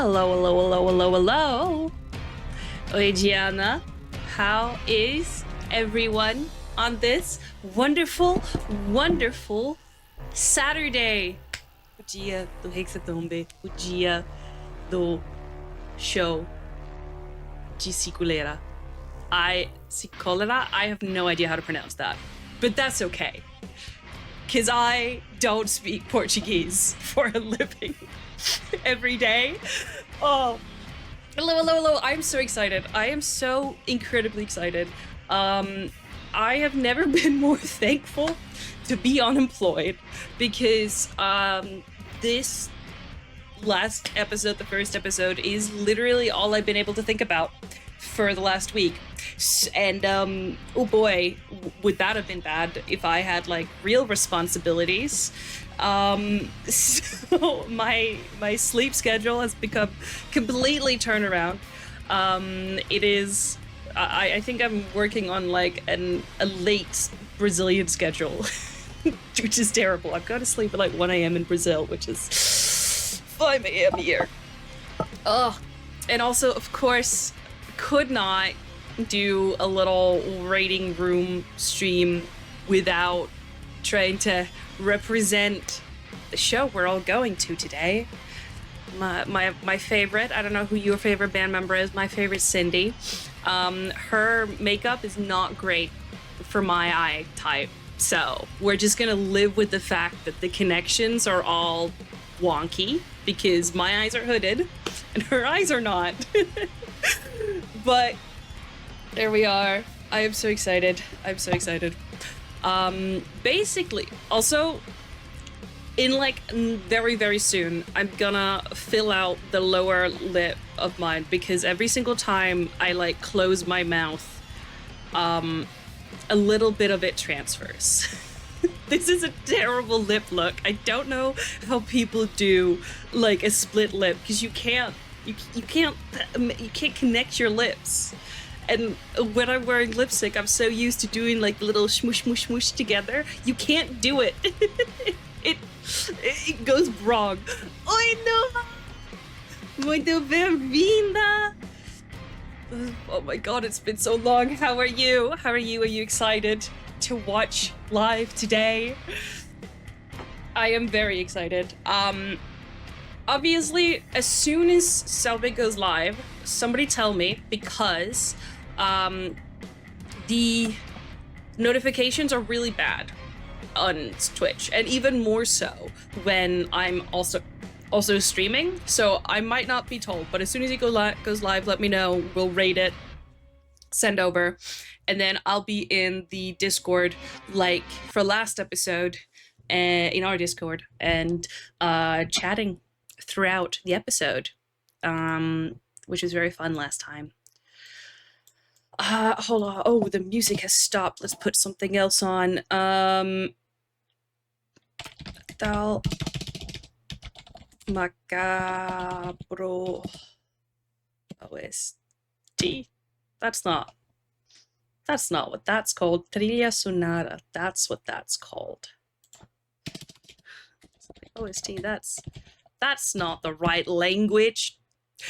Hello, hello, hello, hello, hello. Oi, Gianna. How is everyone on this wonderful, wonderful Saturday? O dia do HEXATOMBE, o dia do show de Psikolera. Psikolera? I have no idea how to pronounce that, but that's okay. Because I don't speak Portuguese for a living every day. Oh, hello, hello, hello. I'm so excited. I am so incredibly excited. I have never been more thankful to be unemployed because this last episode, the first episode, is literally all I've been able to think about for the last week. And oh boy, would that have been bad if I had like real responsibilities. So my sleep schedule has become completely turned around. It is I think I'm working on like a late Brazilian schedule, which is terrible. I've got to sleep at like 1 a.m. in Brazil, which is 5 a.m. here. Oh, and also of course could not do a little rating room stream without trying to represent the show we're all going to today. My favorite, I don't know who your favorite band member is, my favorite Cindy. Her makeup is not great for my eye type, so we're just gonna live with the fact that the connections are all wonky because my eyes are hooded and her eyes are not. But there we are. I am so excited. I'm so excited. Basically, also, in like very, very soon, I'm gonna fill out the lower lip of mine because every single time I like close my mouth, a little bit of it transfers. This is a terrible lip look. I don't know how people do like a split lip because you can't connect your lips. And when I'm wearing lipstick, I'm so used to doing like the little smoosh, smoosh, smoosh together. You can't do it. It goes wrong. Oi, no! Muito bem-vinda! Oh my god, it's been so long. How are you? How are you? Are you excited to watch live today? I am very excited. Obviously, as soon as Cellbit goes live, somebody tell me because the notifications are really bad on Twitch, and even more so when I'm also streaming. So I might not be told, but as soon as it goes live, let me know. We'll rate it, send over, and then I'll be in the Discord like for last episode, in our Discord, and chatting throughout the episode, which was very fun last time. Hold on. Oh, the music has stopped. Let's put something else on. Tal Macabro OST. That's not what that's called. Trilha Sonora. That's what that's called. OST. That's not the right language.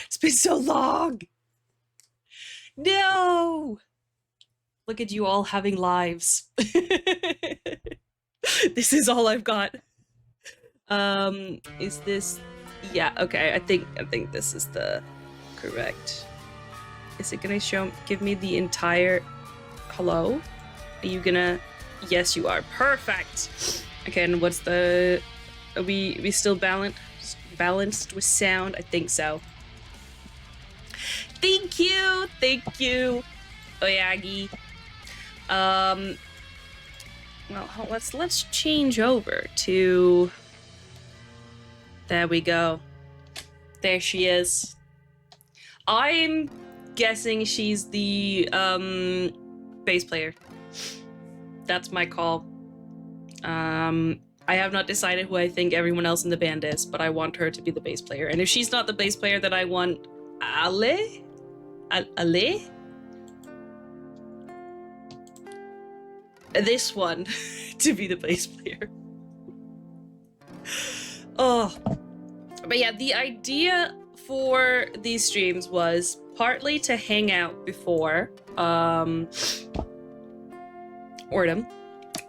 It's been so long. No! Look at you all having lives. This is all I've got. Is this... Yeah, okay, I think this is the correct... Is it gonna give me the entire... Hello? Are you gonna... Yes, you are. Perfect! Okay, and what's the... Are we still balanced with sound? I think so. Thank you, Oyagi. Well, let's change over to. There we go. There she is. I'm guessing she's the bass player. That's my call. I have not decided who I think everyone else in the band is, but I want her to be the bass player. And if she's not the bass player, then I want Ale? This one to be the bass player. Oh. But yeah, the idea for these streams was partly to hang out before Ordem,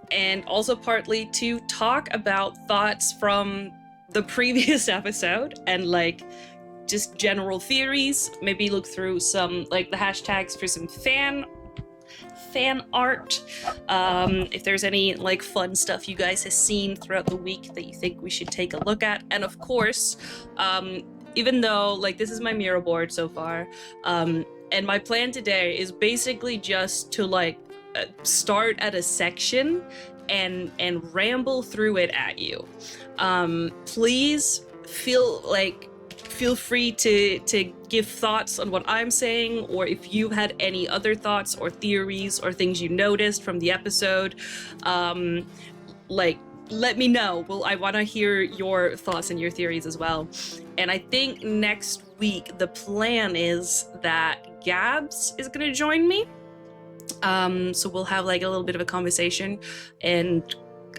and also partly to talk about thoughts from the previous episode and like just general theories, maybe look through some like the hashtags for some fan art, if there's any like fun stuff you guys have seen throughout the week that you think we should take a look at. And of course, even though like this is my Miro board so far, and my plan today is basically just to like start at a section and ramble through it at you. Please feel free to give thoughts on what I'm saying, or if you had any other thoughts or theories or things you noticed from the episode, like let me know. Well, I want to hear your thoughts and your theories as well. And I think next week the plan is that Gabs is going to join me. So we'll have like a little bit of a conversation, and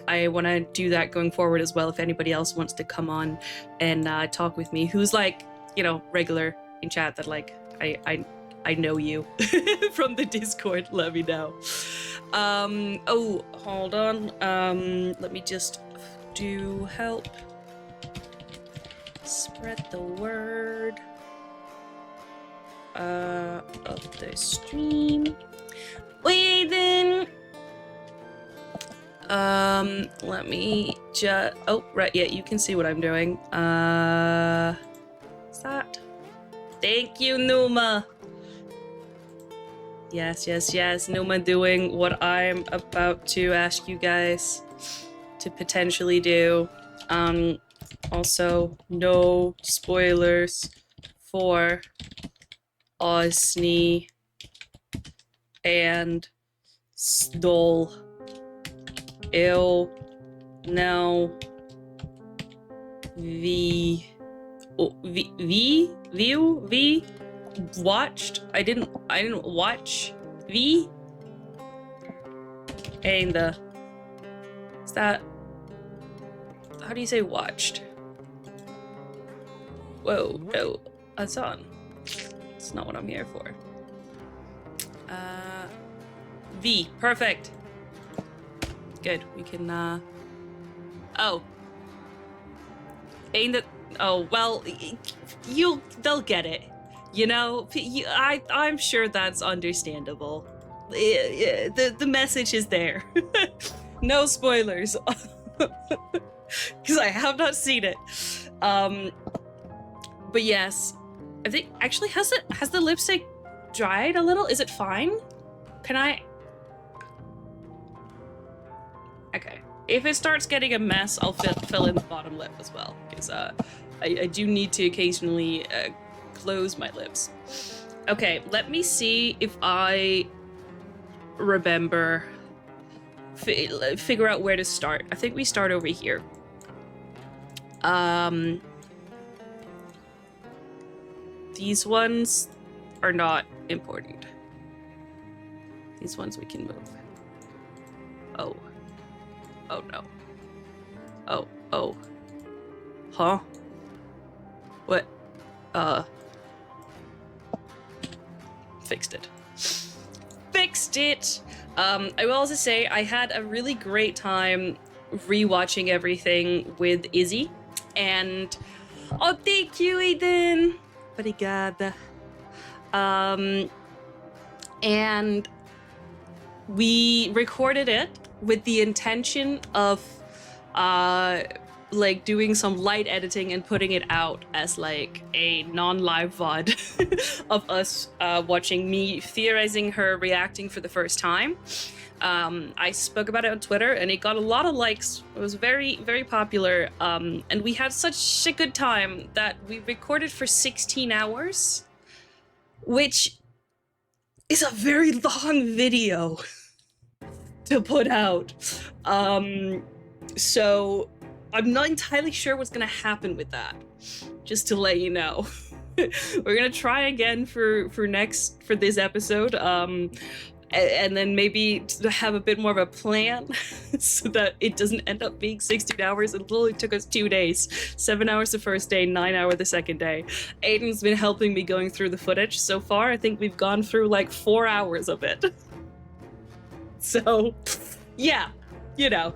I want to do that going forward as well. If anybody else wants to come on and talk with me, who's like, you know, regular in chat that like I know you from the Discord, let me know. Oh, hold on. Let me just do help spread the word of the stream. Wait, then. Let me just. Oh, right. Yeah, you can see what I'm doing. What's that? Thank you, Numa. Yes. Numa doing what I'm about to ask you guys to potentially do. Also, no spoilers for Osni and Stol. Ew. No. V watched. I didn't watch V. And is that, how do you say watched? Whoa, no, that's on. It's not what I'm here for. V, perfect. Good, we can, oh. Ain't that, oh, well, they'll get it. You know, I'm sure that's understandable. The message is there. No spoilers. Because I have not seen it. But yes, I think, actually, has the lipstick dried a little? Is it fine? Can I? Okay. If it starts getting a mess, I'll fill in the bottom lip as well, because I do need to occasionally close my lips. Okay, let me see if I remember, figure out where to start. I think we start over here. These ones are not important. These ones we can move. Oh. Oh no. Oh. Huh? What? Fixed it. Fixed it! I will also say I had a really great time rewatching everything with Izzy, and oh, thank you, Eden! Obrigada. And we recorded it with the intention of like doing some light editing and putting it out as like a non-live VOD of us watching me theorizing her reacting for the first time. I spoke about it on Twitter and it got a lot of likes. It was very, very popular. And we had such a good time that we recorded for 16 hours, which is a very long video to put out. So I'm not entirely sure what's gonna happen with that, just to let you know. We're gonna try again for this episode. and then maybe to have a bit more of a plan so that it doesn't end up being 16 hours. It literally took us 2 days, 7 hours the first day, 9 hours the second day. Aiden's been helping me going through the footage so far. I think we've gone through like 4 hours of it. So yeah, you know,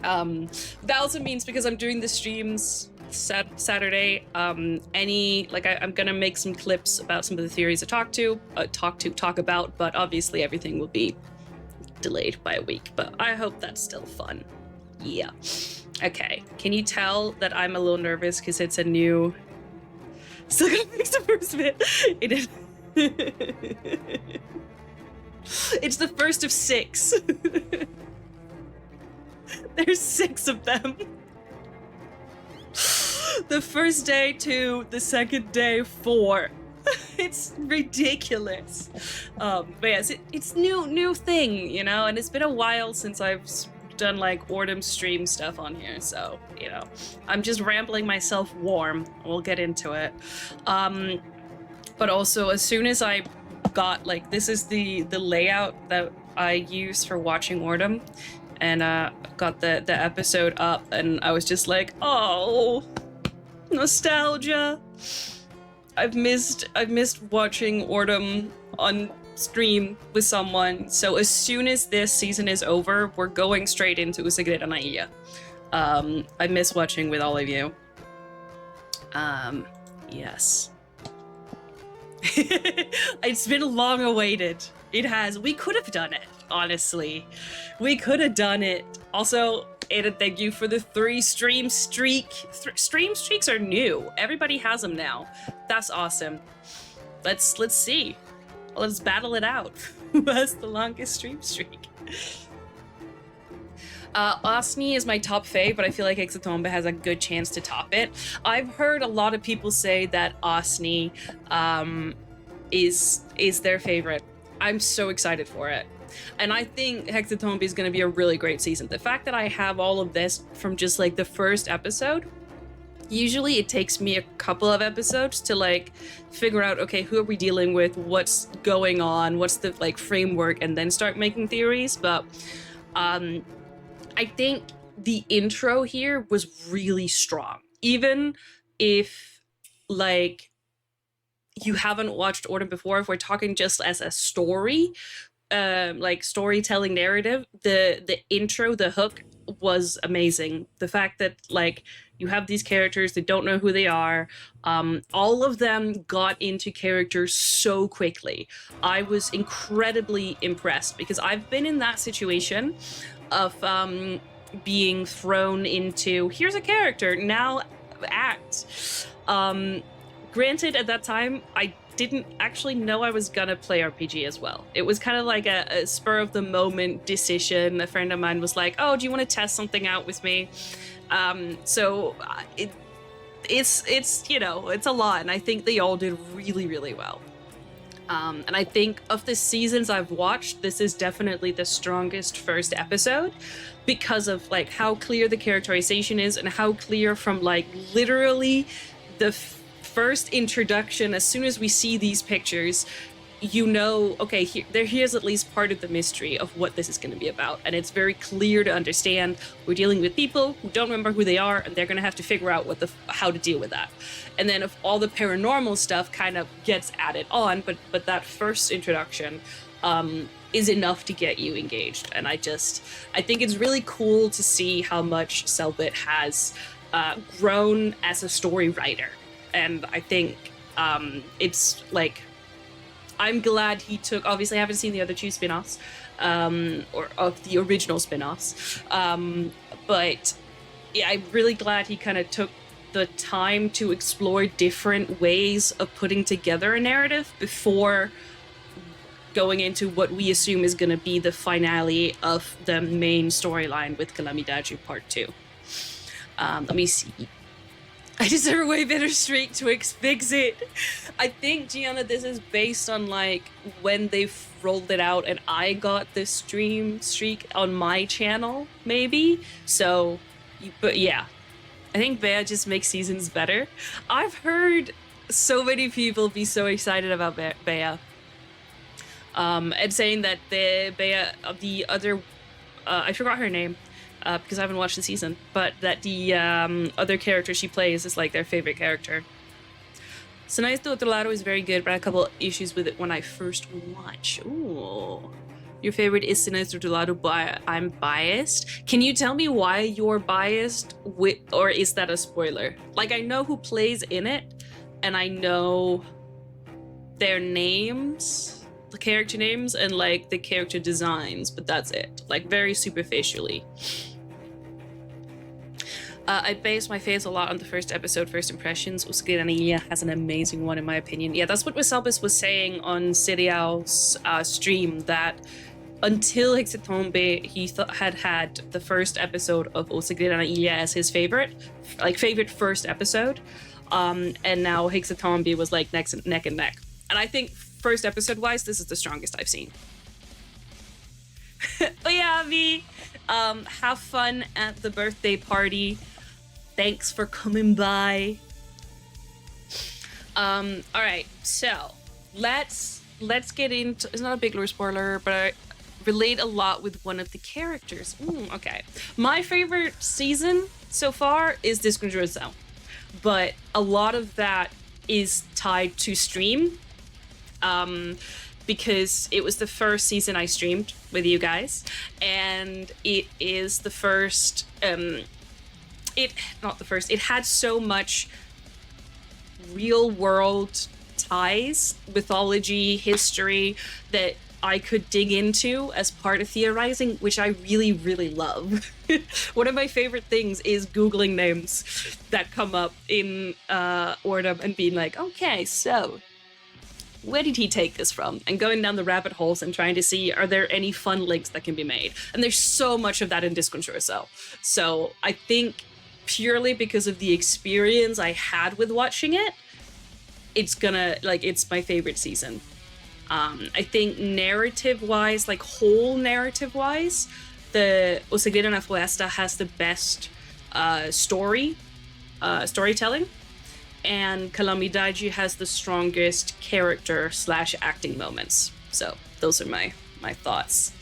that also means because I'm doing the streams Saturday, I'm gonna make some clips about some of the theories I talk about, but obviously everything will be delayed by a week, but I hope that's still fun. Yeah. Okay, can you tell that I'm a little nervous because it's a new... Still gonna fix the first bit. It is... It's the first of 6. There's 6 of them. The first day 2, the second day 4. It's ridiculous. But yes, it's new thing, you know, and it's been a while since I've done like Ordem stream stuff on here, so you know, I'm just rambling myself warm. We'll get into it. But also, as soon as I got like, this is the layout that I use for watching Ordem, and got the episode up, and I was just like, oh, nostalgia. I've missed watching Ordem on stream with someone. So as soon as this season is over, we're going straight into Cellbit and Aguiar. I miss watching with all of you. Yes. It's been long awaited. It has. We could have done it, honestly. We could have done it. Also, Ada, thank you for the 3 stream streak. Stream streaks are new. Everybody has them now. That's awesome. Let's see. Let's battle it out. Who has the longest stream streak? Osni is my top fave, but I feel like HEXATOMBE has a good chance to top it. I've heard a lot of people say that Osni is their favorite. I'm so excited for it. And I think HEXATOMBE is going to be a really great season. The fact that I have all of this from just like the first episode, usually it takes me a couple of episodes to like figure out, okay, who are we dealing with? What's going on? What's the like framework? And then start making theories. But I think the intro here was really strong. Even if like you haven't watched Ordem before, if we're talking just as a story, like storytelling narrative, the intro, the hook was amazing. The fact that like you have these characters that don't know who they are, all of them got into characters so quickly. I was incredibly impressed because I've been in that situation of being thrown into, here's a character, now act. Granted, at that time, I didn't actually know I was gonna play RPG as well. It was kind of like a spur of the moment decision. A friend of mine was like, oh, do you want to test something out with me? So it's you know, it's a lot, and I think they all did really, really well. And I think of the seasons I've watched, this is definitely the strongest first episode because of like how clear the characterization is and how clear from like literally the first introduction. As soon as we see these pictures, you know, okay, here's at least part of the mystery of what this is going to be about, and it's very clear to understand. We're dealing with people who don't remember who they are, and they're going to have to figure out how to deal with that. And then if all the paranormal stuff kind of gets added on, but that first introduction is enough to get you engaged. And I think it's really cool to see how much Cellbit has grown as a story writer. And I think it's like, I'm glad he took, obviously I haven't seen the other 2 spin-offs, or of the original spin-offs, but yeah, I'm really glad he kind of took the time to explore different ways of putting together a narrative before going into what we assume is going to be the finale of the main storyline with Calamidade Part 2. Let me see. I deserve a way better streak to fix it. I think, Gianna, this is based on like when they rolled it out and I got this stream streak on my channel, maybe. So, but yeah, I think Bea just makes seasons better. I've heard so many people be so excited about Bea. and saying that the other, I forgot her name, because I haven't watched the season, but that the other character she plays is like their favorite character. Sinais do Outro Lado is very good, but I had a couple issues with it when I first watched. Ooh. Your favorite is Sinais do Outro Lado, but I'm biased. Can you tell me why you're biased, or is that a spoiler? Like, I know who plays in it, and I know their names, the character names, and like the character designs, but that's it. Like, very superficially. I base my faith a lot on the first episode, first impressions. Uskirania has an amazing one, in my opinion. Yeah, that's what Wisalbus was saying on Serial's stream, that until HEXATOMBE, he had the first episode of Uskirania as his favorite first episode. And now HEXATOMBE was like neck and neck. And I think first episode-wise, this is the strongest I've seen. Oyavi, have fun at the birthday party. Thanks for coming by. All right, so let's get into. It's not a big lore spoiler, but I relate a lot with one of the characters. Okay, my favorite season so far is Disconjurzo, but a lot of that is tied to stream, because it was the first season I streamed with you guys, and it is the first. It had so much real world ties, mythology, history that I could dig into as part of Theorizing, which I really, really love. One of my favorite things is Googling names that come up in Ordem and being like, okay, so where did he take this from? And going down the rabbit holes and trying to see, are there any fun links that can be made? And there's so much of that in Disconjurzo. So I think purely because of the experience I had with watching it, it's my favorite season. I think narrative-wise, like whole narrative-wise, the O Segredo na Floresta has the best storytelling, and Calamidade has the strongest character/acting moments. So those are my thoughts.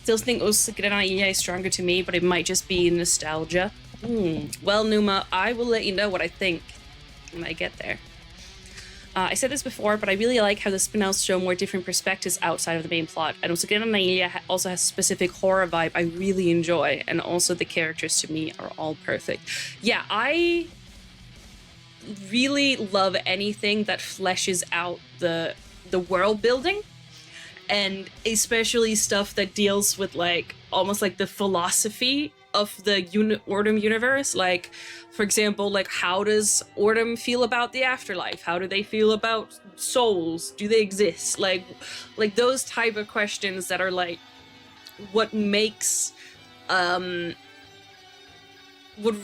Still think O Segredo na Ilha is stronger to me, but it might just be nostalgia. Well, Numa, I will let you know what I think when I get there. I said this before, but I really like how the spin-offs show more different perspectives outside of the main plot. And O Segredo na Ilha also has a specific horror vibe I really enjoy, and also the characters to me are all perfect. Yeah, I really love anything that fleshes out the world building, and especially stuff that deals with like almost like the philosophy of the Ordem universe. Like, for example, like, how does Ordem feel about the afterlife? How do they feel about souls? Do they exist? Like those type of questions that are like what makes what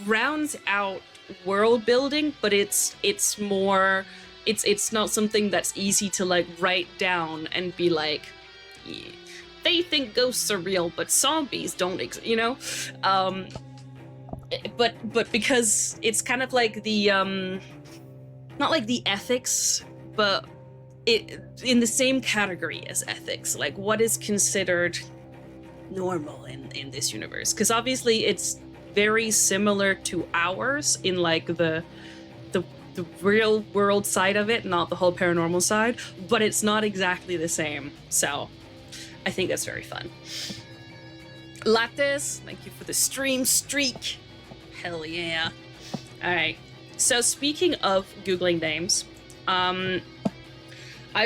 rounds out world building, but it's more, it's not something that's easy to like write down and be like, yeah, they think ghosts are real, but zombies don't exist, you know? But because it's kind of like the, not like the ethics, but it in the same category as ethics. Like, what is considered normal in this universe? Because obviously it's very similar to ours in like the real world side of it, not the whole paranormal side, but it's not exactly the same. So I think that's very fun. Lattes, thank you for the stream streak. Hell yeah. All right. So speaking of Googling names, I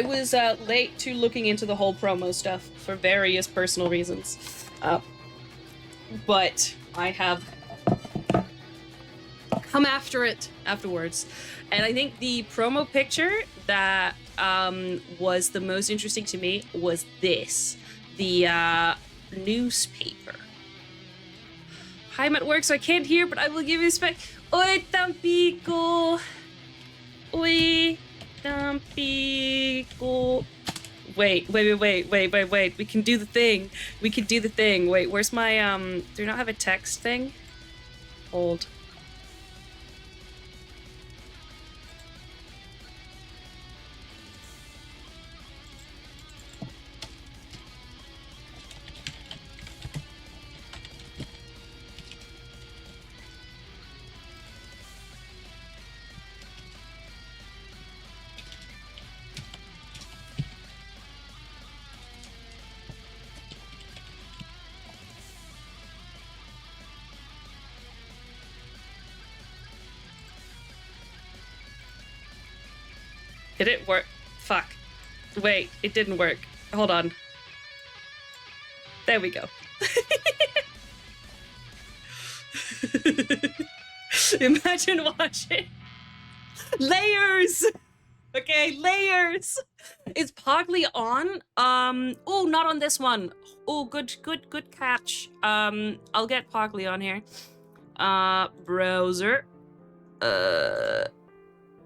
was late to looking into the whole promo stuff for various personal reasons. But I have come after it afterwards. And I think the promo picture that was the most interesting to me was this. The newspaper. Hi, I'm at work, so I can't hear, but I will give you spec. Oi, Tampico. Oi, Tampico. Wait. We can do the thing. Wait, where's my, do you not have a text thing? Hold. Did it work? Fuck. Wait, it didn't work. Hold on. There we go. Imagine watching. Layers! Okay, layers! Is Pogly on? Oh, not on this one. Oh, good catch. I'll get Pogly on here. Browser.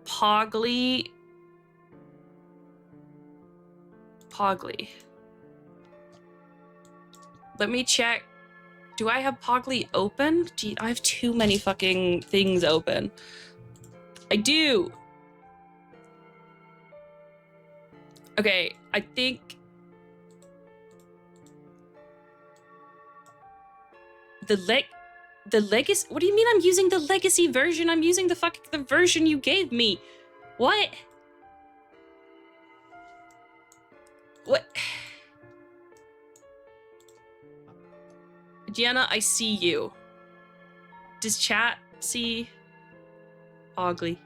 Pogly. Let me check. Do I have Pogly open? Gee, I have too many fucking things open. I do. Okay, I think the legacy. What do you mean I'm using the legacy version? I'm using the version you gave me. What? What? Gianna, I see you. Does chat see Pogly?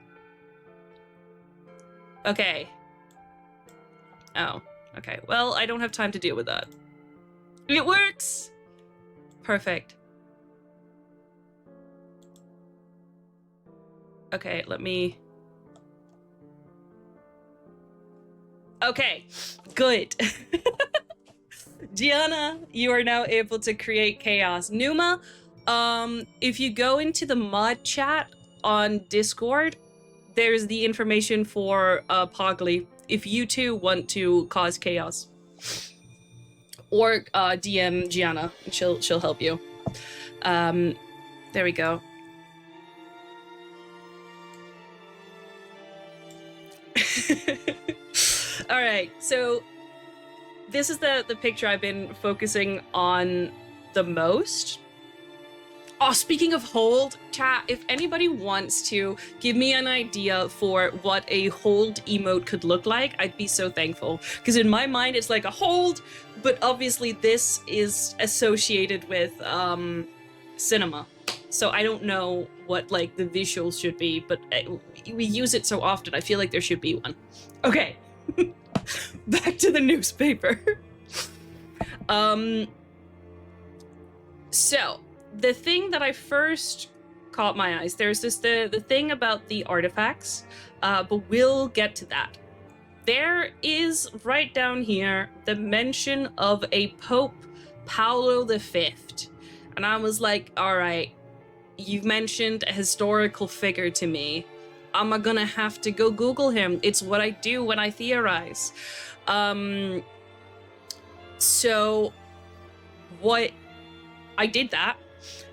Okay. Oh, okay. Well, I don't have time to deal with that. It works! Perfect. Okay, let me... Okay, good. Gianna, you are now able to create chaos. Numa, if you go into the mod chat on Discord, there's the information for Pogly if you too want to cause chaos. Or DM Gianna, she'll help you. There we go. All right, so this is the picture I've been focusing on the most. Oh, speaking of hold, chat, if anybody wants to give me an idea for what a hold emote could look like, I'd be so thankful. Because in my mind, it's like a hold, but obviously this is associated with cinema. So I don't know what like the visuals should be, but we use it so often, I feel like there should be one. Okay, back to the newspaper. So, the thing that I first caught my eyes, there's this the thing about the artifacts, but we'll get to that. There is right down here the mention of a Pope Paulo V, and I was like, all right, you've mentioned a historical figure to me. I'm gonna have to go Google him. It's what I do when I theorize. So what I did that,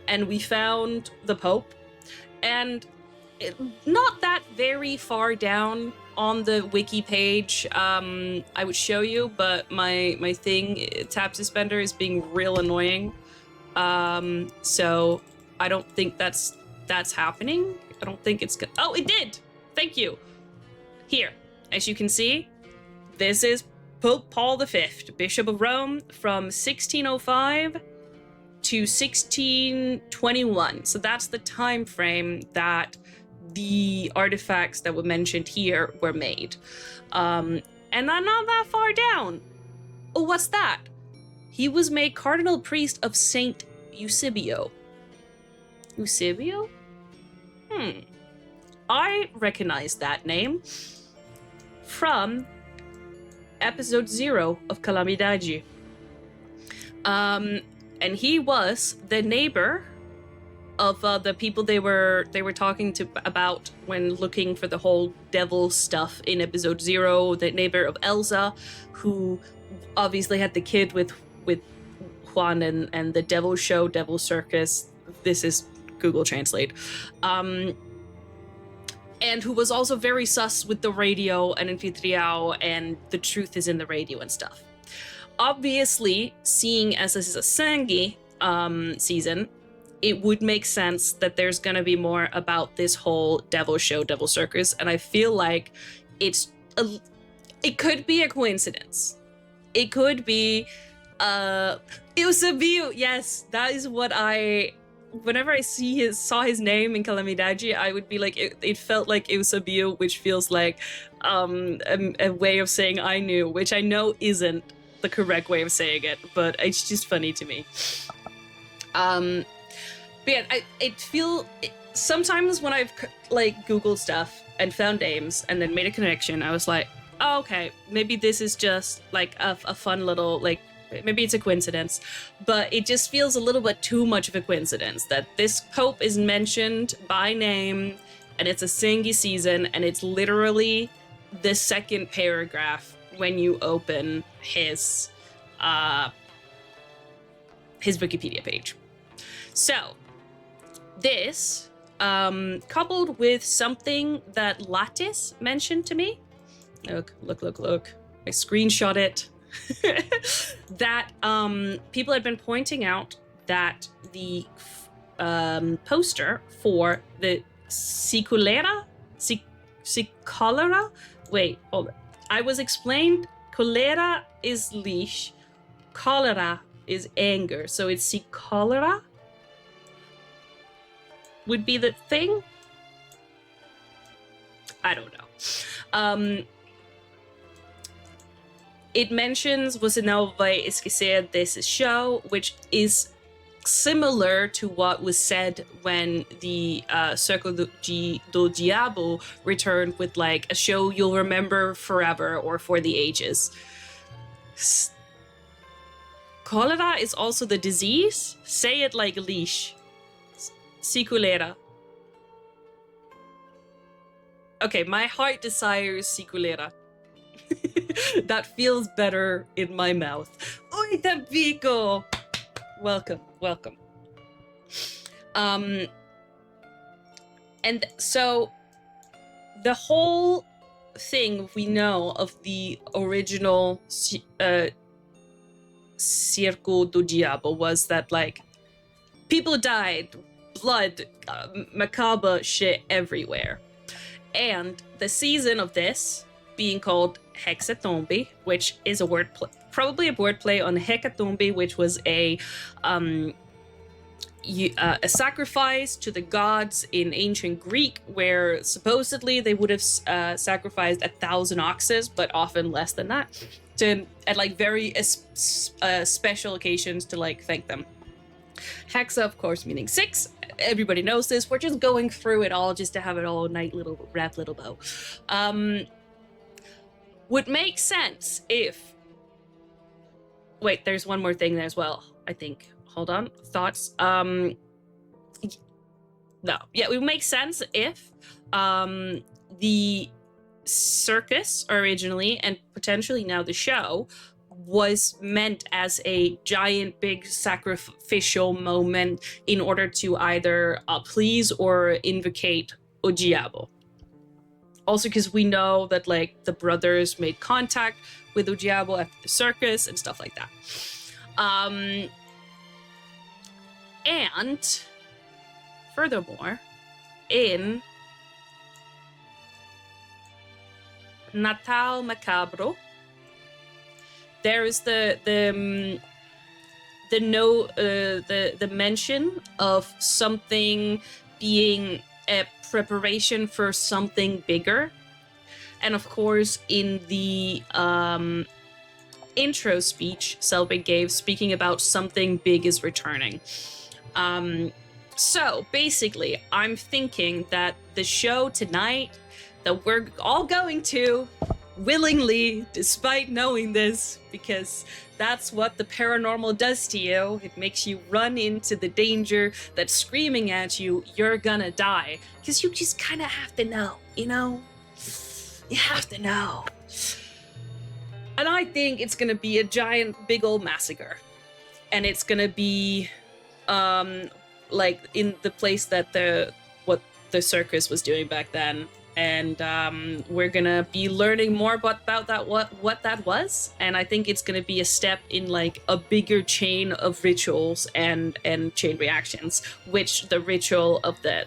and we found the Pope, and not that very far down on the wiki page. I would show you, but my thing, tab suspender, is being real annoying. So I don't think that's happening. I don't think it's good. Oh, it did. Thank you. Here, as you can see, this is Pope Paul V, Bishop of Rome, from 1605 to 1621. So that's the time frame that the artifacts that were mentioned here were made. And not that far down. Oh, what's that? He was made Cardinal Priest of Saint Eusebio. Eusebio? I recognize that name from episode 0 of Calamidade. And he was the neighbor of the people they were talking about when looking for the whole devil stuff in episode 0, the neighbor of Elsa, who obviously had the kid with Juan and the devil show, Devil Circus. This is Google Translate. And who was also very sus with the radio and Anfitrião and the truth is in the radio and stuff. Obviously, seeing as this is a Sangi season, it would make sense that there's going to be more about this whole devil show, Devil Circus, and I feel like it could be a coincidence. It could be Eusebio. Yes, that is what I whenever I saw his name in Kalamidaji, I would be like, it felt like Eusebio, which feels like a way of saying I knew, which I know isn't the correct way of saying it, but it's just funny to me. But yeah, sometimes when I've like Googled stuff and found names and then made a connection, I was like, oh, okay, maybe this is just like a fun little, like, maybe it's a coincidence, but it just feels a little bit too much of a coincidence that this pope is mentioned by name and it's a Singi season and it's literally the second paragraph when you open his Wikipedia page. So this, coupled with something that Lattice mentioned to me, look, I screenshot it, that people had been pointing out that the poster for the Psikolera, wait, hold on. I was explained cholera is leash, cholera is anger, so it's Psikolera would be the thing. I don't know. It mentions Você não vai esquecer desse show, which is similar to what was said when the Circo do Diabo returned with like a show you'll remember forever or for the ages. Cholera is also the disease. Say it like leash. Psikolera. Okay, my heart desires Psikolera. That feels better in my mouth. Oi, Tampico! Welcome. And so the whole thing we know of the original Circo do Diabo was that like people died, blood, macabre shit everywhere. And the season of this being called HEXATOMBE, which is a word probably a wordplay on hecatombe, which was a sacrifice to the gods in ancient Greek, where supposedly they would have sacrificed 1,000 oxes, but often less than that, at like very special occasions to like thank them. Hexa, of course, meaning 6. Everybody knows this. We're just going through it all just to have it all nice little bow. Would make sense if... Wait, there's one more thing there as well, I think. Hold on. Thoughts? No. Yeah, it would make sense if the circus originally, and potentially now the show, was meant as a giant, big sacrificial moment in order to either please or invocate o Diabo. Also because we know that like the brothers made contact with o Diabo after the circus and stuff like that. And furthermore, in Natal Macabro, there is the mention of something being a preparation for something bigger, and of course in the intro speech Cellbit gave, speaking about something big is returning. So basically, I'm thinking that the show tonight that we're all going to willingly, despite knowing this, because that's what the paranormal does to you. It makes you run into the danger that's screaming at you, you're gonna die. Because you just kind of have to know, you know? You have to know. And I think it's gonna be a giant, big old massacre. And it's gonna be, like, in the place that what the circus was doing back then. And we're gonna be learning more about that, what that was, and I think it's gonna be a step in like a bigger chain of rituals and chain reactions, which the ritual of the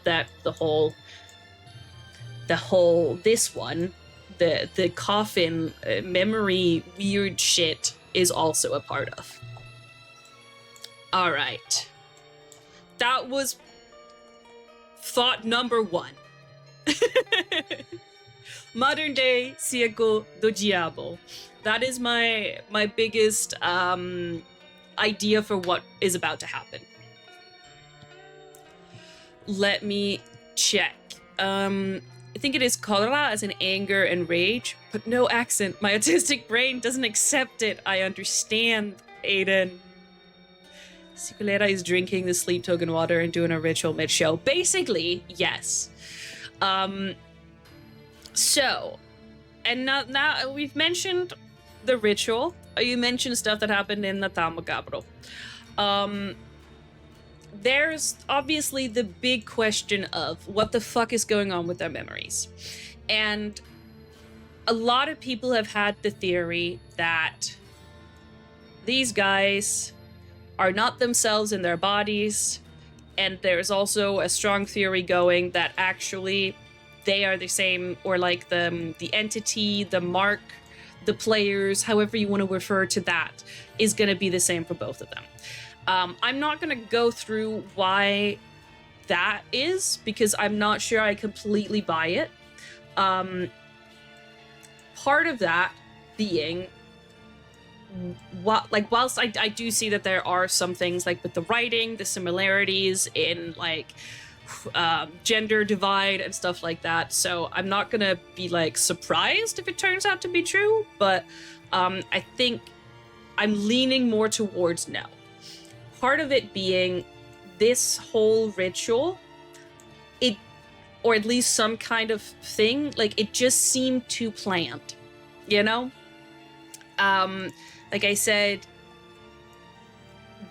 coffin memory weird shit is also a part of. All right, That was thought number one. Modern day Circo do Diabo. That is my biggest idea for what is about to happen. Let me check. I think it is cholera as in anger and rage, but no accent. My autistic brain doesn't accept it. I understand, Aiden. Psikolera is drinking the sleep token water and doing a ritual mid-show. Basically, yes. So, and now we've mentioned the ritual. You mentioned stuff that happened in the Tamo capital. There's obviously the big question of what the fuck is going on with their memories. And a lot of people have had the theory that these guys are not themselves in their bodies. And there's also a strong theory going that actually they are the same, or like the entity, the mark, the players, however you want to refer to that, is going to be the same for both of them. I'm not going to go through why that is, because I'm not sure I completely buy it. Part of that being, whilst I do see that there are some things like with the writing, the similarities in like gender divide and stuff like that. So I'm not going to be like surprised if it turns out to be true, but I think I'm leaning more towards no. Part of it being this whole ritual, or at least some kind of thing, like it just seemed too planned, you know? Like I said,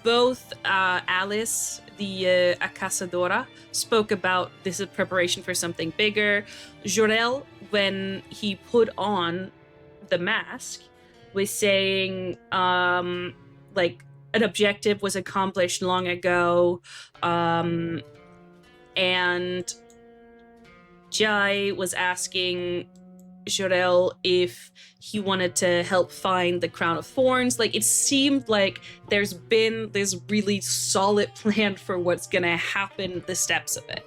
both Alice, the Acasadora, spoke about this is preparation for something bigger. Jorel, when he put on the mask, was saying like an objective was accomplished long ago, and Jae was asking Jorel if he wanted to help find the crown of thorns. Like it seemed like there's been this really solid plan for what's gonna happen, the steps of it.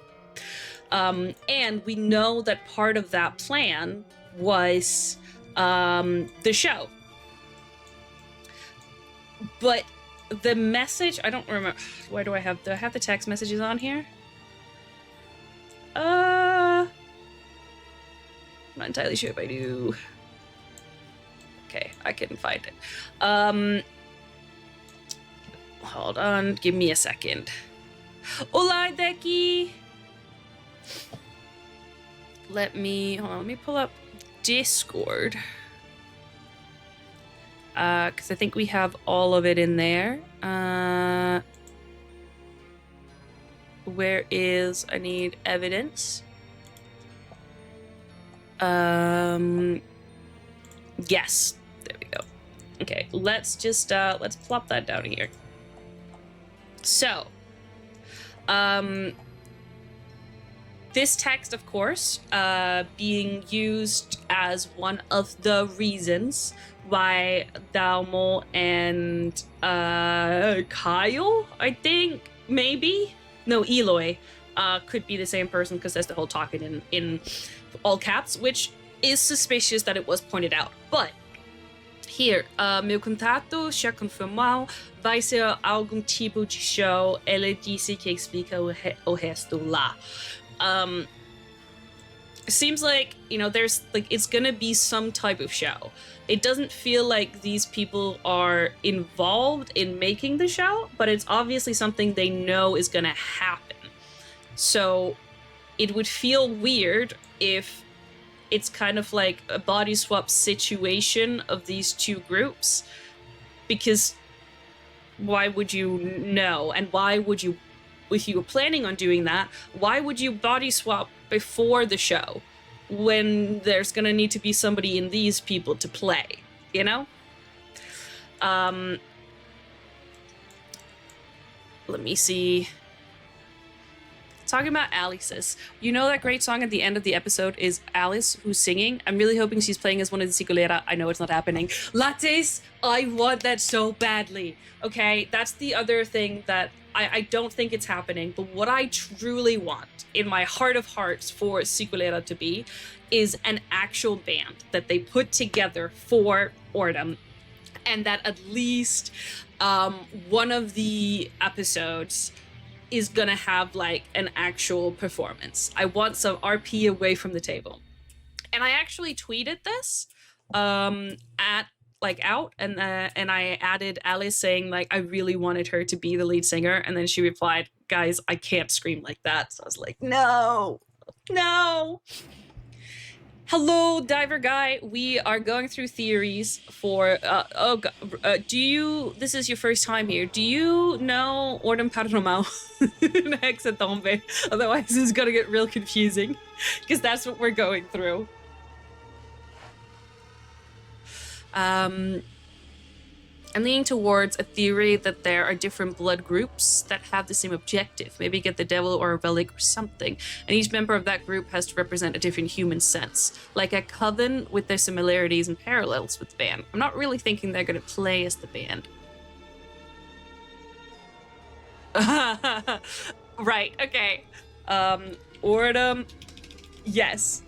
And we know that part of that plan was the show. But the message, I don't remember. Why do I have the text messages on here? I'm not entirely sure if I do. Okay, I couldn't find it. Hold on, give me a second. Hola, Deki! Let me pull up Discord. Because I think we have all of it in there. Where is, I need evidence. Yes, there we go. Okay, let's just, let's plop that down here. So, this text, of course, being used as one of the reasons why Dalmo and Kyle, I think, maybe? No, Eloy, could be the same person because there's the whole talking in all caps, which is suspicious that it was pointed out. But, here, meu contato já confirmou, vai ser algum tipo de show, ele disse que explica o resto lá. It seems like, you know, there's like, it's gonna be some type of show. It doesn't feel like these people are involved in making the show, but it's obviously something they know is gonna happen. So it would feel weird if it's kind of like a body swap situation of these two groups, because why would you know? And why would you, if you were planning on doing that, why would you body swap before the show when there's gonna need to be somebody in these people to play, you know? Let me see. talking about Alice's. You know that great song at the end of the episode is Alice who's singing? I'm really hoping she's playing as one of the Psikolera. I know it's not happening. Lattes, I want that so badly. Okay, that's the other thing that I don't think it's happening, but what I truly want in my heart of hearts for Psikolera to be is an actual band that they put together for Ordem, and that at least one of the episodes is gonna have like an actual performance. I want some RP away from the table. And I actually tweeted this at like out, and I added Alice saying like I really wanted her to be the lead singer, and then she replied, guys, I can't scream like that. So I was like, no. Hello, Diver Guy. We are going through theories for, this is your first time here. Do you know Ordem Paranormal and HEXATOMBE? Otherwise, this is gonna get real confusing, because that's what we're going through. I'm leaning towards a theory that there are different blood groups that have the same objective. Maybe get the devil or a relic or something. And each member of that group has to represent a different human sense. Like a coven with their similarities and parallels with the band. I'm not really thinking they're going to play as the band. Right, okay. Ordem, yes.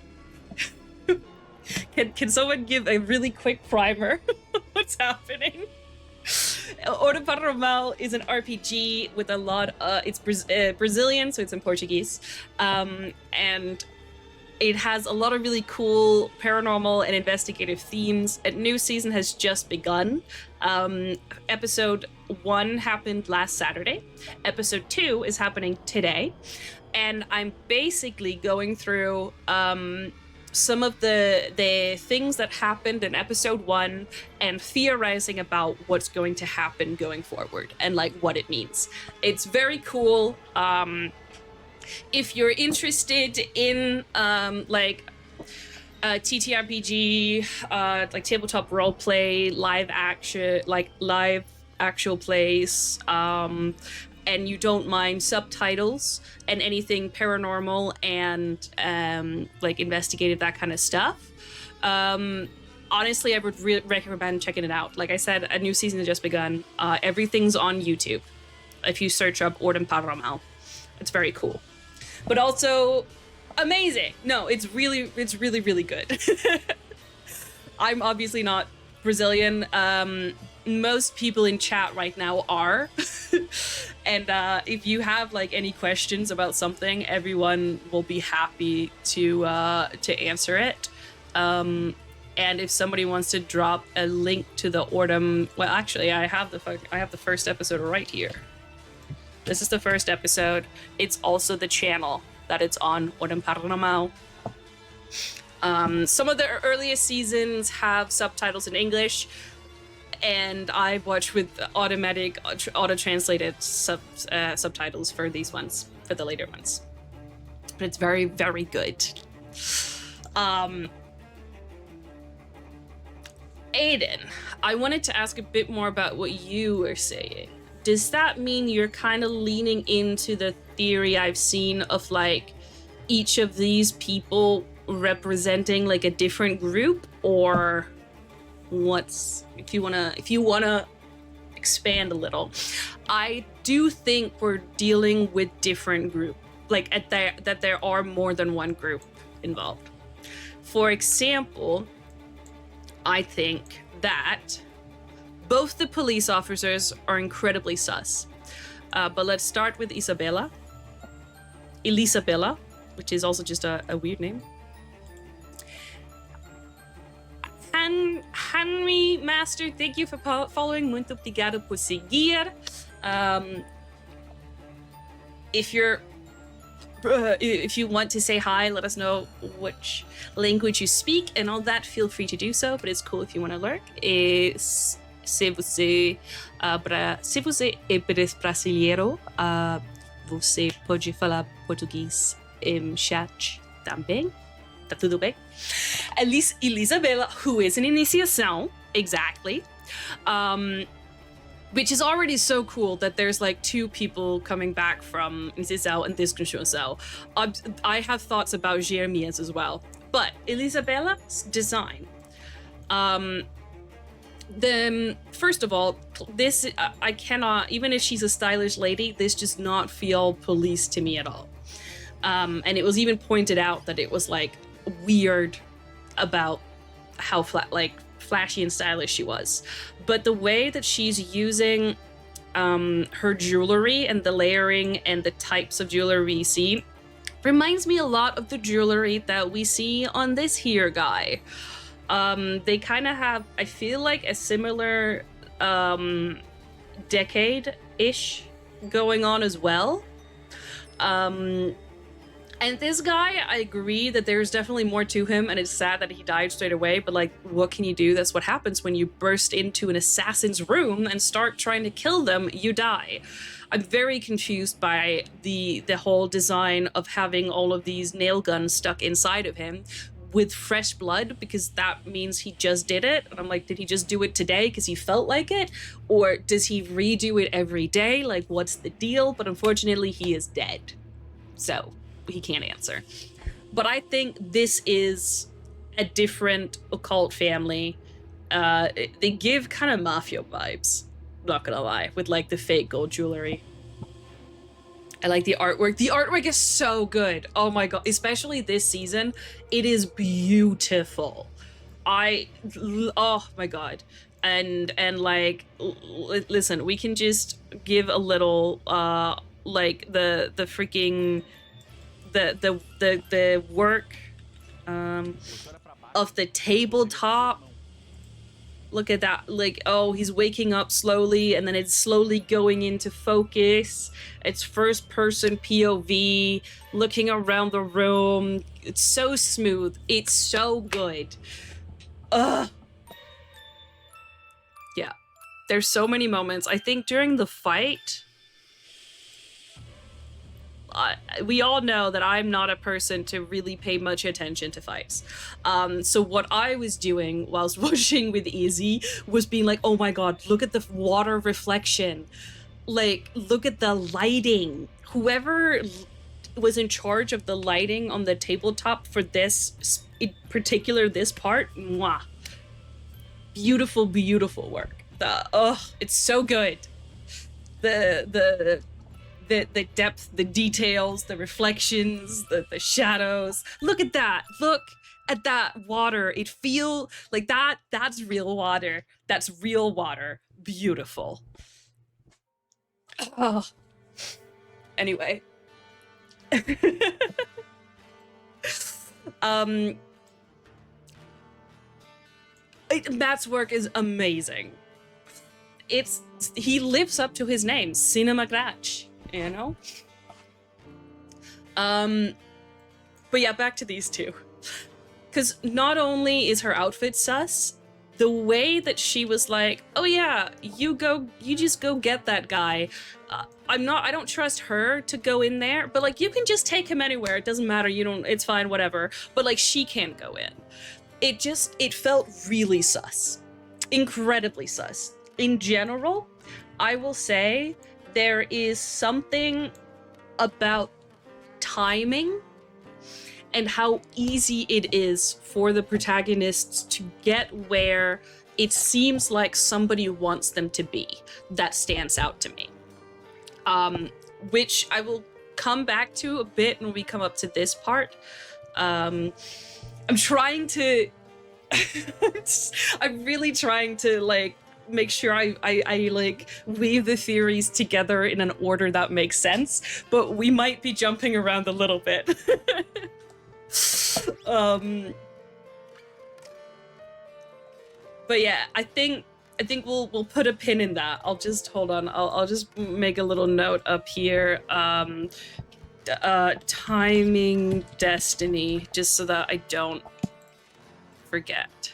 Can someone give a really quick primer? What's happening? Ordem Paranormal is an RPG with a lot it's Brazilian, so it's in Portuguese, and it has a lot of really cool paranormal and investigative themes. A new season has just begun. Episode 1 happened last Saturday. Episode 2 is happening today, and I'm basically going through some of the things that happened in episode 1 and theorizing about what's going to happen going forward and like what it means. It's very cool. If you're interested in TTRPG, like tabletop roleplay, live actual plays, and you don't mind subtitles and anything paranormal and like investigative, that kind of stuff, honestly, I would recommend checking it out. Like I said, a new season has just begun. Everything's on YouTube. If you search up Ordem Paranormal, it's very cool, but also amazing. No, it's really good. I'm obviously not Brazilian. Most people in chat right now are. And if you have like any questions about something, everyone will be happy to answer it. And if somebody wants to drop a link to the Ordem, well, actually, I have the first episode right here. This is the first episode. It's also the channel that it's on, Ordem Paranormal. Some of the earliest seasons have subtitles in English, and I watch with automatic auto-translated subtitles for these ones, for the later ones. But it's very, very good. Aiden, I wanted to ask a bit more about what you were saying. Does that mean you're kind of leaning into the theory I've seen of like each of these people representing like a different group, or what's, if you wanna expand a little? I do think we're dealing with different group, like that there are more than one group involved. For example, I think that both the police officers are incredibly sus. But let's start with Elisabella, which is also just a weird name. Henry Master, thank you for following. Muito obrigado por seguir. If you want to say hi, let us know which language you speak and all that. Feel free to do so, but it's cool if you want to learn. Se você é brasileiro, você pode falar português em chat também. Tá tudo bem? Elisabella, who is an iniciação, exactly. which is already so cool that there's like 2 people coming back from Zizao and Diskussionzao. I have thoughts about Jeremias as well, but Elisabella's design. Then first of all, this I cannot, even if she's a stylish lady, this does not feel police to me at all. And it was even pointed out that it was like weird about how flashy and stylish she was. But the way that she's using her jewelry and the layering and the types of jewelry we see reminds me a lot of the jewelry that we see on this here guy. They kind of have, I feel like, a similar decade-ish going on as well. And this guy, I agree that there's definitely more to him, and it's sad that he died straight away, but like, what can you do? That's what happens when you burst into an assassin's room and start trying to kill them, you die. I'm very confused by the whole design of having all of these nail guns stuck inside of him with fresh blood, because that means he just did it. And I'm like, did he just do it today because he felt like it? Or does he redo it every day? Like, what's the deal? But unfortunately, he is dead. So he can't answer. But I think this is a different occult family. They give kind of mafia vibes, not gonna lie, with like the fake gold jewelry. I like the artwork. The artwork is so good. Oh my god, especially this season. It is beautiful. Oh my god. And like, listen, we can just give a little like the freaking the work of the tabletop. Look at that, like, oh, he's waking up slowly and then it's slowly going into focus. It's first person POV, looking around the room. It's so smooth. It's so good. Ugh. Yeah, there's so many moments. I think during the fight, we all know that I'm not a person to really pay much attention to fights. So what I was doing whilst watching with Izzy was being like, oh my god, look at the water reflection. Like, look at the lighting. Whoever was in charge of the lighting on the tabletop for this, in particular this part, mwah. Beautiful, beautiful work. It's so good. The depth, the details, the reflections, the shadows. Look at that. Look at that water. It feel like that's real water. That's real water. Beautiful. Oh. Anyway. Matt's work is amazing. He lives up to his name, Cinema Gratch. You know? But yeah, back to these two. Because not only is her outfit sus, the way that she was like, oh yeah, you just go get that guy. I don't trust her to go in there, but like, you can just take him anywhere. It doesn't matter. It's fine, whatever. But like, she can't go in. It felt really sus. Incredibly sus. In general, I will say, there is something about timing and how easy it is for the protagonists to get where it seems like somebody wants them to be. That stands out to me. Which I will come back to a bit when we come up to this part. I'm trying to... I'm really trying to, like, make sure I like weave the theories together in an order that makes sense, but we might be jumping around a little bit. But yeah, I think we'll put a pin in that. I'll just hold on. I'll just make a little note up here. Timing destiny, just so that I don't forget.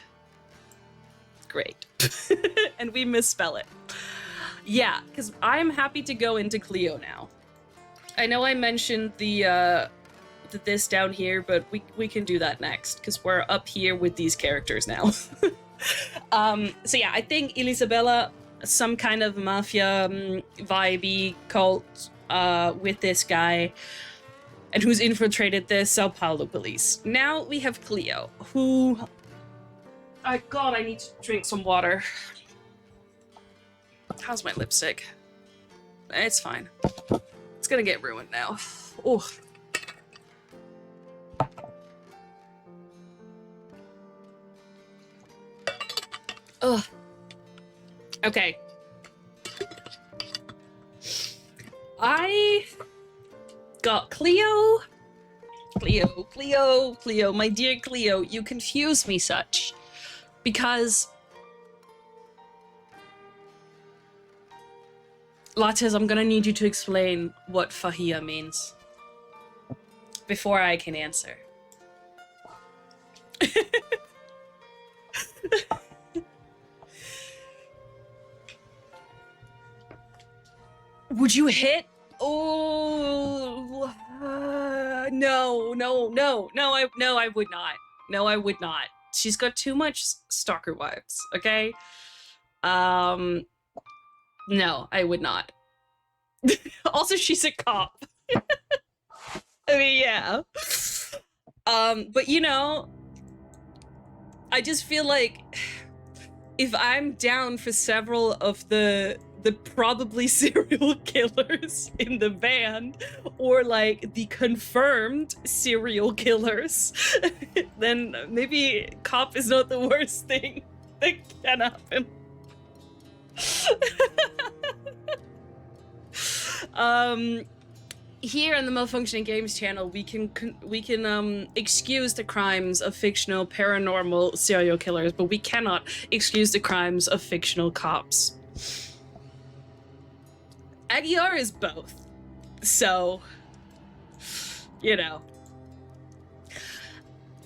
Great. And we misspell it. Yeah, because I'm happy to go into Cleo now. I know I mentioned this down here, but we can do that next, because we're up here with these characters now. So yeah, I think Elisabella some kind of mafia vibey cult with this guy, and who's infiltrated the Sao Paulo police. Now we have Cleo, who... God, I need to drink some water. How's my lipstick? It's fine. It's gonna get ruined now. Oh. Ugh. Okay. I got Cleo, my dear Cleo, you confuse me such. Because... Lattes, I'm gonna need you to explain what Fahia means. Before I can answer. Would you hit? Oh, no, I would not. No, I would not. She's got too much stalker vibes, okay? No, I would not. Also, she's a cop. I mean, yeah. But you know, I just feel like if I'm down for several of the probably serial killers in the band, or like the confirmed serial killers, then maybe cop is not the worst thing that can happen. Here on the Malfunctioninggames channel, we can excuse the crimes of fictional paranormal serial killers, but we cannot excuse the crimes of fictional cops. Aguiar is both, so, you know.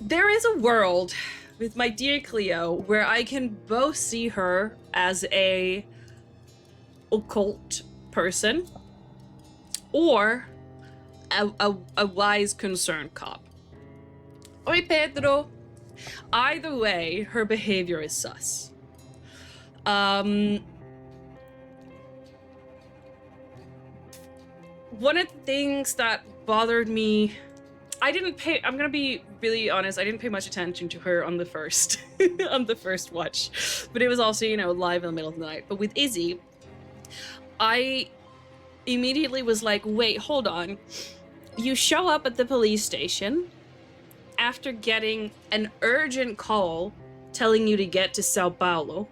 There is a world with my dear Cleo where I can both see her as a occult person or a wise, concerned cop. Oi, Pedro. Either way, her behavior is sus. One of the things that bothered me, I'm gonna be really honest, I didn't pay much attention to her on the first, on the first watch, but it was also, you know, live in the middle of the night. But with Izzy, I immediately was like, wait, hold on. You show up at the police station after getting an urgent call telling you to get to Sao Paulo,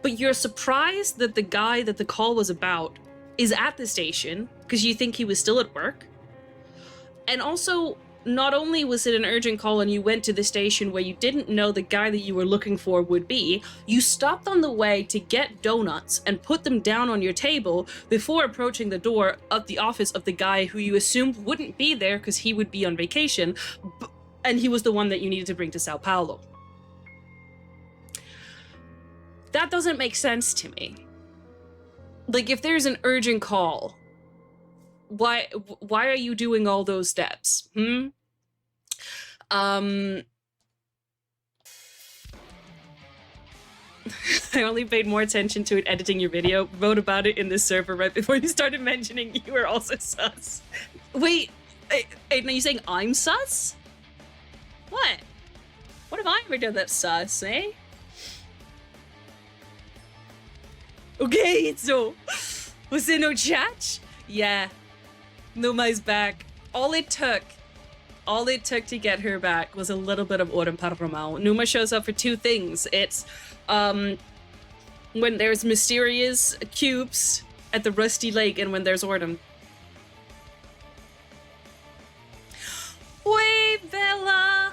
but you're surprised that the guy that the call was about is at the station because you think he was still at work. And also, not only was it an urgent call and you went to the station where you didn't know the guy that you were looking for would be, you stopped on the way to get donuts and put them down on your table before approaching the door of the office of the guy who you assumed wouldn't be there because he would be on vacation, and he was the one that you needed to bring to Sao Paulo. That doesn't make sense to me. Like, if there's an urgent call, why are you doing all those steps? I only paid more attention to it editing your video. Wrote about it in the server right before you started mentioning you were also sus. Wait, are you saying I'm sus? What? What have I ever done that's sus, eh? Okay, so was there no chat? Yeah, Numa's back. All it took to get her back was a little bit of Ordem Paranormal. Numa shows up for two things. It's when there's mysterious cubes at the Rusty Lake and when there's Ordem. Oi, Bella!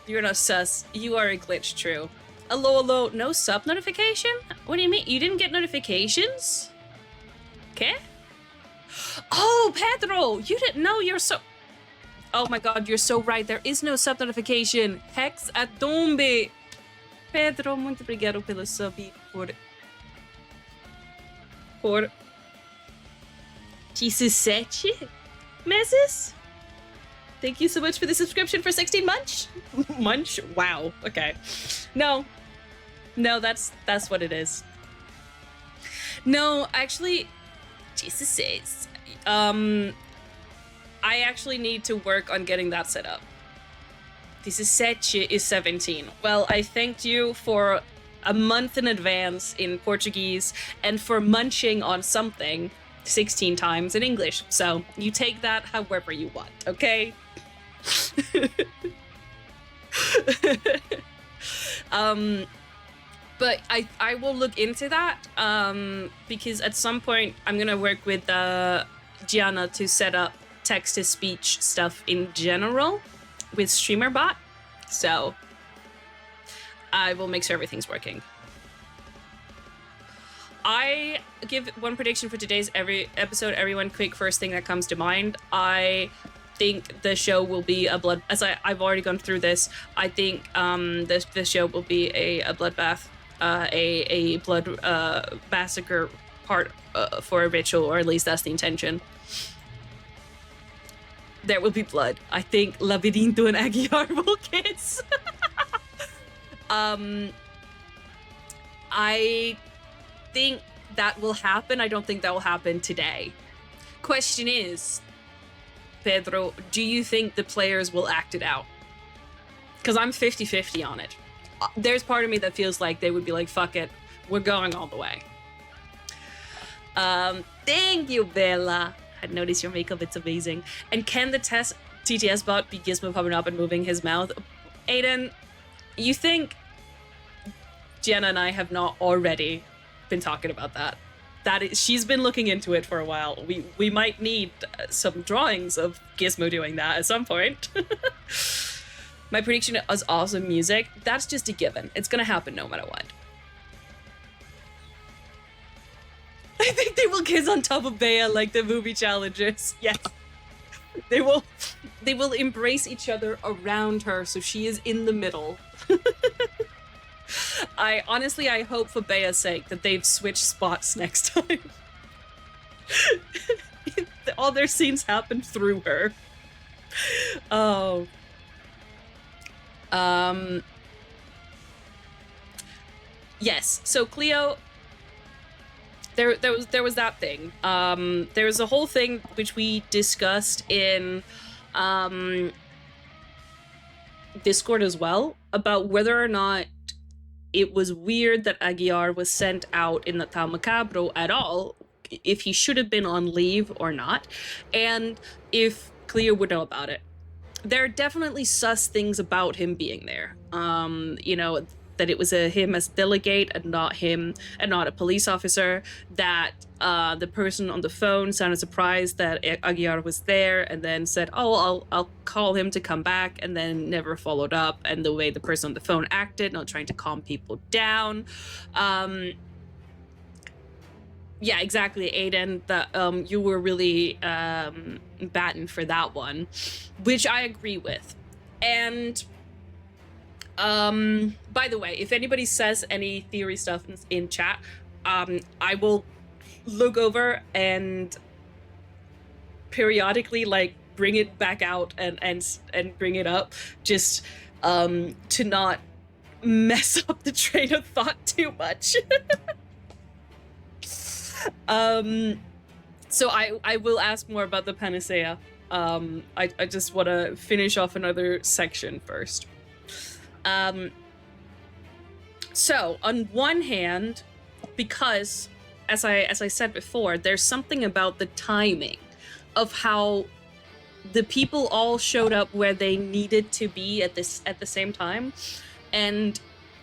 You're not sus. You are a glitch, true. Hello, no sub notification? What do you mean? You didn't get notifications? Okay. Oh, Pedro! You didn't know, you're so... Oh my god, you're so right. There is no sub notification. HEXATOMBE! Pedro, muito obrigado pelo sub por 17 meses? Thank you so much for the subscription for 16 months. Munch? Wow. Okay. No. No, that's what it is. No, actually, Jesus says, I actually need to work on getting that set up. This is 17. Well, I thanked you for a month in advance in Portuguese and for munching on something 16 times in English. So you take that however you want, okay? But I will look into that because at some point I'm gonna work with Gianna to set up text-to-speech stuff in general with StreamerBot. So I will make sure everything's working. I give one prediction for today's episode. Everyone, quick first thing that comes to mind. I think the show will be a blood. As I've already gone through this. I think the show will be a bloodbath, a blood massacre part for a ritual, or at least that's the intention. There will be blood. I think Labirinto and Aguiar will kiss. I think that will happen. I don't think that will happen today. Question is, Pedro, do you think the players will act it out? Because I'm 50-50 on it. There's part of me that feels like they would be like, fuck it, we're going all the way. Thank you, Bella. I noticed your makeup, it's amazing. And can the TTS bot be Gizmo popping up and moving his mouth? Aiden, you think Jenna and I have not already been talking about that? She's been looking into it for a while. We might need some drawings of Gizmo doing that at some point. My prediction is awesome music. That's just a given. It's gonna happen no matter what. I think they will kiss on top of Bea like the movie challenges. Yes. They will embrace each other around her so she is in the middle. I honestly hope for Bea's sake that they've switched spots next time. All their scenes happen through her. Oh. Yes, so Cleo, there was that thing. There was a whole thing which we discussed in Discord as well about whether or not it was weird that Aguiar was sent out in the Tal Macabro at all, if he should have been on leave or not, and if Cleo would know about it. There are definitely sus things about him being there. You know, that it was him as delegate and not a police officer, that the person on the phone sounded surprised that Aguiar was there and then said, oh, I'll call him to come back, and then never followed up, and the way the person on the phone acted, not trying to calm people down. Yeah, exactly, Aiden, that you were really batting for that one, which I agree with. And by the way, if anybody says any theory stuff in chat, I will look over and periodically like bring it back out and bring it up, just to not mess up the train of thought too much. So I will ask more about the Panacea. I just want to finish off another section first. So on one hand, because as I said before, there's something about the timing of how the people all showed up where they needed to be at the same time, and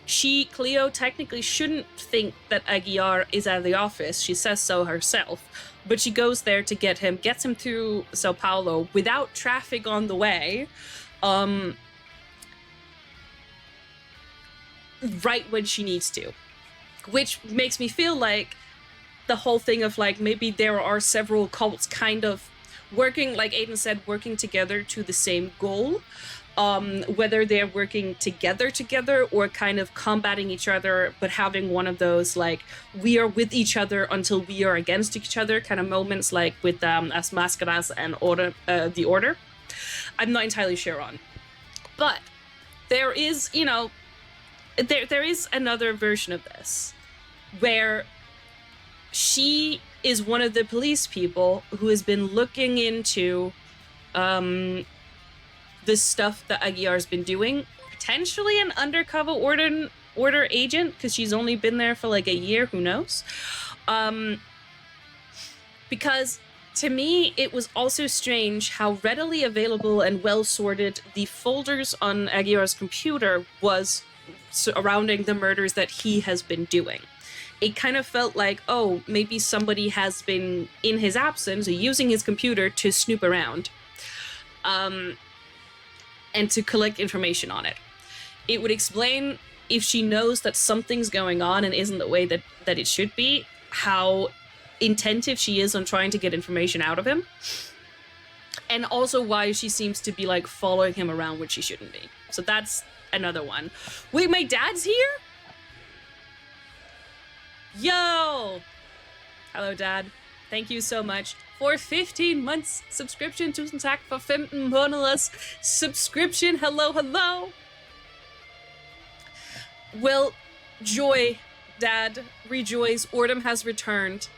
Cleo technically shouldn't think that Aguiar is at the office. She says so herself, but she goes there to get him, gets him through Sao Paulo without traffic on the way, right when she needs to, which makes me feel like the whole thing of like maybe there are several cults kind of working, like Aiden said, working together to the same goal. Whether they're working together or kind of combating each other, but having one of those like we are with each other until we are against each other kind of moments, like with As Máscaras and the Order. I'm not entirely sure on, but there is, you know, there is another version of this where she is one of the police people who has been looking into the stuff that Aguiar's been doing, potentially an undercover order agent, because she's only been there for like a year, who knows? Because to me, it was also strange how readily available and well sorted the folders on Aguiar's computer was surrounding the murders that he has been doing. It kind of felt like, oh, maybe somebody has been, in his absence, using his computer to snoop around and to collect information on it. It would explain, if she knows that something's going on and isn't the way that it should be, how intensive she is on trying to get information out of him. And also why she seems to be like following him around when she shouldn't be. So that's another one. Wait, my dad's here? Yo! Hello, Dad. Thank you so much for 15 months subscription. Tusind tak for 15 måneders subscription. Hello, hello. Well, joy, Dad. Rejoice. Ordem has returned.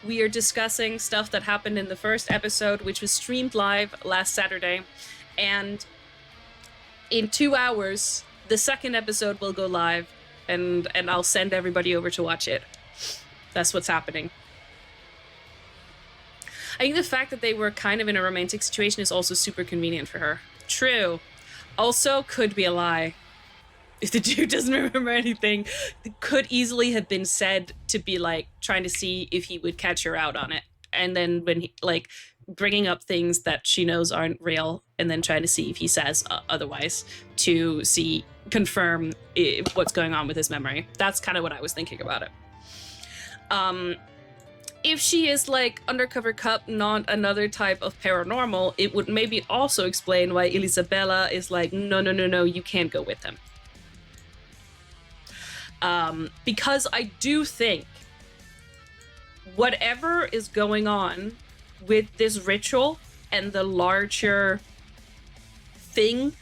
We are discussing stuff that happened in the first episode, which was streamed live last Saturday. And in 2 hours, the second episode will go live, and I'll send everybody over to watch it. That's what's happening. I think the fact that they were kind of in a romantic situation is also super convenient for her. True. Also, could be a lie. If the dude doesn't remember anything, it could easily have been said to be like trying to see if he would catch her out on it. And then when he, like, bringing up things that she knows aren't real, and then trying to see if he says otherwise to confirm what's going on with his memory. That's kind of what I was thinking about it. If she is like undercover cop, not another type of paranormal, it would maybe also explain why Isabella is like, no, you can't go with him. Because I do think whatever is going on with this ritual and the larger thing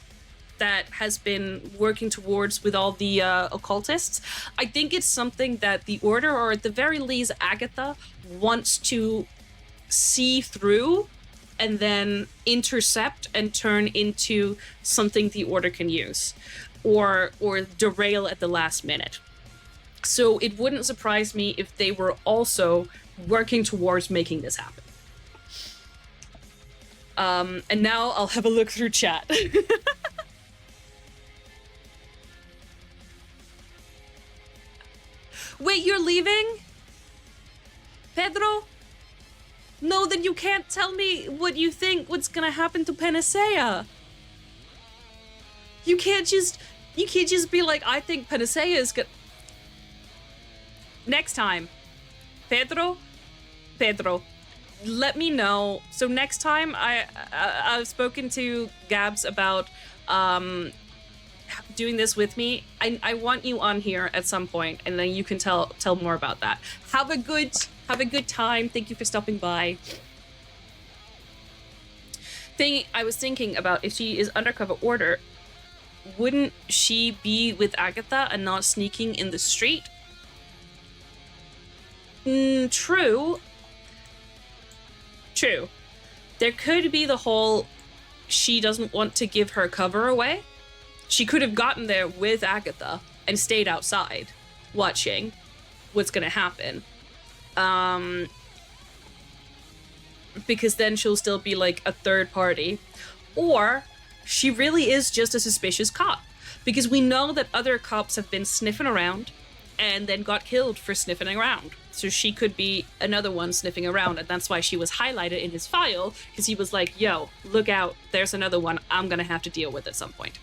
that has been working towards with all the occultists, I think it's something that the Order, or at the very least Agatha, wants to see through and then intercept and turn into something the Order can use, or derail at the last minute. So it wouldn't surprise me if they were also working towards making this happen. And now I'll have a look through chat. Wait, you're leaving? Pedro? No, then you can't tell me what you think what's gonna happen to Panacea. You can't just be like, I think Panacea is gonna... Next time, Pedro, let me know. So next time, I've spoken to Gabs about doing this with me. I want you on here at some point, and then you can tell more about that. Have a good time. Thank you for stopping by. I was thinking about, if she is undercover Order, wouldn't she be with Agatha and not sneaking in the street? True. There could be the whole, she doesn't want to give her cover away. She could have gotten there with Agatha and stayed outside watching what's gonna happen. Because then she'll still be like a third party. Or she really is just a suspicious cop. Because we know that other cops have been sniffing around and then got killed for sniffing around. So she could be another one sniffing around, and that's why she was highlighted in his file, because he was like, yo, look out, there's another one I'm gonna have to deal with at some point.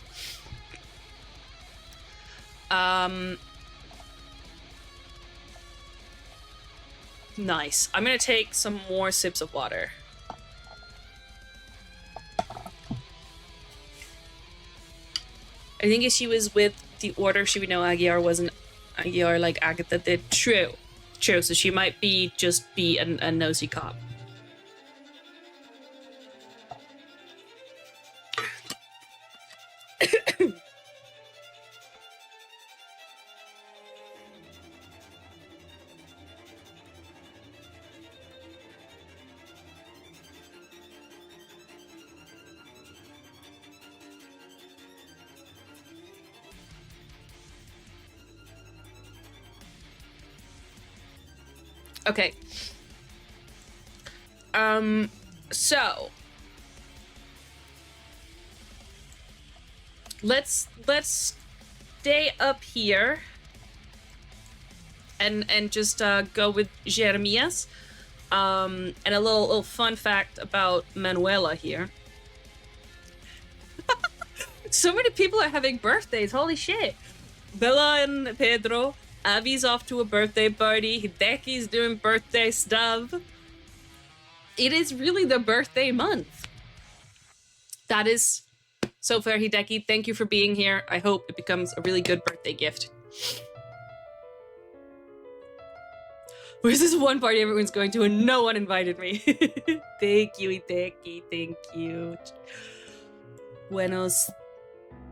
Nice. I'm gonna take some more sips of water. I think if she was with the Order, she would know Aguiar wasn't Aguiar like Agatha did. True. So she might be a nosy cop. Okay. So let's stay up here and just go with Jeremias. And a little fun fact about Manuela here. So many people are having birthdays, holy shit. Bella and Pedro, Abby's off to a birthday party, Hideki's doing birthday stuff. It is really the birthday month. That is so fair, Hideki. Thank you for being here. I hope it becomes a really good birthday gift. Where's this one party everyone's going to and no one invited me? Thank you, Hideki. Thank you. Buenos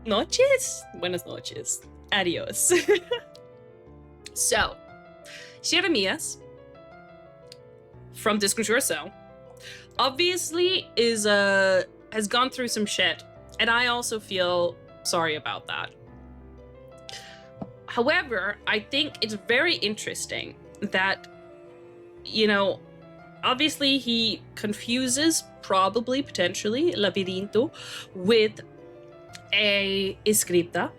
noches? Buenas noches. Adios. So, Jeremias from Disconjure obviously is has gone through some shit, and I also feel sorry about that. However, I think it's very interesting that, you know, obviously he confuses, probably, potentially, Labirinto with a scripta,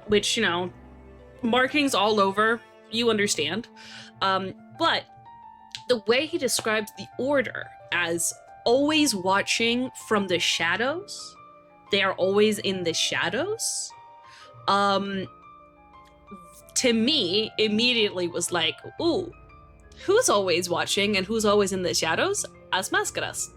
which, you know, markings all over, you understand. But the way he describes the Order as always watching from the shadows, they are always in the shadows, to me, immediately was like, ooh, who's always watching and who's always in the shadows? As máscaras.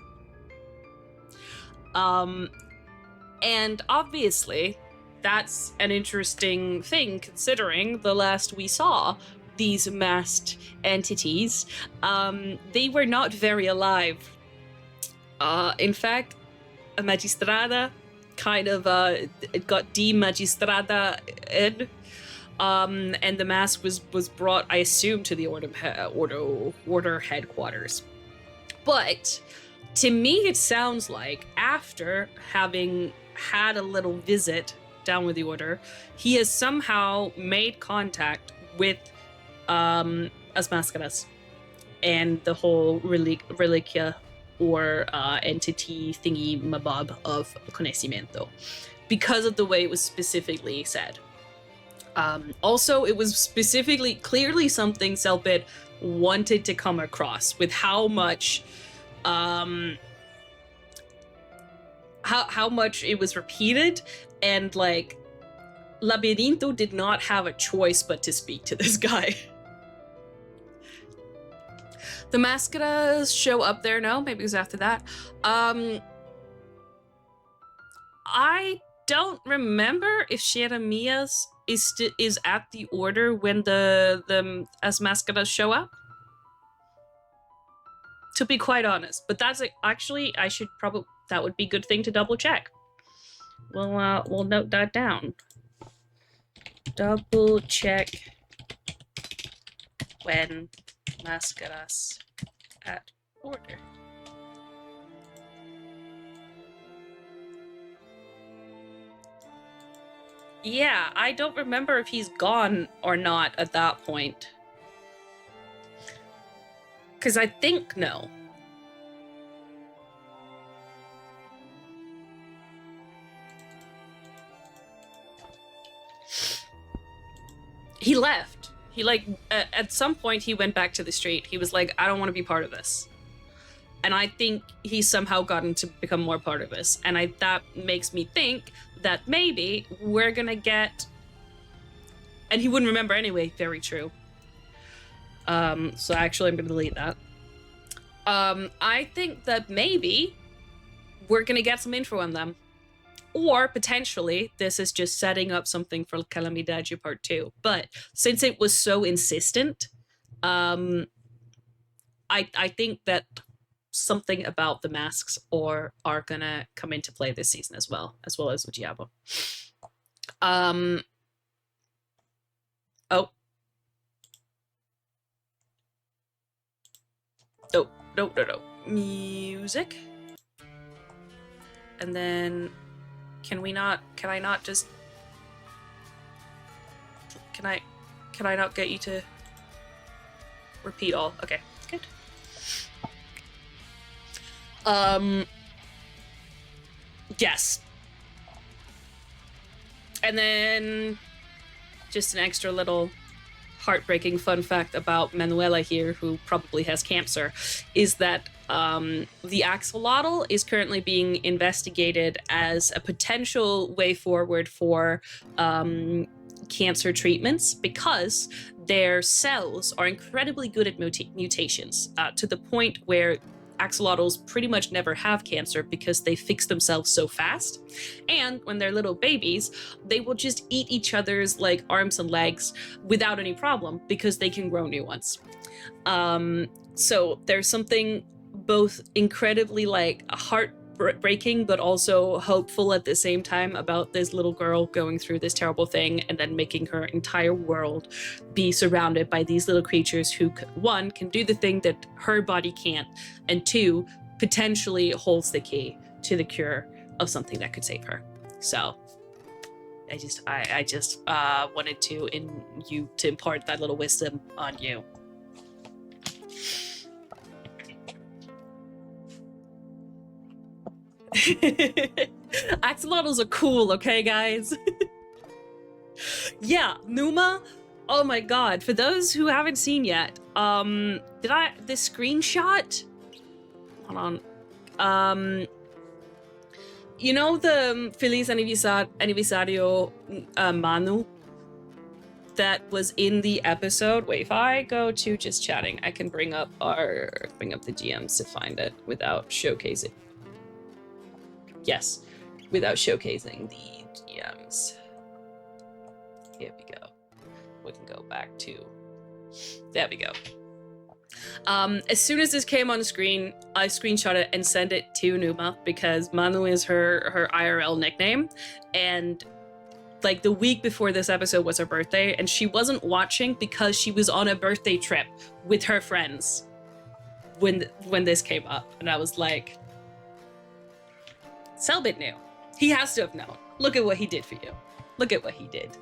And obviously, that's an interesting thing, considering the last we saw these masked entities, they were not very alive. In fact, a magistrada kind of got de-magistrada-ed, and the mask was brought, I assume, to the order headquarters. But to me, it sounds like after having had a little visit down with the Order, he has somehow made contact with As Máscaras and the whole reliquia or entity thingy mabob of conocimiento, because of the way it was specifically said. Also, it was specifically, clearly something Cellbit wanted to come across with how much how much it was repeated, and like Labirinto did not have a choice but to speak to this guy. The Máscaras show up there, no? Maybe it was after that. I don't remember if Jeremias is at the Order when the As Máscaras show up, to be quite honest. But that's actually, I should probably, that would be a good thing to double check. We'll note that down. Double check when Máscaras at Order. Yeah, I don't remember if he's gone or not at that point. Because I think no. He left. He, like, at some point he went back to the street. He was like, I don't want to be part of this. And I think he's somehow gotten to become more part of this. And that makes me think that maybe we're gonna get... And he wouldn't remember anyway, very true. So actually I'm gonna delete that. I think that maybe we're gonna get some info on them. Or potentially this is just setting up something for Calamidade Part 2. But since it was so insistent, I think that something about the masks are gonna come into play this season as well as with Diabo. Oh. No. Music. And then can I not get you to... repeat all. Okay, good. Yes. And then just an extra little heartbreaking fun fact about Manuela here, who probably has cancer, is that the axolotl is currently being investigated as a potential way forward for cancer treatments because their cells are incredibly good at mutations to the point where axolotls pretty much never have cancer because they fix themselves so fast. And when they're little babies, they will just eat each other's like arms and legs without any problem because they can grow new ones. So there's something both incredibly like heartbreaking but also hopeful at the same time about this little girl going through this terrible thing and then making her entire world be surrounded by these little creatures who, one, can do the thing that her body can't, and two, potentially holds the key to the cure of something that could save her. So I just wanted to impart that little wisdom on you. Axolotls are cool, okay, guys? Yeah, Numa. Oh my god! For those who haven't seen yet, the screenshot? Hold on. You know the Feliz Aniversario Manu that was in the episode? Wait, if I go to just chatting, I can bring up the GMs to find it without showcasing. Yes, without showcasing the GMs. Here we go. We can go back to... There we go. As soon as this came on screen, I screenshot it and sent it to Numa because Manu is her IRL nickname. And like the week before this episode was her birthday, and she wasn't watching because she was on a birthday trip with her friends when this came up. And I was like... Cellbit knew. He has to have known. Look at what he did for you. Look at what he did.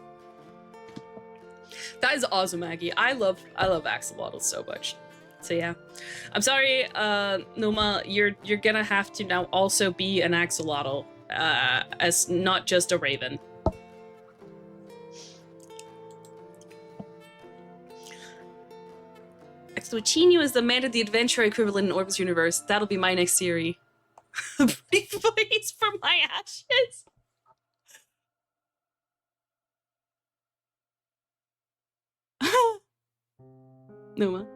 That is awesome, Maggie. I love axolotls so much. So yeah. I'm sorry, Noma, you're gonna have to now also be an axolotl, as not just a raven. Exochino is the man of the adventure equivalent in Orb's universe. That'll be my next series. Please, for my ashes. Numa.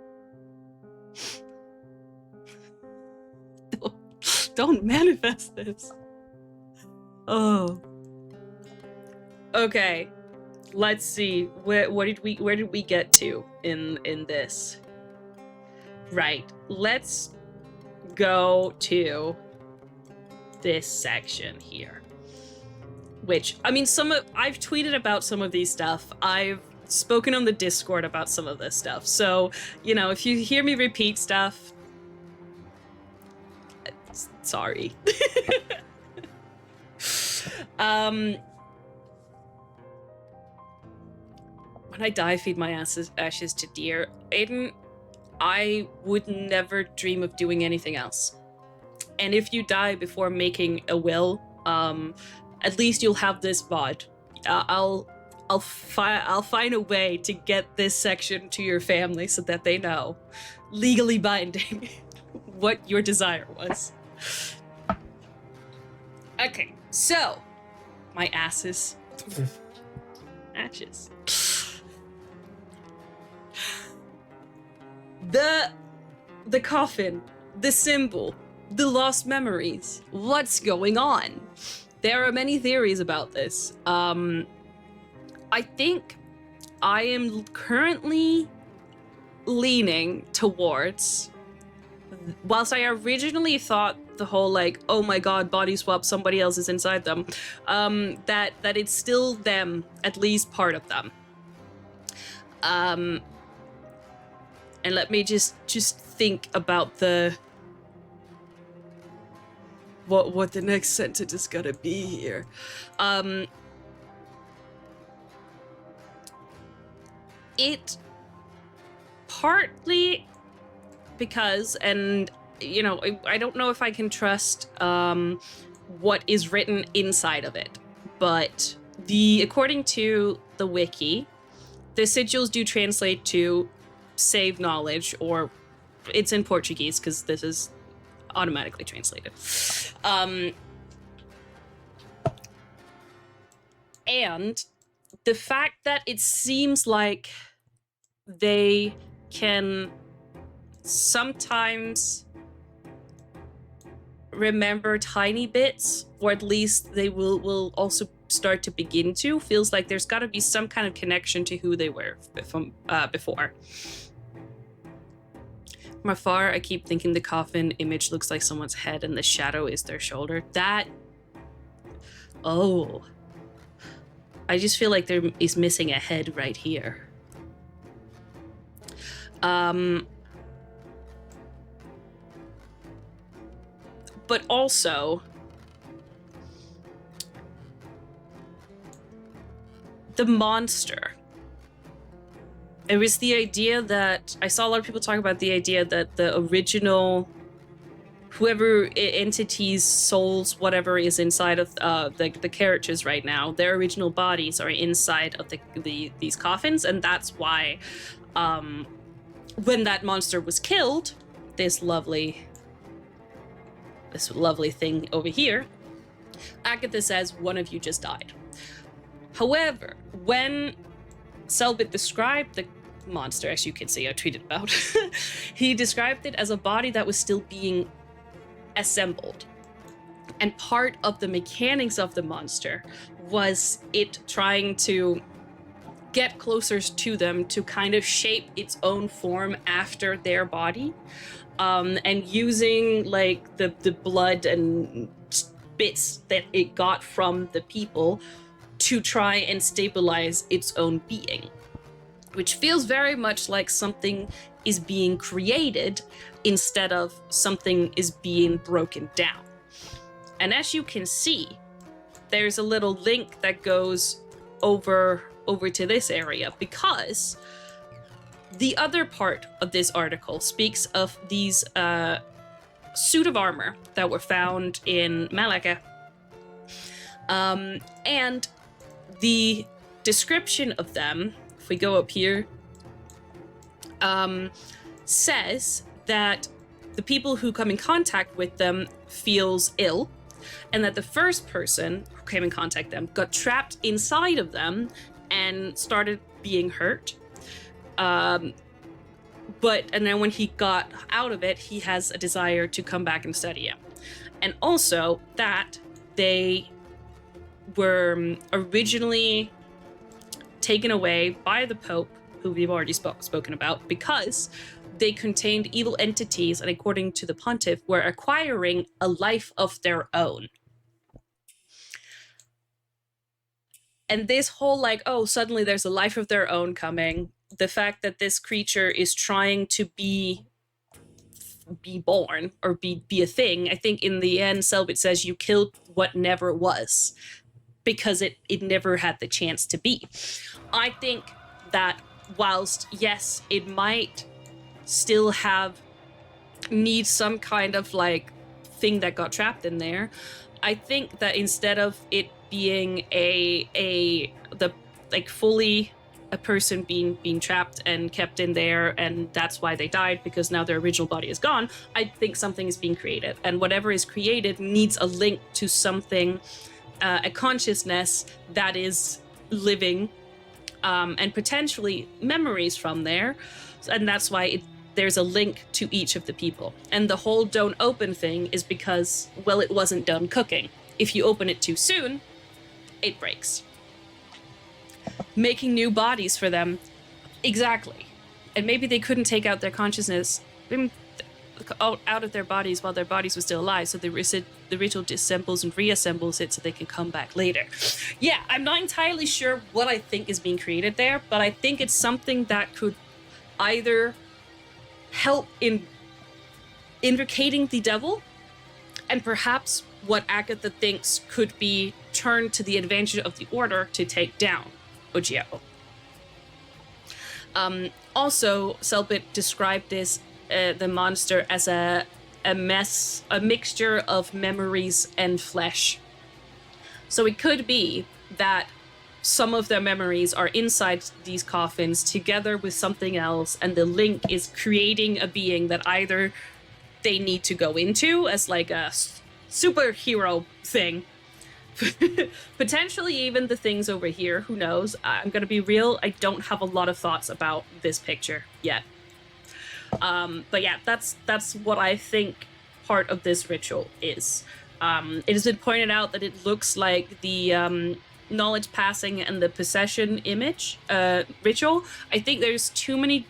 Don't manifest this. Oh. Okay. Let's see. Where did we get to in this? Right. Let's go to this section here. Which, I mean, I've tweeted about some of these stuff. I've spoken on the Discord about some of this stuff. So, you know, if you hear me repeat stuff, sorry. When I die, feed my ashes to deer. Aiden, I would never dream of doing anything else. And if you die before making a will, at least you'll have this VOD. I'll find a way to get this section to your family so that they know, legally binding, what your desire was. Okay, so my asses, ashes. The coffin, the symbol, the lost memories. What's going on? There are many theories about this. I think I am currently leaning towards, whilst I originally thought the whole like, oh my god, body swap, somebody else is inside them, that it's still them, at least part of them. And let me just think about what the next sentence is gonna be here. It partly because, and you know, I don't know if I can trust what is written inside of it, but according to the wiki, the sigils do translate to save knowledge, or it's in Portuguese because this is automatically translated. And the fact that it seems like they can sometimes remember tiny bits, or at least they will also start to begin to, feels like there's got to be some kind of connection to who they were from before. From afar, I keep thinking the coffin image looks like someone's head and the shadow is their shoulder. Oh. I just feel like there is missing a head right here. But also, the monster. It was the idea that I saw a lot of people talk about the idea that the original, whoever entities, souls, whatever is inside of the characters right now, their original bodies are inside of these coffins, and that's why when that monster was killed, this lovely thing over here, Agatha says one of you just died. However, when Cellbit described the monster, as you can see, I tweeted about, he described it as a body that was still being assembled. And part of the mechanics of the monster was it trying to get closer to them to kind of shape its own form after their body, and using like the blood and bits that it got from the people to try and stabilize its own being, which feels very much like something is being created instead of something is being broken down. And as you can see, there's a little link that goes over to this area, because the other part of this article speaks of these suit of armor that were found in Malacca. And the description of them, if we go up here, says that the people who come in contact with them feels ill, and that the first person who came in contact with them got trapped inside of them and started being hurt. And then when he got out of it, he has a desire to come back and study it. And also that they were originally taken away by the Pope, who we've already spoken about, because they contained evil entities, and according to the pontiff, were acquiring a life of their own. And this whole like, oh, suddenly there's a life of their own coming, the fact that this creature is trying to be born or be a thing, I think in the end, Cellbit says you killed what never was, because it never had the chance to be. I think that whilst, yes, it might still need some kind of like thing that got trapped in there, I think that instead of it being fully a person being trapped and kept in there, and that's why they died, because now their original body is gone, I think something is being created, and whatever is created needs a link to something, a consciousness that is living, and potentially memories from there, and that's why there's a link to each of the people. And the whole don't open thing is because, well, it wasn't done cooking. If you open it too soon, it breaks. Making new bodies for them, exactly. And maybe they couldn't take out their consciousness out of their bodies while their bodies were still alive, so the ritual disassembles and reassembles it so they can come back later. Yeah, I'm not entirely sure what I think is being created there, but I think it's something that could either help in invocating the devil, and perhaps what Agatha thinks could be turned to the advantage of the Order to take down Diabo. Also, Cellbit described the monster as a mixture of memories and flesh. So it could be that some of their memories are inside these coffins together with something else, and the link is creating a being that either they need to go into as like a superhero thing. Potentially even the things over here, who knows? I'm gonna be real, I don't have a lot of thoughts about this picture yet. But yeah, that's what I think part of this ritual is. It has been pointed out that it looks like the knowledge passing and the possession image ritual. I think there's too many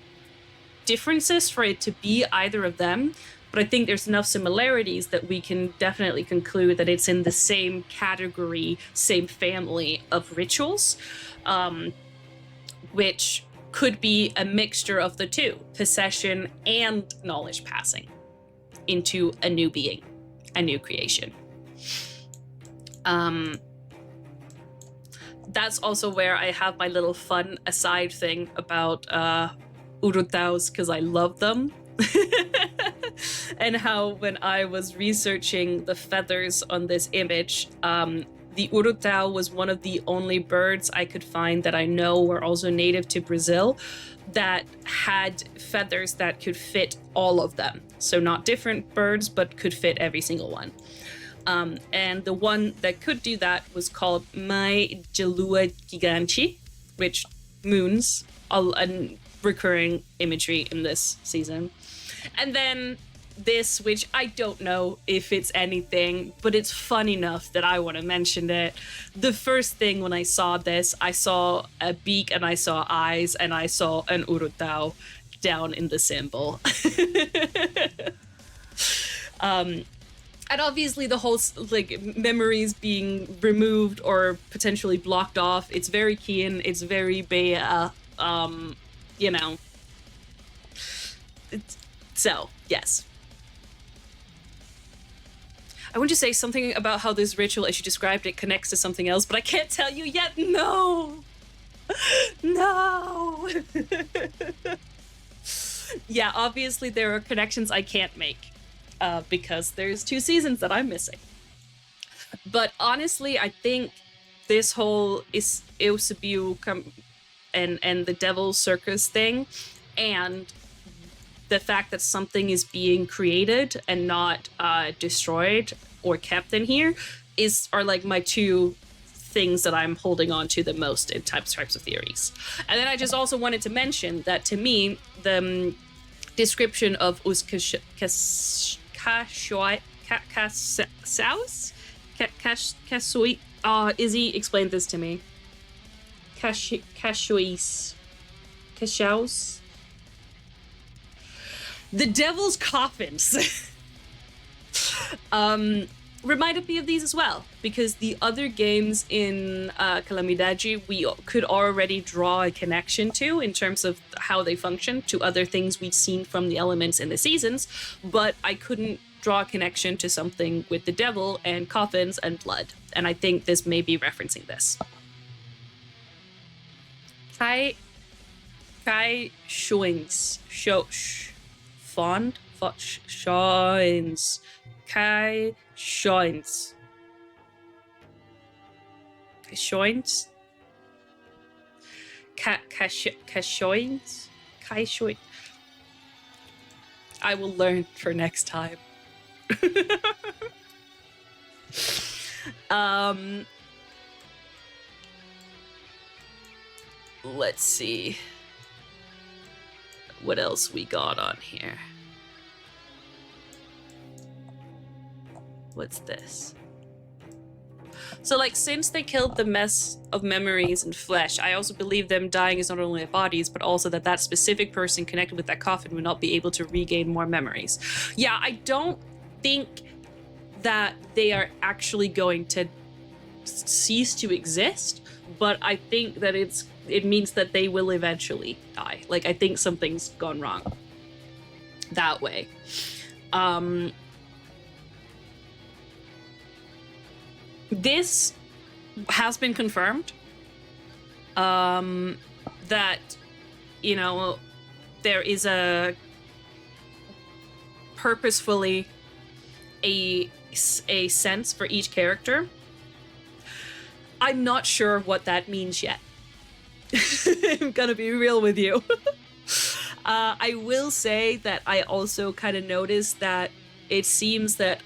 differences for it to be either of them, but I think there's enough similarities that we can definitely conclude that it's in the same category, same family of rituals, which could be a mixture of the two, possession and knowledge passing into a new being, a new creation. That's also where I have my little fun aside thing about urutaos, because I love them. And how when I was researching the feathers on this image, the urutao was one of the only birds I could find that I know were also native to Brazil that had feathers that could fit all of them. So not different birds, but could fit every single one. And the one that could do that was called Mai Jalua Giganti, which moons, a recurring imagery in this season. And then this, which I don't know if it's anything, but it's fun enough that I want to mention it. The first thing when I saw this, I saw a beak and I saw eyes and I saw an urutao down in the symbol. And obviously the whole like memories being removed or potentially blocked off, it's very keen, it's very you know. So, yes. I want to say something about how this ritual, as you described it, connects to something else, but I can't tell you yet. No! No! Yeah, obviously there are connections I can't make because there's 2 seasons that I'm missing. But honestly, I think this whole Eusebiu and the Devil's Circus thing, and the fact that something is being created and not destroyed or kept in here are like my 2 things that I'm holding on to the most in types of theories. And then I just also wanted to mention that to me, the description of Uskasui, Izzy explained this to me. Kashuis. The Devil's Coffins reminded me of these as well, because the other games in Calamidaji we could already draw a connection to in terms of how they function to other things we'd seen from the elements in the seasons, but I couldn't draw a connection to something with the devil and coffins and blood, and I think this may be referencing this. Kai Shoins. Shines. Kai Shines. Shoins. Kashoins. Kai Shoins. I will learn for next time. Let's see what else we got on here. What's this? So, like, since they killed the mess of memories and flesh, I also believe them dying is not only their bodies, but also that specific person connected with that coffin would not be able to regain more memories. Yeah, I don't think that they are actually going to cease to exist, but I think that it means that they will eventually die. Like, I think something's gone wrong that way. This has been confirmed that you know, there is a purposefully a sense for each character. I'm not sure what that means yet. I'm gonna be real with you. I will say that I also kind of noticed that it seems that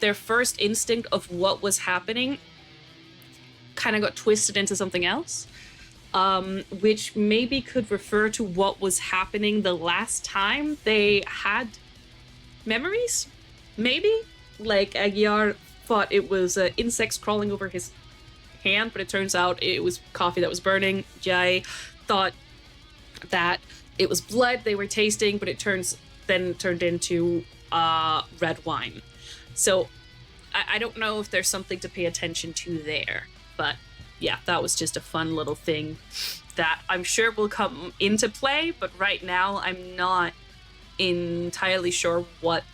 their first instinct of what was happening kind of got twisted into something else, which maybe could refer to what was happening the last time they had memories, maybe? Like, Aguiar thought it was insects crawling over his hand, but it turns out it was coffee that was burning. Jae thought that it was blood they were tasting, but it turned into red wine. So I don't know if there's something to pay attention to there, but yeah, that was just a fun little thing that I'm sure will come into play, but right now I'm not entirely sure what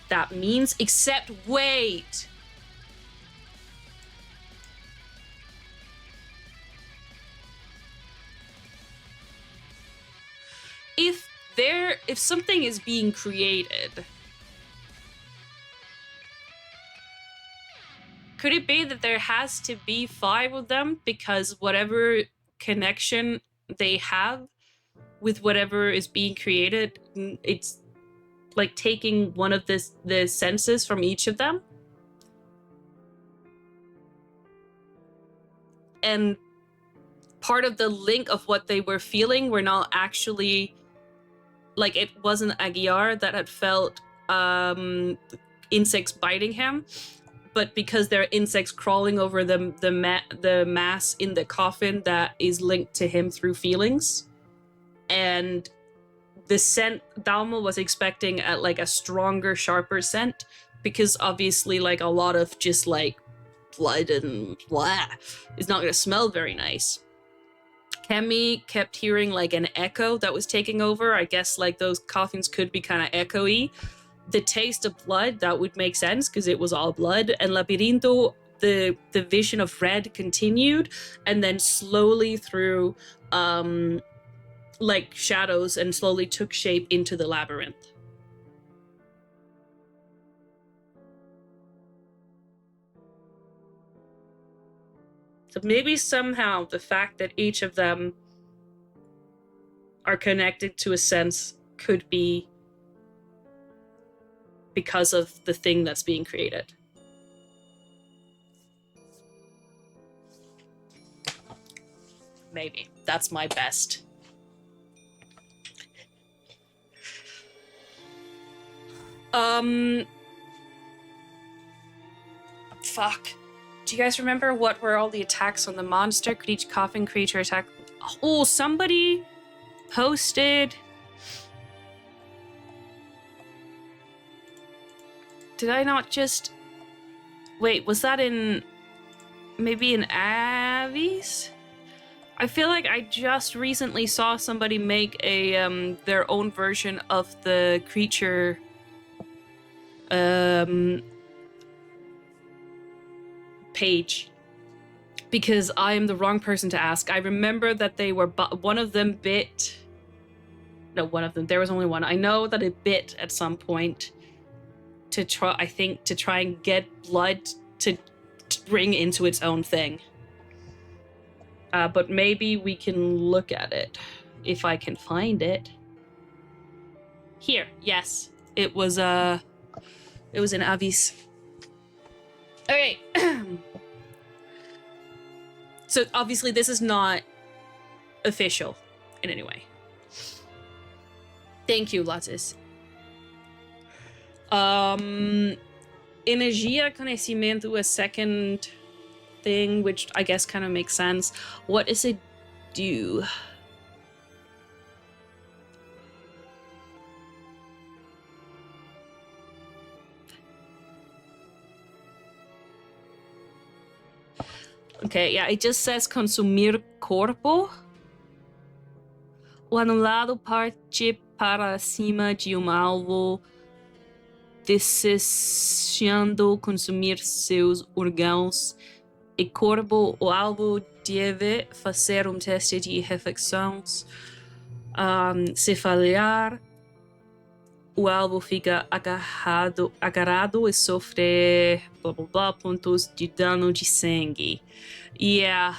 that means, except wait. If something is being created, could it be that there has to be 5 of them because whatever connection they have with whatever is being created, it's like taking one of the senses from each of them? And part of the link of what they were feeling were not actually, like, it wasn't Aguiar that had felt insects biting him, but because there are insects crawling over the mass in the coffin that is linked to him through feelings. And the scent Dalmo was expecting at like a stronger, sharper scent, because obviously like a lot of just like blood and blah is not going to smell very nice. Kemi kept hearing like an echo that was taking over. I guess like those coffins could be kind of echoey. The taste of blood, that would make sense because it was all blood. And Labirinto, the vision of red continued, and then slowly through like shadows, and slowly took shape into the labyrinth. So maybe somehow the fact that each of them are connected to a sense could be because of the thing that's being created. Maybe. That's my best. Fuck. Do you guys remember what were all the attacks on the monster? Could each coffin creature attack? Oh, somebody posted. Did I not just... Wait, was that in... Maybe in Avi's? I feel like I just recently saw somebody make a their own version of the creature page, because I am the wrong person to ask. I remember that they were one of them bit. No, one of them. There was only one. I know that it bit at some point to try. I think to try and get blood to bring into its own thing. But maybe we can look at it if I can find it. Here, yes, it was in Avis. Okay. So obviously this is not official in any way. Thank you, Lattes. Energia, conhecimento, a second thing, which I guess kind of makes sense. What does it do? Okay, yeah, it just says consumir corpo. O anulado parte para cima de alvo, desejando consumir seus órgãos, e corpo, o alvo deve fazer teste de reflexões. Se falhar, o alvo fica agarrado e sofre blá blá blá pontos de dano de sangue. Yeah.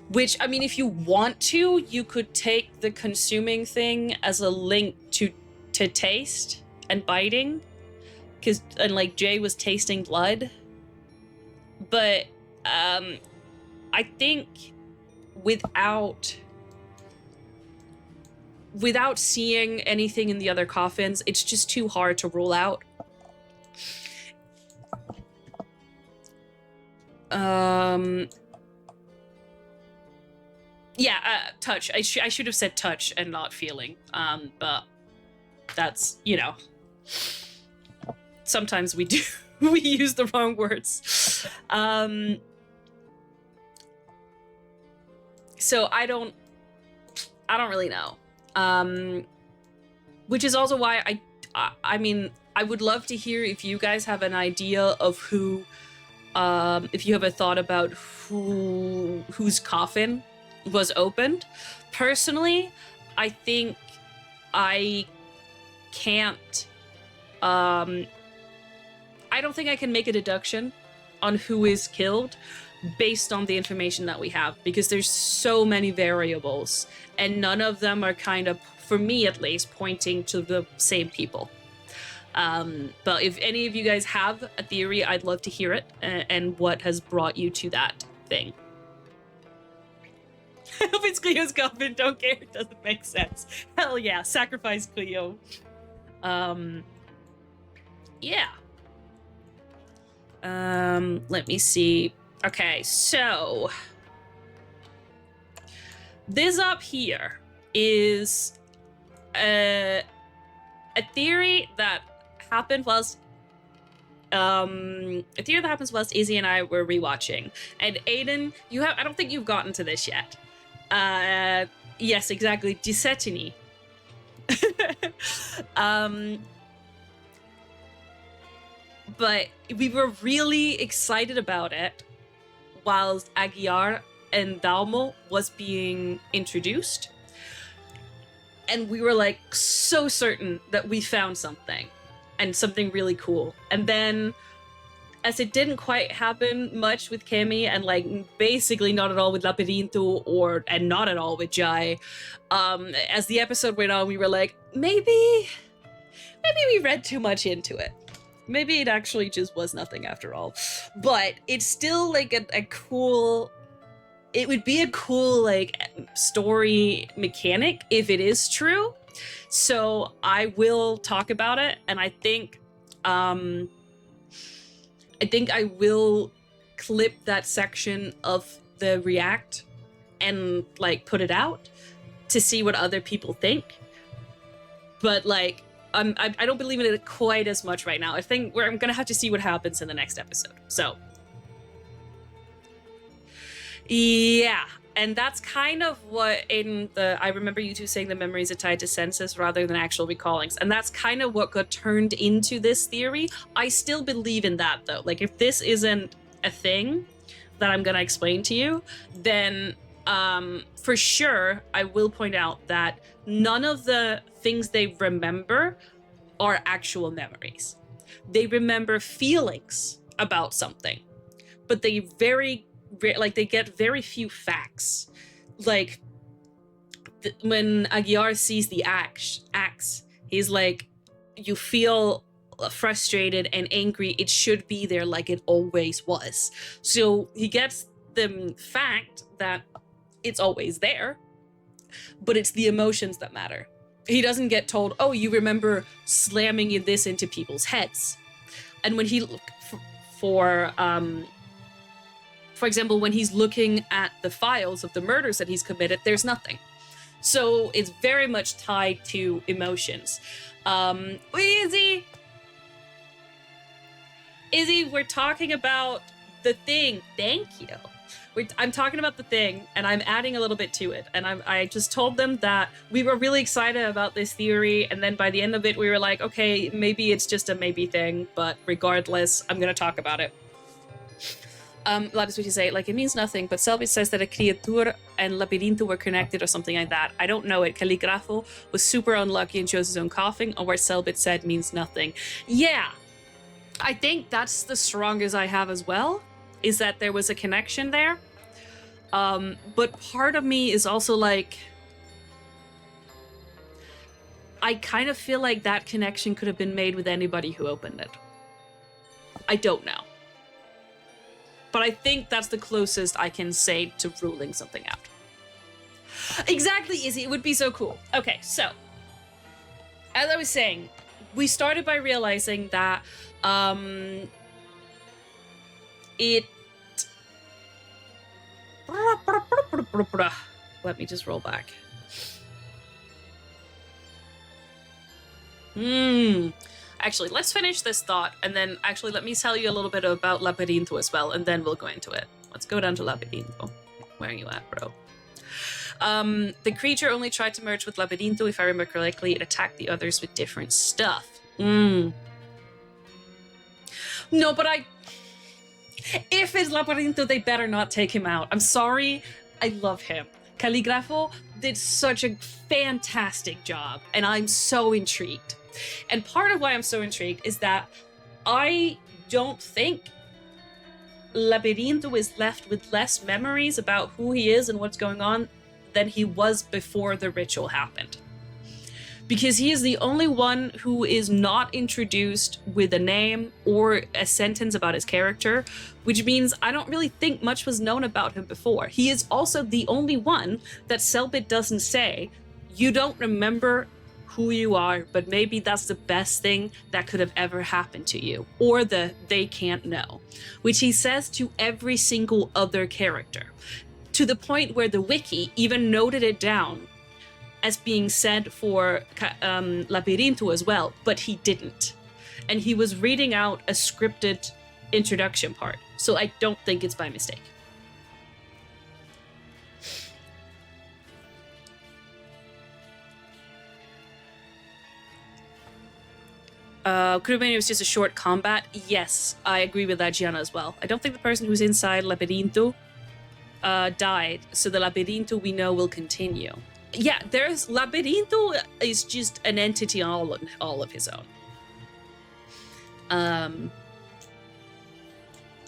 Which, I mean, if you want to, you could take the consuming thing as a link to taste and biting. And like Jay was tasting blood. But I think without seeing anything in the other coffins, it's just too hard to rule out. Touch. I should have said touch and not feeling. But that's, you know, sometimes we do we use the wrong words. So I don't really know. Which is also why I mean, I would love to hear if you guys have an idea of who, if you have a thought about whose coffin was opened. Personally, I think I can't, I don't think I can make a deduction on who is killed based on the information that we have, because there's so many variables and none of them are kind of, for me at least, pointing to the same people. But if any of you guys have a theory, I'd love to hear it, and what has brought you to that thing. I hope it's Cleo's coffin, don't care, it doesn't make sense. Hell yeah, sacrifice Cleo. Yeah. Let me see. Okay, so this up here is a theory that happened whilst Izzy and I were rewatching. And Aiden, I don't think you've gotten to this yet. Yes, exactly. Dissetini. But we were really excited about it whilst Aguiar and Diabo was being introduced. And we were like so certain that we found something, and something really cool. And then, as it didn't quite happen much with Kemi, and like basically not at all with Labirinto, and not at all with Jae, as the episode went on, we were like, maybe we read too much into it. Maybe it actually just was nothing after all. But it's still like a cool, it would be a cool like story mechanic if it is true. So I will talk about it, and I think I will clip that section of the react and like put it out to see what other people think. But like, I don't believe in it quite as much right now. I think I'm gonna have to see what happens in the next episode. So yeah, and that's kind of what I remember you two saying the memories are tied to senses rather than actual recallings, and that's kind of what got turned into this theory. I still believe in that though. Like, if this isn't a thing that I'm gonna explain to you, then for sure I will point out that none of the things they remember are actual memories. They remember feelings about something, but they get very few facts. Like when Aguiar sees the axe, he's like, you feel frustrated and angry, it should be there like it always was. So he gets the fact that it's always there, but it's the emotions that matter. He doesn't get told, oh, you remember slamming this into people's heads. And when he for example, when he's looking at the files of the murders that he's committed, there's nothing. So it's very much tied to emotions. Izzy, we're talking about the thing. Thank you. I'm talking about the thing, and I'm adding a little bit to it. And I just told them that we were really excited about this theory, and then by the end of it, we were like, okay, maybe it's just a maybe thing, but regardless, I'm gonna talk about it. Ladis, would you say, like, it means nothing, but Cellbit says that a creature and Labirinto were connected or something like that. I don't know it. Calligrapho was super unlucky and chose his own coughing, or where Cellbit said means nothing. Yeah, I think that's the strongest I have as well, is that there was a connection there. But part of me is also like, I kind of feel like that connection could have been made with anybody who opened it. I don't know. But I think that's the closest I can say to ruling something out. Exactly, Izzy. It would be so cool. Okay, so as I was saying, we started by realizing that it... Let me just roll back. Actually, let's finish this thought, and then actually let me tell you a little bit about Labirinto as well, and then we'll go into it. Let's go down to Labirinto. Where are you at, bro? The creature only tried to merge with Labirinto. If I remember correctly, it attacked the others with different stuff. No, but if it's Labirinto, they better not take him out. I'm sorry. I love him. Calligrapho did such a fantastic job, and I'm so intrigued. And part of why I'm so intrigued is that I don't think Labirinto is left with less memories about who he is and what's going on than he was before the ritual happened. Because he is the only one who is not introduced with a name or a sentence about his character, which means I don't really think much was known about him before. He is also the only one that Cellbit doesn't say, you don't remember who you are, but maybe that's the best thing that could have ever happened to you, or they can't know, which he says to every single other character, to the point where the wiki even noted it down as being said for Labirinto as well, but he didn't. And he was reading out a scripted introduction part, so I don't think it's by mistake. Could have been it was just a short combat. Yes, I agree with that, Gianna, as well. I don't think the person who's inside Labirinto died, so the Labirinto we know will continue. Yeah, there's Labirinto is just an entity all of his own. And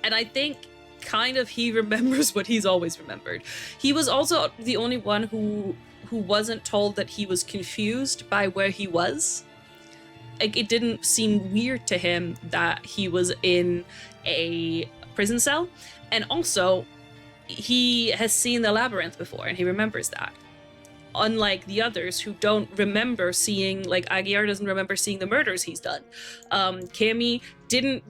I think kind of he remembers what he's always remembered. He was also the only one who wasn't told that he was confused by where he was. Like, it didn't seem weird to him that he was in a prison cell. And also, he has seen the labyrinth before, and he remembers that. Unlike the others who don't remember seeing, like, Aguiar doesn't remember seeing the murders he's done. Cammy didn't,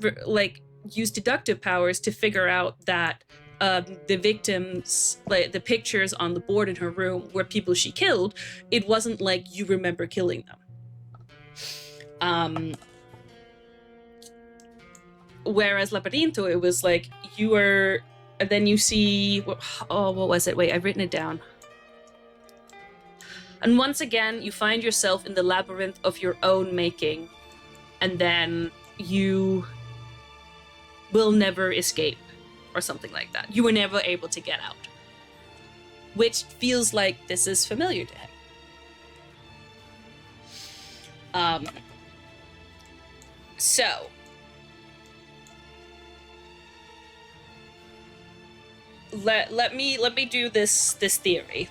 use deductive powers to figure out that the victims, like, the pictures on the board in her room were people she killed. It wasn't like you remember killing them. Whereas Labirinto, it was like you were, and then you see, what was it? Wait, I've written it down. And once again, you find yourself in the labyrinth of your own making, and then you will never escape, or something like that. You were never able to get out. Which feels like this is familiar to him. So, let me do this theory.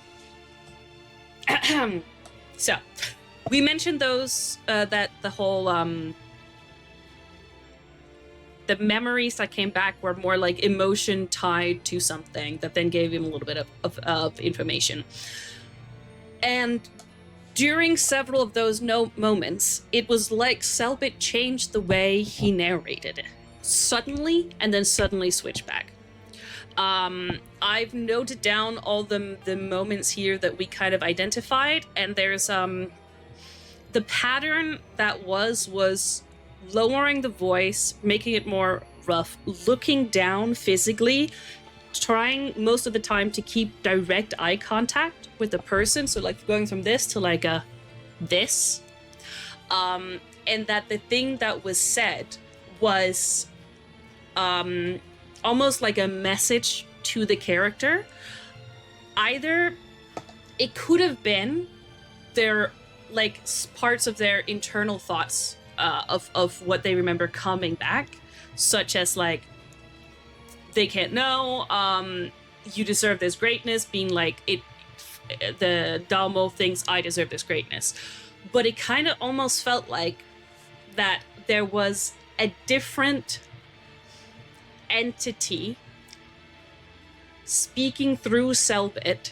So, we mentioned those that the whole the memories that came back were more like emotion tied to something that then gave him a little bit of information. And during several of those moments, it was like Cellbit changed the way he narrated it. Suddenly, and then suddenly switched back. I've noted down all the moments here that we kind of identified, and there's the pattern that was lowering the voice, making it more rough, looking down physically, trying most of the time to keep direct eye contact with the person. So like going from this to like a this. And that the thing that was said was almost like a message to the character. Either it could have been their like parts of their internal thoughts of what they remember coming back, such as like they can't know, you deserve this greatness, being like the Dalmo thinks I deserve this greatness. But it kind of almost felt like that there was a different entity speaking through Cellbit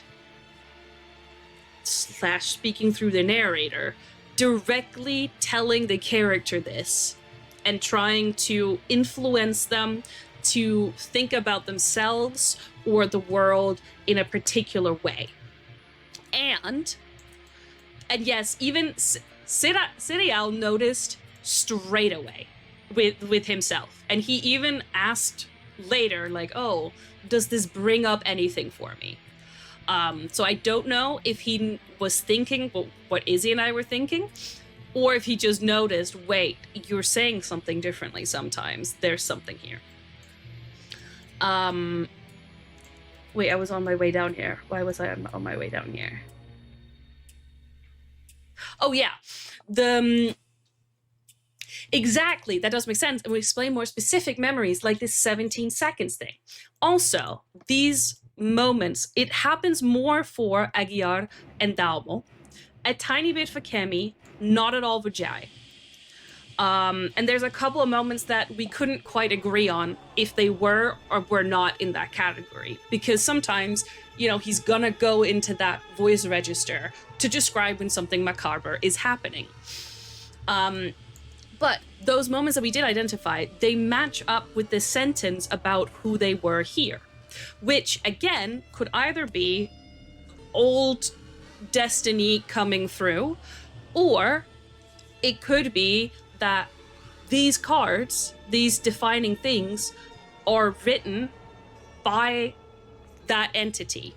/ speaking through the narrator, directly telling the character this and trying to influence them to think about themselves or the world in a particular way. And yes, even Sirial noticed straight away with himself. And he even asked later, like, oh, does this bring up anything for me? So I don't know if he was thinking what Izzy and I were thinking, or if he just noticed, wait, you're saying something differently sometimes. There's something here. Wait, I was on my way down here. Why was I on my way down here? Oh, yeah. Exactly, that does make sense. And we explain more specific memories, like this 17 seconds thing. Also, these moments, it happens more for Aguiar and Dalmo, a tiny bit for Kemi, not at all for Jae. And there's a couple of moments that we couldn't quite agree on if they were or were not in that category. Because sometimes, you know, he's gonna go into that voice register to describe when something macabre is happening. But those moments that we did identify, they match up with the sentence about who they were here. Which, again, could either be old destiny coming through, or it could be that these cards, these defining things, are written by that entity.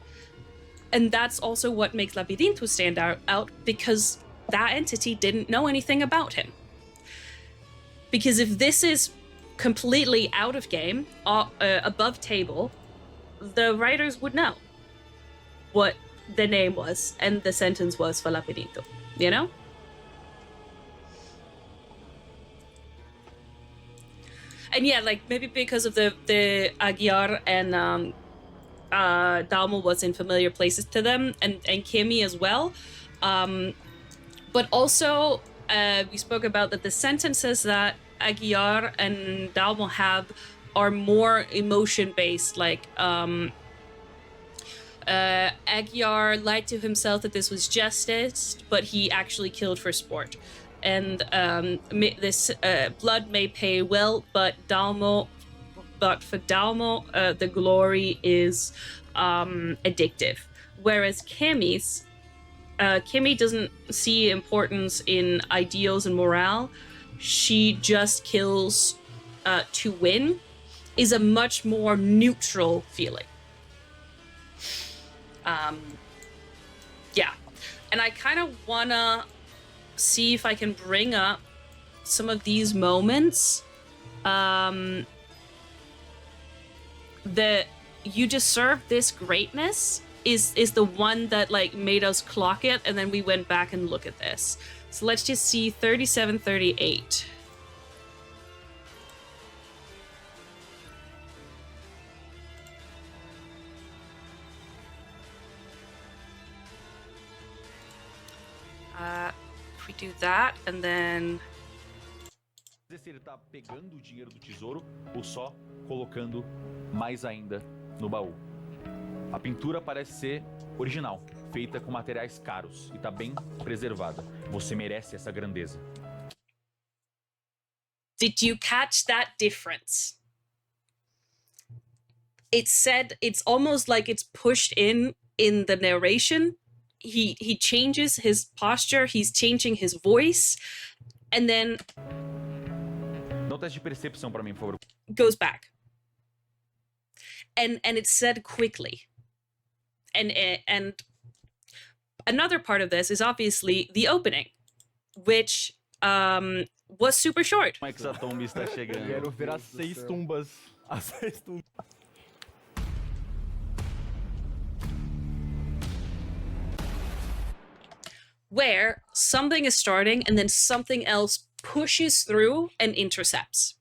And that's also what makes Labirinto stand out, because that entity didn't know anything about him. Because if this is completely out of game, above table, the writers would know what the name was and the sentence was for Labirinto, you know? And yeah, like maybe because of the Aguiar and Dalmo was in familiar places to them, and Kimi as well. But also, we spoke about that the sentences that Aguiar and Dalmo have are more emotion-based, like Aguiar lied to himself that this was justice, but he actually killed for sport. And this blood may pay well, but for Dalmo, the glory is addictive. Whereas Kimi doesn't see importance in ideals and morale. She just kills to win, is a much more neutral feeling. Yeah. And I kind of want to see if I can bring up some of these moments. The you deserve this greatness is the one that like made us clock it, and then we went back and look at this. So let's just see 3738. If we do that, and then Se ele tá pegando o dinheiro do tesouro ou só colocando mais ainda no baú. A pintura parece ser original, feita com materiais caros e tá bem preservada. Você merece essa grandeza. Did you catch that difference? It said, it's almost like it's pushed in the narration. He changes his posture, he's changing his voice, and then Dá um teste de percepção pra mim, por favor. goes back. and it's said quickly. And another part of this is obviously the opening, which was super short. O HEXATOMBE está chegando. Quero ver as 6 tumbas. As 6 tumbas. Where something is starting and then something else pushes through and intercepts.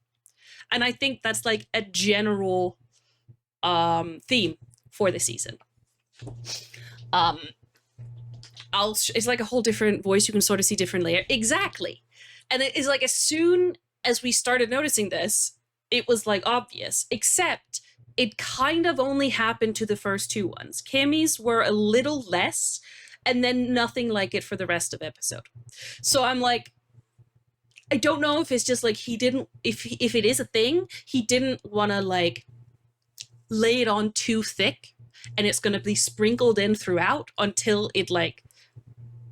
And I think that's like a general theme for the season. It's like a whole different voice. You can sort of see different layer. Exactly. And it is like as soon as we started noticing this, it was like obvious, except it kind of only happened to the first 2 ones. Kimmy's were a little less, and then nothing like it for the rest of the episode. So I'm like, I don't know if it's just like he didn't, if it is a thing, he didn't want to like lay it on too thick, and it's going to be sprinkled in throughout until it like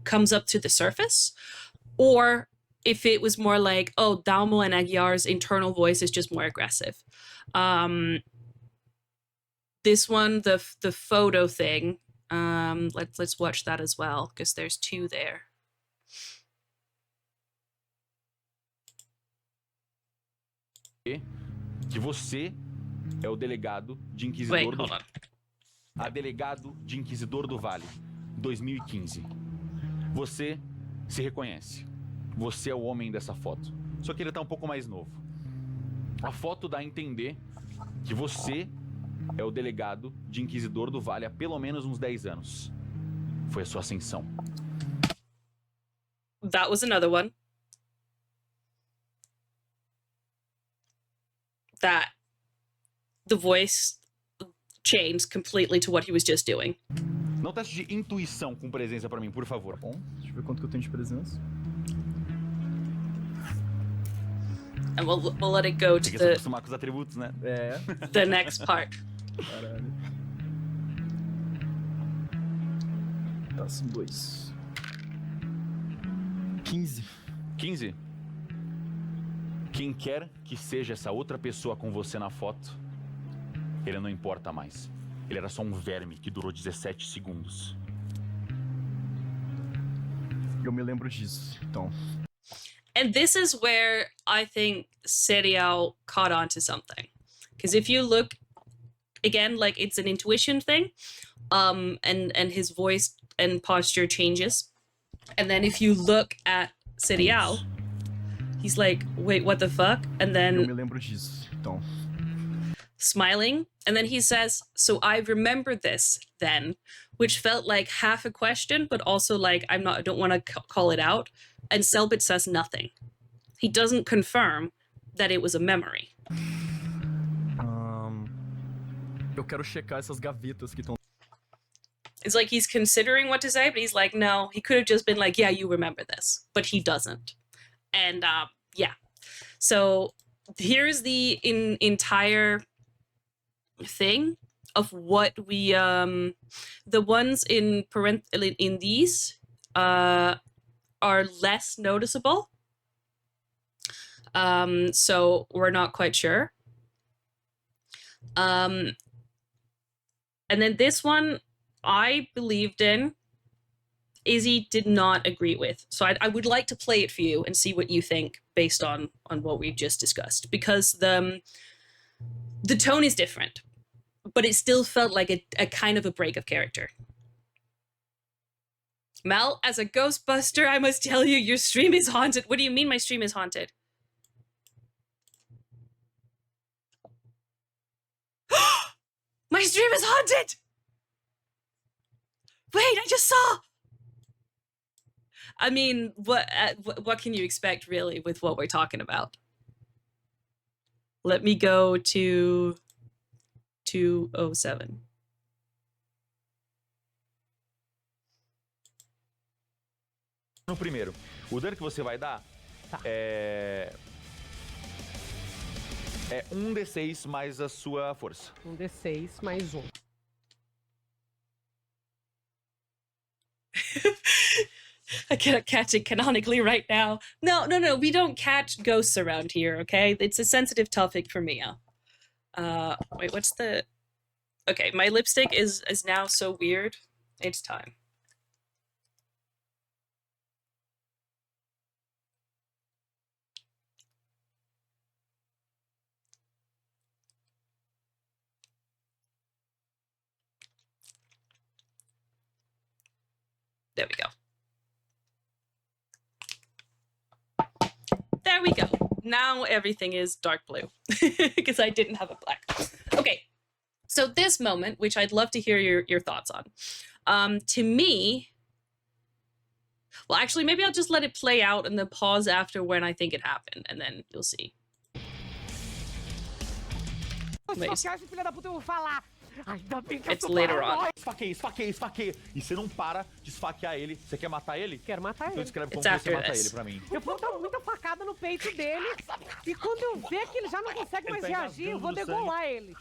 comes up to the surface, or if it was more like, oh, Dalmo and Aguiar's internal voice is just more aggressive. This one, the photo thing, let's watch that as well, because there's 2 there. Que você é o delegado de Inquisidor do Vale. A delegado de Inquisidor do Vale, 2015. Você se reconhece. Você é o homem dessa foto. Só que ele tá um pouco mais novo. A foto dá a entender que você é o delegado de Inquisidor do Vale há pelo menos uns 10 anos. Foi a sua ascensão. That was another one. That the voice changed completely to what he was just doing. Não teste de intuição com presença pra mim, por favor. Bom, deixa eu ver quanto que eu tenho de presença. And we'll let it go to Tem que se acostumar com os atributos, né? É. the next part. Caralho. Tá, são 2. 15. 15. Quem quer que seja essa outra pessoa com você na foto, ele não importa mais. Ele era só um verme que durou 17 segundos. Eu me lembro disso, então. And this is where I think Serial caught on to something. Because if you look, again, like it's an intuition thing, and his voice and posture changes. And then if you look at Serial, he's like, wait, what the fuck? And then Eu me lembro disso, então. smiling. And then he says, so I remember this then, which felt like half a question, but also like, I don't want to call it out. And Cellbit says nothing. He doesn't confirm that it was a memory. Eu quero checar essas gavetas que estão. It's like he's considering what to say, but he's like, no, he could have just been like, yeah, you remember this, but he doesn't. And yeah, so here's the entire thing of what we the ones in these are less noticeable, so we're not quite sure. And then this one I believed in, Izzy did not agree with. So I would like to play it for you and see what you think based on what we've just discussed, because the tone is different, but it still felt like a kind of a break of character. Mal, as a Ghostbuster, I must tell you, your stream is haunted. What do you mean my stream is haunted? My stream is haunted! Wait, I just saw! I mean, what can you expect, really, with what we're talking about? Let me go to 207. No primeiro, o dano que você vai dar é 1d6 mais a sua força. 1d6 mais 1. I cannot catch it canonically right now. No, we don't catch ghosts around here, okay? It's a sensitive topic for Mia. Wait, what's the Okay, my lipstick is now so weird. It's time. There we go. There we go. Now everything is dark blue because I didn't have a black. Okay, so this moment, which I'd love to hear your thoughts on. To me, well, actually, maybe I'll just let it play out and then pause after when I think it happened, and then you'll see. Mas it's later on. Esfaqueia. E você não para de esfaquear ele. Você quer matar ele? Quero matar Então ele. escreve como It's você after mata this. ele pra mim. Eu vou dar muita facada no peito dele. E quando eu ver que ele já não consegue mais tá reagir, eu vou engasgando no degolar ele.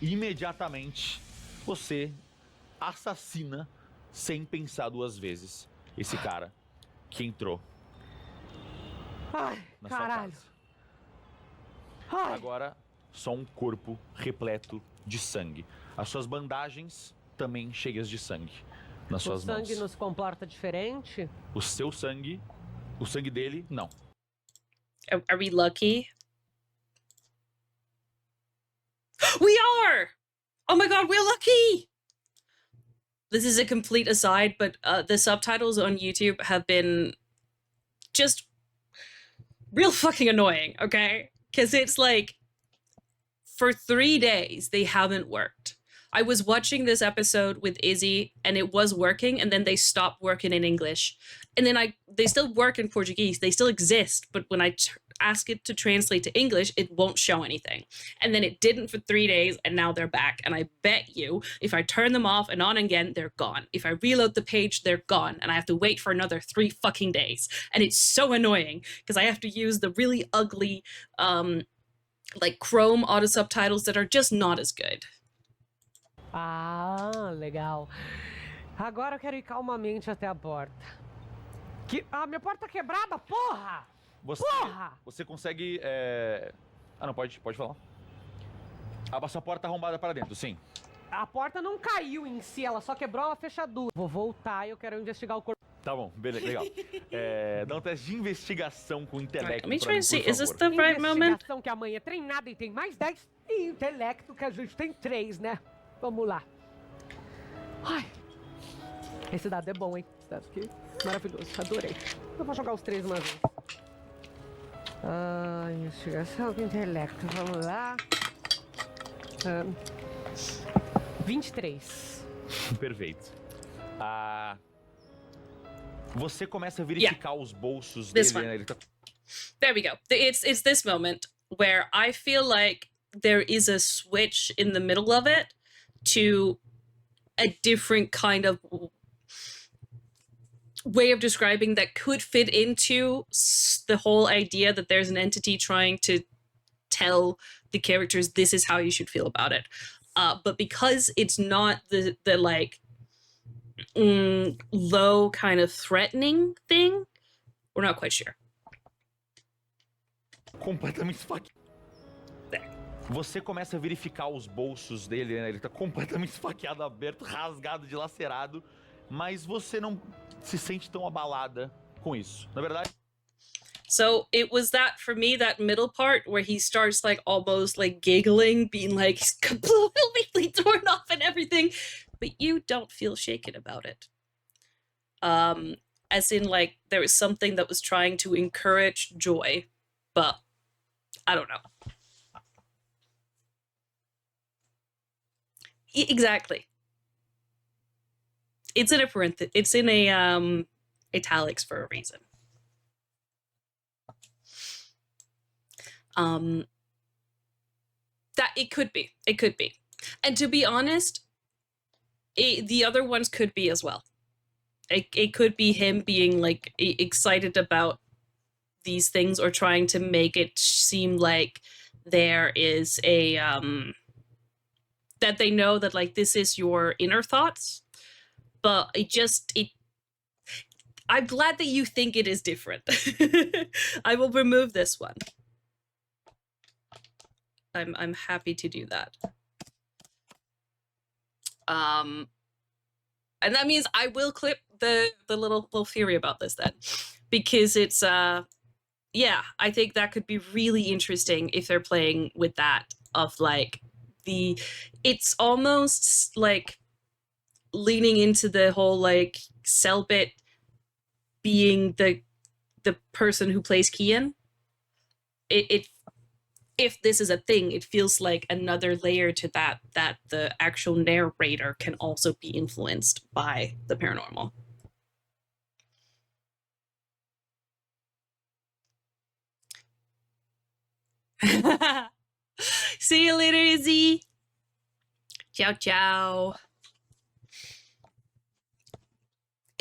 Imediatamente, você assassina sem pensar duas vezes esse cara que entrou Ai, na caralho. sua casa. Ai, Agora, só um corpo repleto de sangue. As suas bandagens também cheias de sangue nas o suas sangue mãos. nos comporta diferente? O seu sangue, o sangue dele, não. Are we lucky? We are! Oh my god, we're lucky! This is a complete aside, but the subtitles on YouTube have been just real fucking annoying, okay? Because it's like, for 3 days, they haven't worked. I was watching this episode with Izzy, and it was working, and then they stopped working in English. And then they still work in Portuguese, they still exist, but when I ask it to translate to English, it won't show anything. And then it didn't for 3 days, and now they're back. And I bet you, if I turn them off and on again, they're gone. If I reload the page, they're gone, and I have to wait for another 3 fucking days. And it's so annoying, because I have to use the really ugly, like Chrome auto subtitles that are just not as good. Ah, legal. Agora eu quero ir calmamente até a porta. Minha porta tá quebrada, porra! Porra! Você consegue. Ah, não, pode falar. A sua porta tá arrombada para dentro, sim. A porta não caiu em si, ela só quebrou a fechadura. Vou voltar e eu quero investigar o corpo. Tá bom, beleza, legal. Dá um teste de investigação com intelecto. Let me pra try mim, to see, por is this favor. the right moment? Investigação que a mãe é treinada e tem mais 10 e intelecto que a gente tem 3, né? Vamos lá. Ai. Esse dado é bom, hein? Esse dado aqui, maravilhoso, adorei. Eu vou jogar os 3 uma vez. Investigação com intelecto, vamos lá. 23. Perfeito. Você começa a verificar os bolsos This dele, one. né? Ele tá... There we go. It's this moment where I feel like there is a switch in the middle of it to a different kind of way of describing that could fit into the whole idea that there's an entity trying to tell the characters this is how you should feel about it. But because it's not the like low kind of threatening thing, we're not quite sure. Completamente esfaqueado. Você começa a verificar os bolsos dele, né? Ele tá completamente esfaqueado, aberto, rasgado, dilacerado. Mas você não se sente tão abalada com isso. Na verdade... So it was that, for me, that middle part where he starts like almost like giggling, being like he's completely torn off and everything, but you don't feel shaken about it. As in like there was something that was trying to encourage joy, but I don't know. Exactly. It's in a it's in a italics for a reason. That it could be, and to be honest, the other ones could be as well. It could be him being like excited about these things or trying to make it seem like there is a that they know that like this is your inner thoughts, but I'm glad that you think it is different. I will remove this one. I'm happy to do that. And that means I will clip the little theory about this then, because it's yeah, I think that could be really interesting if they're playing with that of like it's almost like leaning into the whole like Cellbit being the person who plays Kian. It if this is a thing, it feels like another layer to that the actual narrator can also be influenced by the paranormal. See you later, Izzy. Ciao, ciao.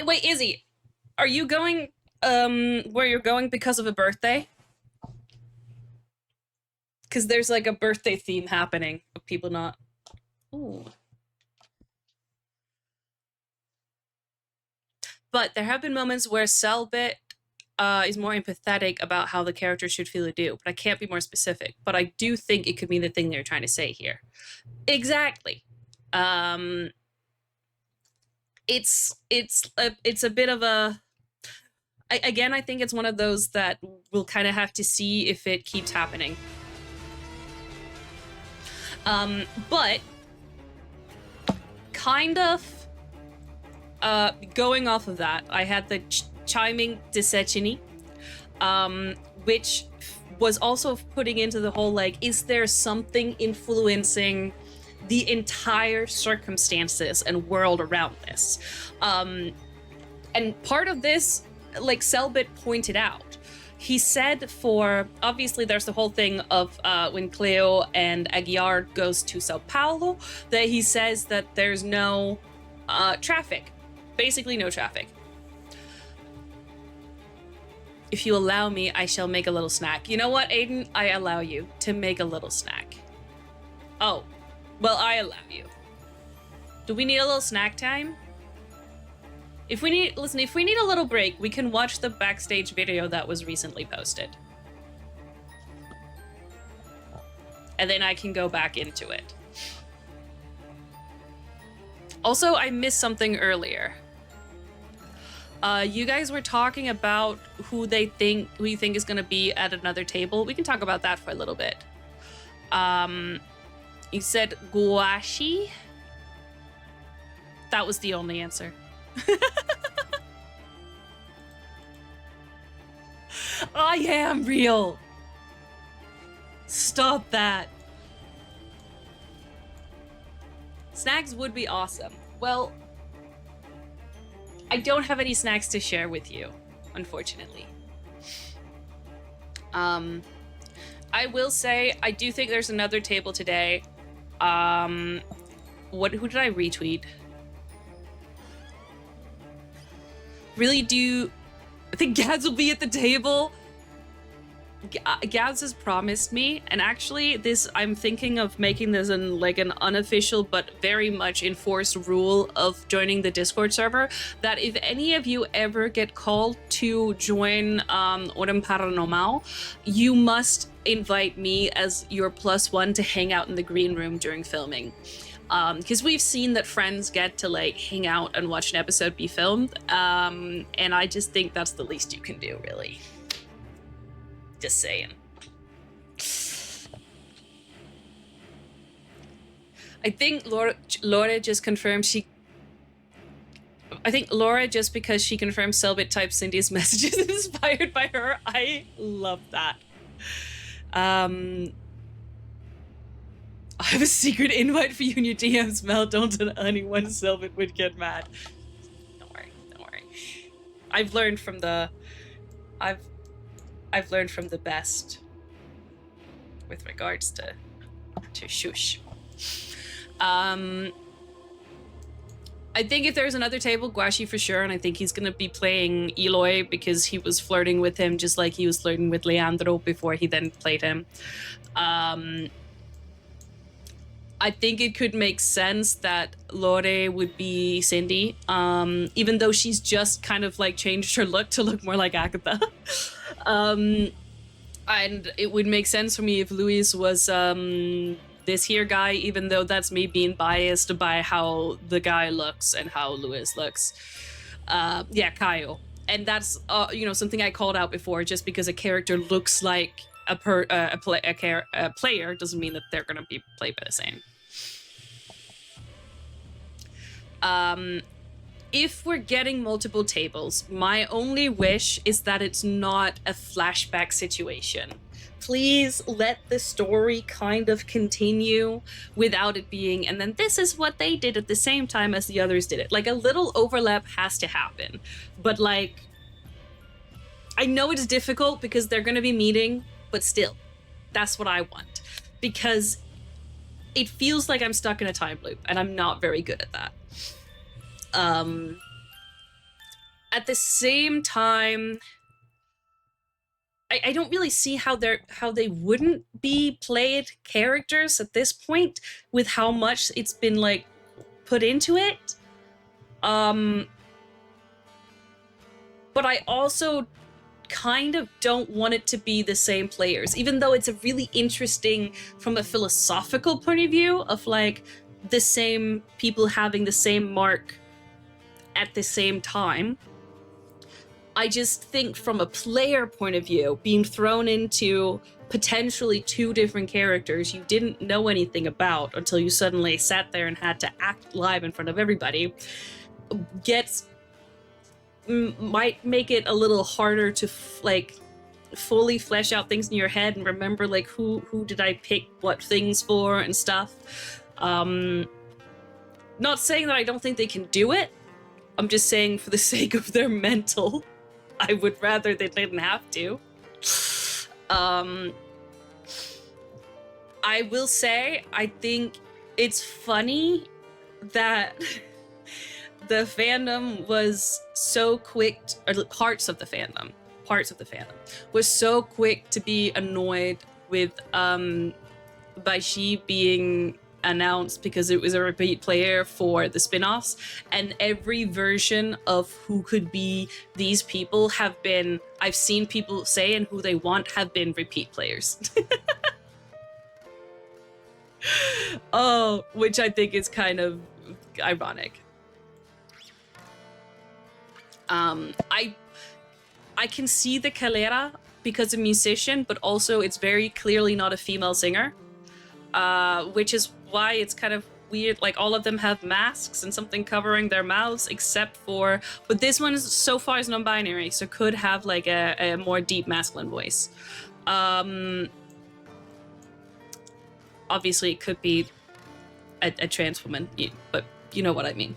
Wait, Izzy, are you going where you're going because of a birthday? Because there's like a birthday theme happening of people not. Ooh. But there have been moments where Cellbit is more empathetic about how the character should feel or do, but I can't be more specific. But I do think it could mean the thing they're trying to say here. Exactly. It's a bit of a. Again, I think it's one of those that we'll kind of have to see if it keeps happening. But kind of going off of that, I had the chiming desechini, which was also putting into the whole like, is there something influencing the entire circumstances and world around this? And part of this, like Cellbit pointed out, he said for, obviously there's the whole thing of when Cleo and Aguiar goes to Sao Paulo, that he says that there's no traffic, basically no traffic. If you allow me, I shall make a little snack. You know what, Aiden? I allow you to make a little snack. Oh, well, I allow you. Do we need a little snack time? If we need a little break, we can watch the backstage video that was recently posted. And then I can go back into it. Also, I missed something earlier. You guys were talking about who you think is gonna be at another table. We can talk about that for a little bit. You said gouache. That was the only answer. I am real. Stop that. Snacks would be awesome. Well, I don't have any snacks to share with you, unfortunately. I will say I do think there's another table today. Who did I retweet? Really do I think Gads will be at the table? Gads has promised me, and actually I'm thinking of making this an unofficial but very much enforced rule of joining the Discord server, that if any of you ever get called to join Ordem Paranormal, you must invite me as your +1 to hang out in the green room during filming. Because we've seen that friends get to hang out and watch an episode be filmed, and I just think that's the least you can do, really. Just saying. I think Laura just confirmed I think Laura, just because she confirmed Cellbit typed Cindy's messages inspired by her. I love that. I have a secret invite for you in your DMs, Mel. Don't tell anyone. Cellbit would get mad. Don't worry. I've learned from the best with regards to shush. I think if there's another table, Guashi for sure, and I think he's gonna be playing Eloy because he was flirting with him just like he was flirting with Leandro before he then played him. I think it could make sense that Lore would be Cindy, even though she's just kind of changed her look to look more like Agatha. And it would make sense for me if Luis was this here guy, even though that's me being biased by how the guy looks and how Lewis looks. Yeah, Kyle. And that's, something I called out before. Just because a character looks like a player doesn't mean that they're going to be played by the same. If we're getting multiple tables, my only wish is that it's not a flashback situation. Please let the story kind of continue without it being, and then this is what they did at the same time as the others did it. Like, a little overlap has to happen. But, like, I know it's difficult because they're going to be meeting, but still, that's what I want. Because it feels like I'm stuck in a time loop, and I'm not very good at that. At the same time, I don't really see how they wouldn't be played characters at this point with how much it's been like put into it. But I also kind of don't want it to be the same players, even though it's a really interesting from a philosophical point of view of like the same people having the same mark at the same time. I just think from a player point of view, being thrown into potentially two different characters you didn't know anything about until you suddenly sat there and had to act live in front of everybody might make it a little harder to fully flesh out things in your head and remember like who did I pick what things for and stuff. Not saying that I don't think they can do it. I'm just saying for the sake of their mental, I would rather they didn't have to. I will say, I think it's funny that the fandom was so quick, or parts of the fandom was so quick to be annoyed with Baishi being announced because it was a repeat player for the spin-offs, and every version of who could be these people I've seen people say and who they want have been repeat players. Oh, which I think is kind of ironic. I can see the Cellbit because a musician, but also it's very clearly not a female singer, which is why it's kind of weird. Like, all of them have masks and something covering their mouths, but this one so far is non-binary, so could have like a more deep masculine voice. Obviously it could be a trans woman, but you know what I mean.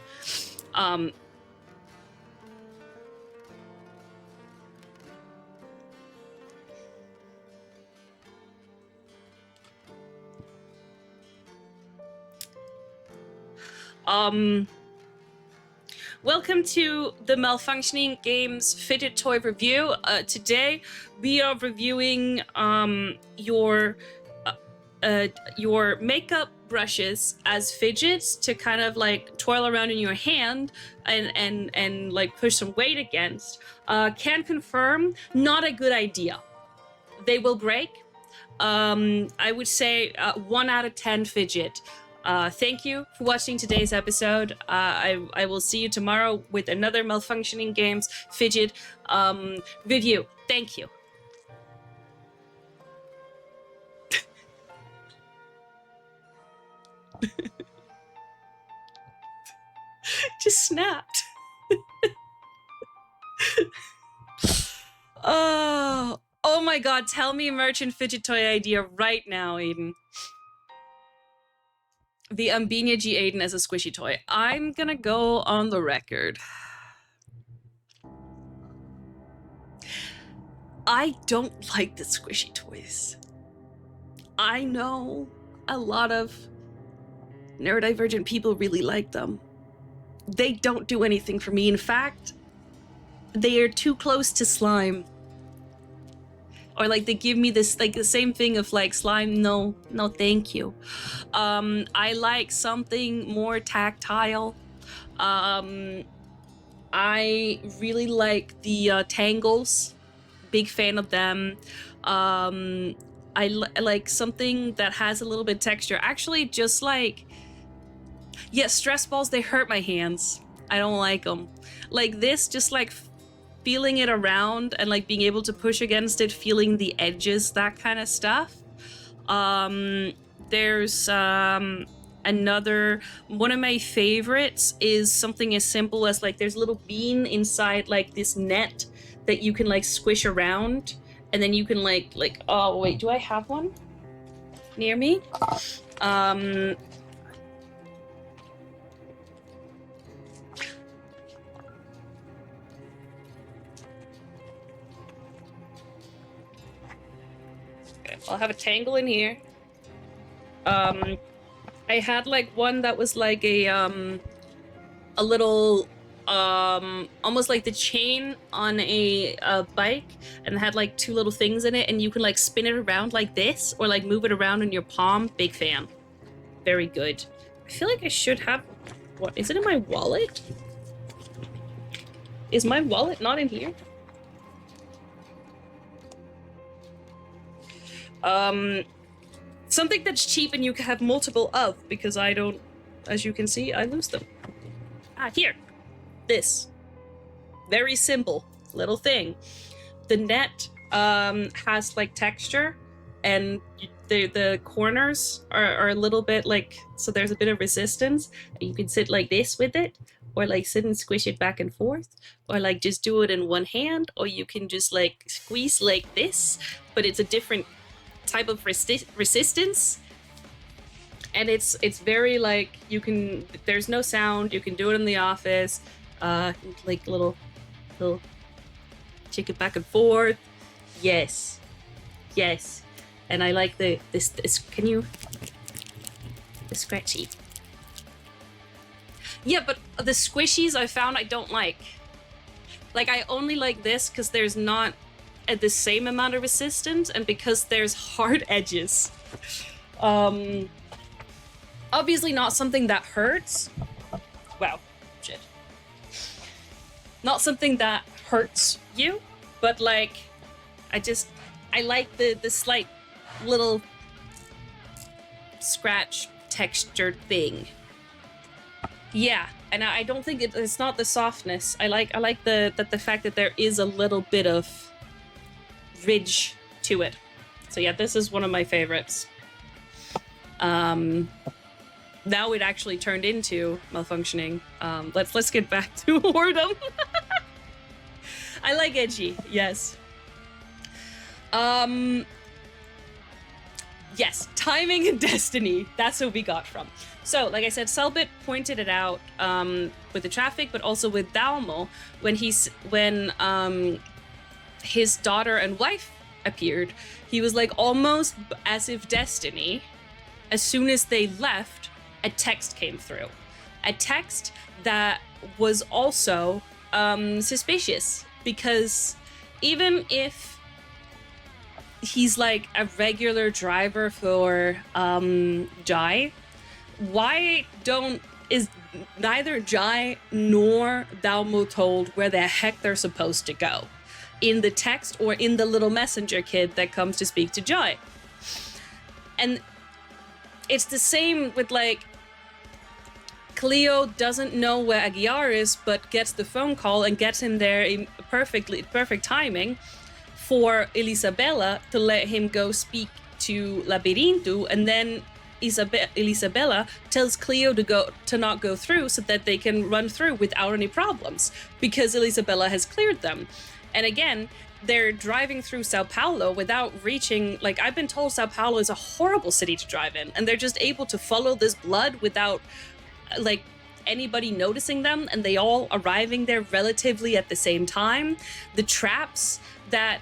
Welcome to the Malfunctioninggames fidget toy review. Today we are reviewing your makeup brushes as fidgets to kind of like twirl around in your hand and like push some weight against. Can confirm, not a good idea. They will break. I would say 1 out of 10 fidget. Thank you for watching today's episode. I will see you tomorrow with another Malfunctioninggames fidget review. Thank you. Just snapped. Oh my god, tell me merchant fidget toy idea right now, Aiden. The Umbinia G Aiden as a squishy toy. I'm gonna go on the record. I don't like the squishy toys. I know a lot of neurodivergent people really like them. They don't do anything for me. In fact, they are too close to slime. Or like they give me this, like the same thing of like slime, no thank you. I like something more tactile. I really like the Tangles, big fan of them. I like something that has a little bit of texture. Actually, just like, yeah, stress balls, they hurt my hands. I don't like them. Like this, just like feeling it around and like being able to push against it, feeling the edges, that kind of stuff. There's another one of my favorites is something as simple as like there's a little bean inside like this net that you can like squish around, and then you can like oh wait, do I have one near me? I'll have a tangle in here. I had like one that was like a little almost like the chain on a bike, and had like two little things in it, and you can like spin it around like this or like move it around in your palm. Big fan. Very good. I feel like I should have, what is it in my wallet? Is my wallet not in here? Something that's cheap and you can have multiple of, because I don't, as you can see, I lose them. Ah, here. This. Very simple little thing. The net has like texture, and the corners are a little bit like, so there's a bit of resistance. You can sit like this with it, or like sit and squish it back and forth, or like just do it in one hand, or you can just like squeeze like this, but it's a different type of resistance, and it's very like, you can, there's no sound, you can do it in the office, like little shake it back and forth. Yes, and I like this can you, the scratchy. Yeah, but the squishies I found I don't like I only like this because there's not at the same amount of resistance, and because there's hard edges. Obviously not something that hurts. Wow, shit. Not something that hurts you, but like, I like the slight little scratch texture thing. Yeah, and I don't think it's not the softness. I like the fact that there is a little bit of ridge to it. So yeah, this is one of my favorites. Now it actually turned into malfunctioning. Let's get back to Ordem. I like edgy, yes. Yes, timing and destiny. That's what we got from. So, like I said, Cellbit pointed it out with the traffic, but also with Dalmo when his daughter and wife appeared. He was like, almost as if destiny, as soon as they left, a text came through. A text that was also suspicious, because even if he's like a regular driver for Jae, why is neither Jae nor Dalmo told where the heck they're supposed to go in the text or in the little messenger kid that comes to speak to Jae? And it's the same with like, Cleo doesn't know where Aguiar is, but gets the phone call and gets him there in perfect timing for Isabella to let him go speak to Labirinto, and then Isabella tells Cleo to not go through so that they can run through without any problems, because Isabella has cleared them. And again, they're driving through Sao Paulo without reaching, like, I've been told Sao Paulo is a horrible city to drive in, and they're just able to follow this blood without like anybody noticing them, and they all arriving there relatively at the same time. The traps that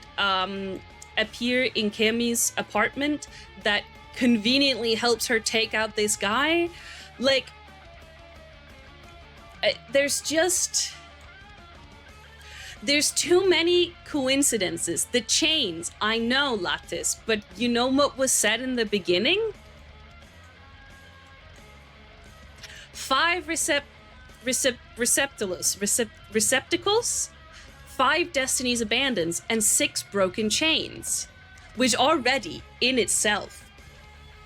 appear in Kemi's apartment that conveniently helps her take out this guy, like, there's too many coincidences. The chains, I know, Lattice, but you know what was said in the beginning? 5 receptacles, 5 destinies abandoned, and 6 broken chains. which already in itself,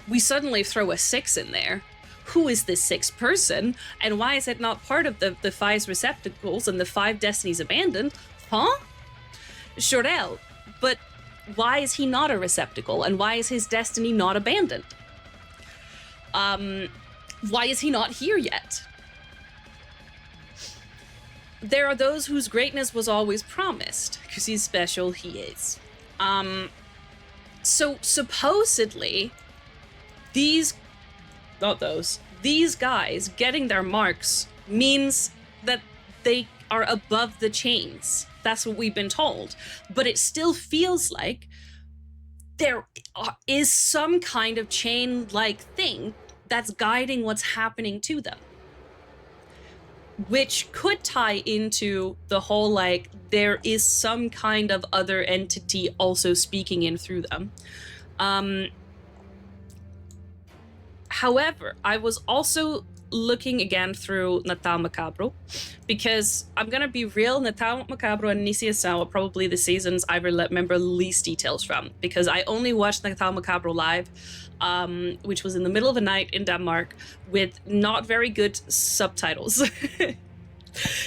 we suddenly throw a 6 in there. Who is this 6th person, and why is it not part of the 5 receptacles and the 5 destinies abandoned? Huh? Jor-El, but why is he not a receptacle, and why is his destiny not abandoned? Why is he not here yet? There are those whose greatness was always promised, because he's special, he is. So supposedly, these guys getting their marks means that they are above the chains. That's what we've been told. But it still feels like there is some kind of chain-like thing that's guiding what's happening to them. Which could tie into the whole, like, there is some kind of other entity also speaking in through them. However, I was also looking again through Natal Macabro, because I'm gonna be real, Natal Macabro and Nisiasao are probably the seasons I remember least details from, because I only watched Natal Macabro live, which was in the middle of the night in Denmark with not very good subtitles.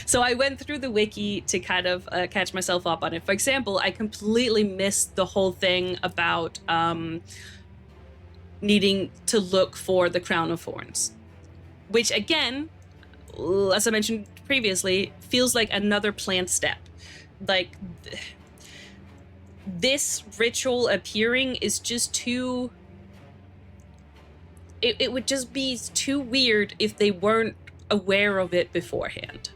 So I went through the wiki to kind of catch myself up on it. For example, I completely missed the whole thing about needing to look for the Crown of Thorns, which again, as I mentioned previously, feels like another planned step. Like, this ritual appearing is just too... It would just be too weird if they weren't aware of it beforehand.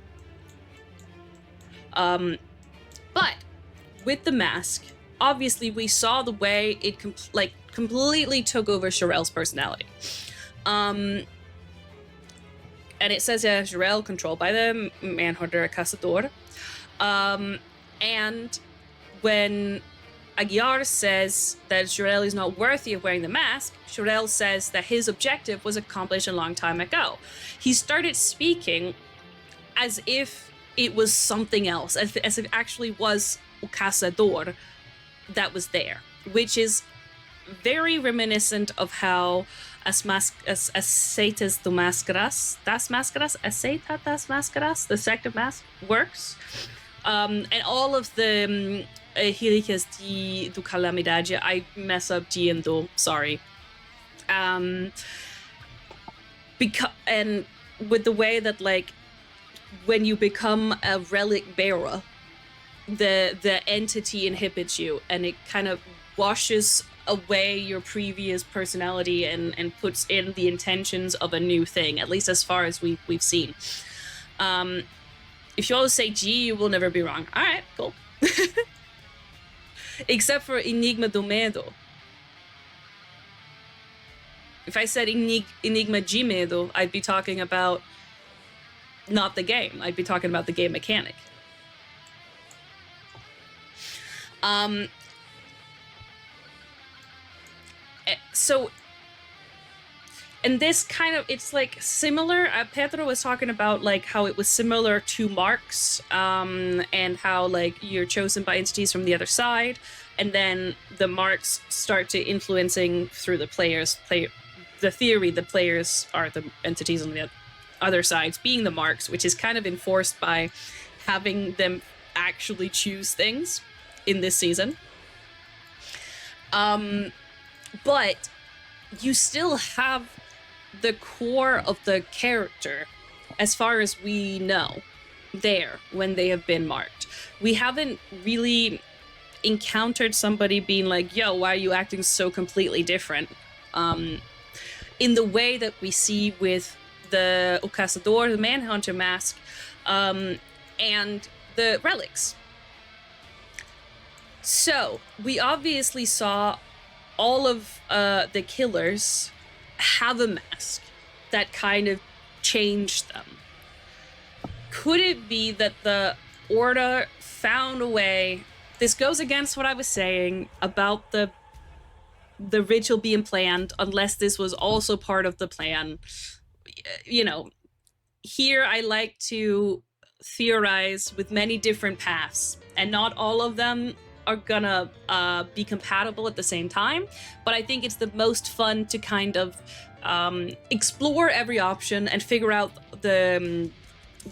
But with the mask, obviously we saw the way it completely took over Jor-El's personality. And it says Jor-El controlled by the Manhunter Cazador. And when Aguiar says that Jor-El is not worthy of wearing the mask, Jor-El says that his objective was accomplished a long time ago. He started speaking as if it was something else, as if it actually was o Cazador that was there, which is very reminiscent of how Aceitas do Máscaras, Aceita das Máscaras, the sect of mask works. And all of the Relíquias do Calamidade, I mess up G and Do, sorry. And with the way that, like, when you become a relic bearer, the entity inhibits you, and it kind of washes away your previous personality and puts in the intentions of a new thing, at least as far as we've seen. If you always say G, you will never be wrong. All right, cool. Except for Enigma do Medo. If I said Enigma de Medo, I'd be talking about not the game. I'd be talking about the game mechanic. So, and this kind of, it's like similar. Pedro was talking about like how it was similar to marks, and how like you're chosen by entities from the other side, and then the marks start to influencing through the players. The theory, the players are the entities on the other sides being the marks, which is kind of enforced by having them actually choose things in this season. But you still have the core of the character, as far as we know, there when they have been marked. We haven't really encountered somebody being like, yo, why are you acting so completely different? In the way that we see with the O Cazador, the Manhunter mask, and the relics. So, we obviously saw all of the killers have a mask that kind of changed them. Could it be that the Order found a way... This goes against what I was saying about the ritual being planned, unless this was also part of the plan. You know, here I like to theorize with many different paths, and not all of them are gonna be compatible at the same time, but I think it's the most fun to kind of explore every option and figure out the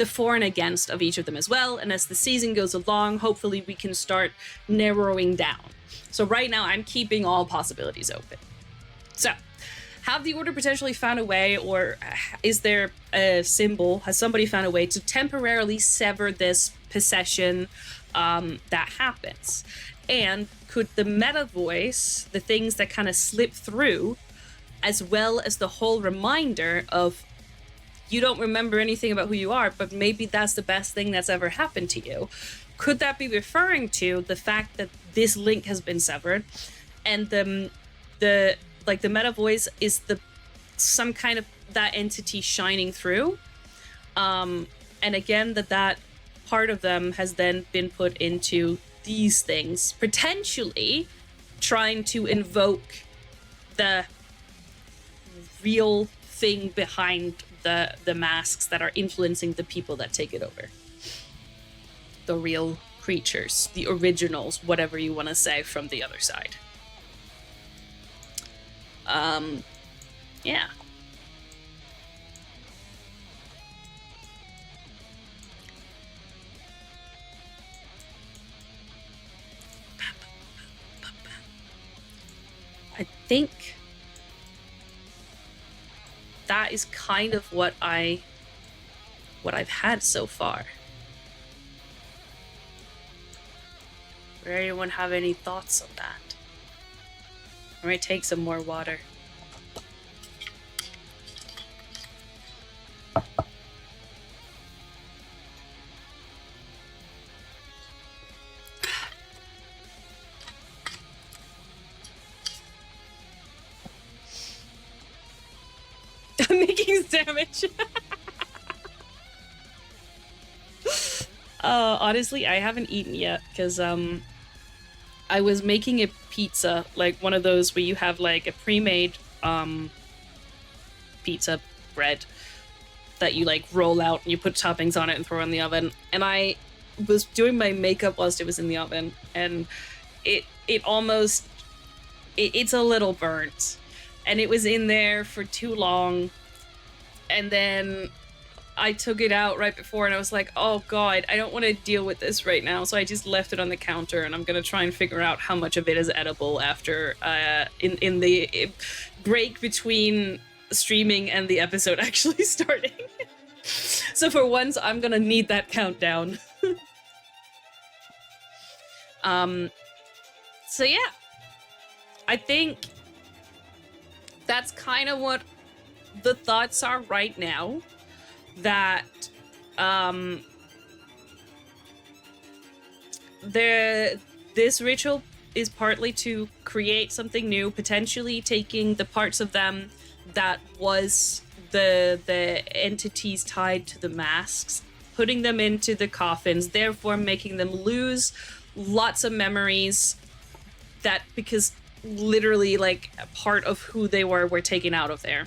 for and against of each of them as well. And as the season goes along, hopefully we can start narrowing down. So right now I'm keeping all possibilities open. So, have the Order potentially found a way, or is there a symbol, has somebody found a way to temporarily sever this possession that happens? And could the meta voice, the things that kind of slip through, as well as the whole reminder of you don't remember anything about who you are, but maybe that's the best thing that's ever happened to you, could that be referring to the fact that this link has been severed, and the meta voice is some kind of that entity shining through, and again that part of them has then been put into these things, potentially trying to invoke the real thing behind the masks that are influencing the people that take it over. The real creatures, the originals, whatever you want to say, from the other side. Yeah. I think that is kind of what I've had so far. Would anyone have any thoughts on that? I might take some more water. I'm making damage. Honestly, I haven't eaten yet because I was making a pizza, like one of those where you have like a pre-made pizza bread that you like roll out and you put toppings on it and throw in the oven. And I was doing my makeup whilst it was in the oven, and it's a little burnt, and it was in there for too long. And then I took it out right before, and I was like, oh god, I don't want to deal with this right now. So I just left it on the counter, and I'm gonna try and figure out how much of it is edible after in the break between streaming and the episode actually starting. So for once, I'm gonna need that countdown. So yeah, I think that's kind of what the thoughts are right now. That this ritual is partly to create something new, potentially taking the parts of them that was the entities tied to the masks, putting them into the coffins, therefore making them lose lots of memories that, because literally like a part of who they were taken out of there.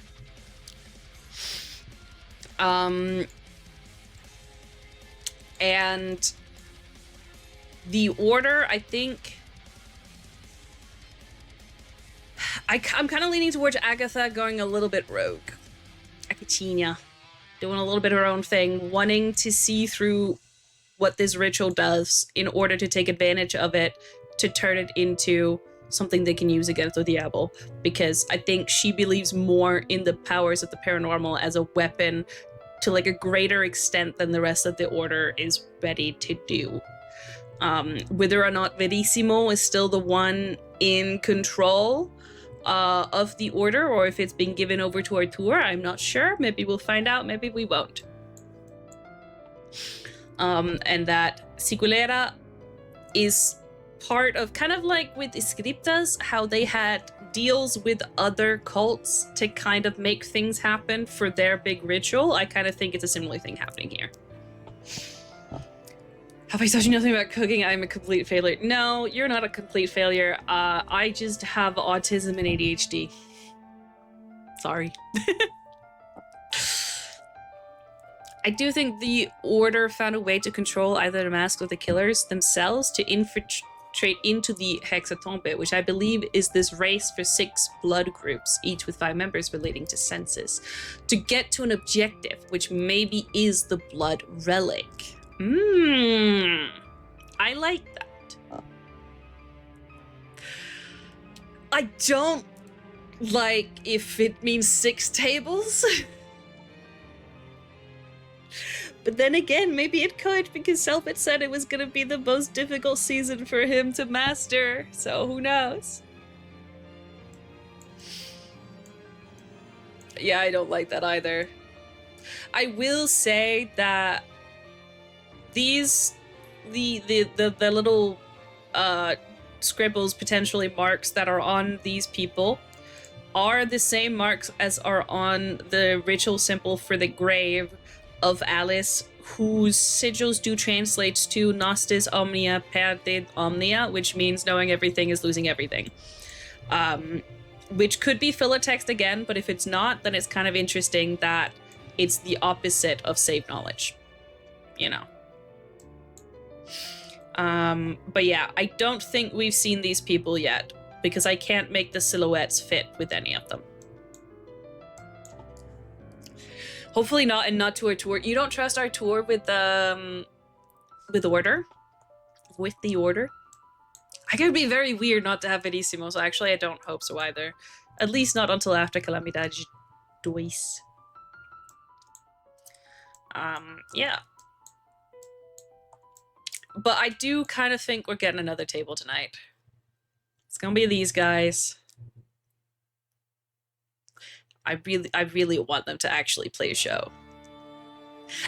And the Order, I think I'm kind of leaning towards Agatha going a little bit rogue. Akatina doing a little bit of her own thing, wanting to see through what this ritual does in order to take advantage of it, to turn it into something they can use against the Diabo, because I think she believes more in the powers of the paranormal as a weapon to like a greater extent than the rest of the Order is ready to do. Whether or not Verissimo is still the one in control of the Order, or if it's been given over to Artur, I'm not sure. Maybe we'll find out, maybe we won't. And that Psikolera is part of, kind of like with Scriptas, how they had deals with other cults to kind of make things happen for their big ritual. I kind of think it's a similar thing happening here. Have I told you nothing about cooking? I'm a complete failure. No, you're not a complete failure. I just have autism and ADHD. Sorry. I do think the Order found a way to control either the mask or the killers themselves to infiltrate into the HEXATOMBE, which I believe is this race for 6 blood groups, each with 5 members relating to senses, to get to an objective, which maybe is the blood relic. I like that. I don't like if it means 6 tables. But then again, maybe it could, because Cellbit said it was going to be the most difficult season for him to master, so who knows? Yeah, I don't like that either. I will say that these, the little scribbles, potentially marks that are on these people, are the same marks as are on the ritual symbol for the grave of Alice, whose sigils do translate to Nostis Omnia Perdit Omnia, which means knowing everything is losing everything. Which could be filler text again, but if it's not, then it's kind of interesting that it's the opposite of save knowledge, you know. But yeah, I don't think we've seen these people yet, because I can't make the silhouettes fit with any of them. Hopefully not, and not to our tour. You don't trust our tour with Order? With the Order? I could be very weird not to have Verissimo, so actually I don't hope so either. At least not until after Calamidade 2. Yeah. But I do kind of think we're getting another table tonight. It's gonna be these guys. I really want them to actually play a show.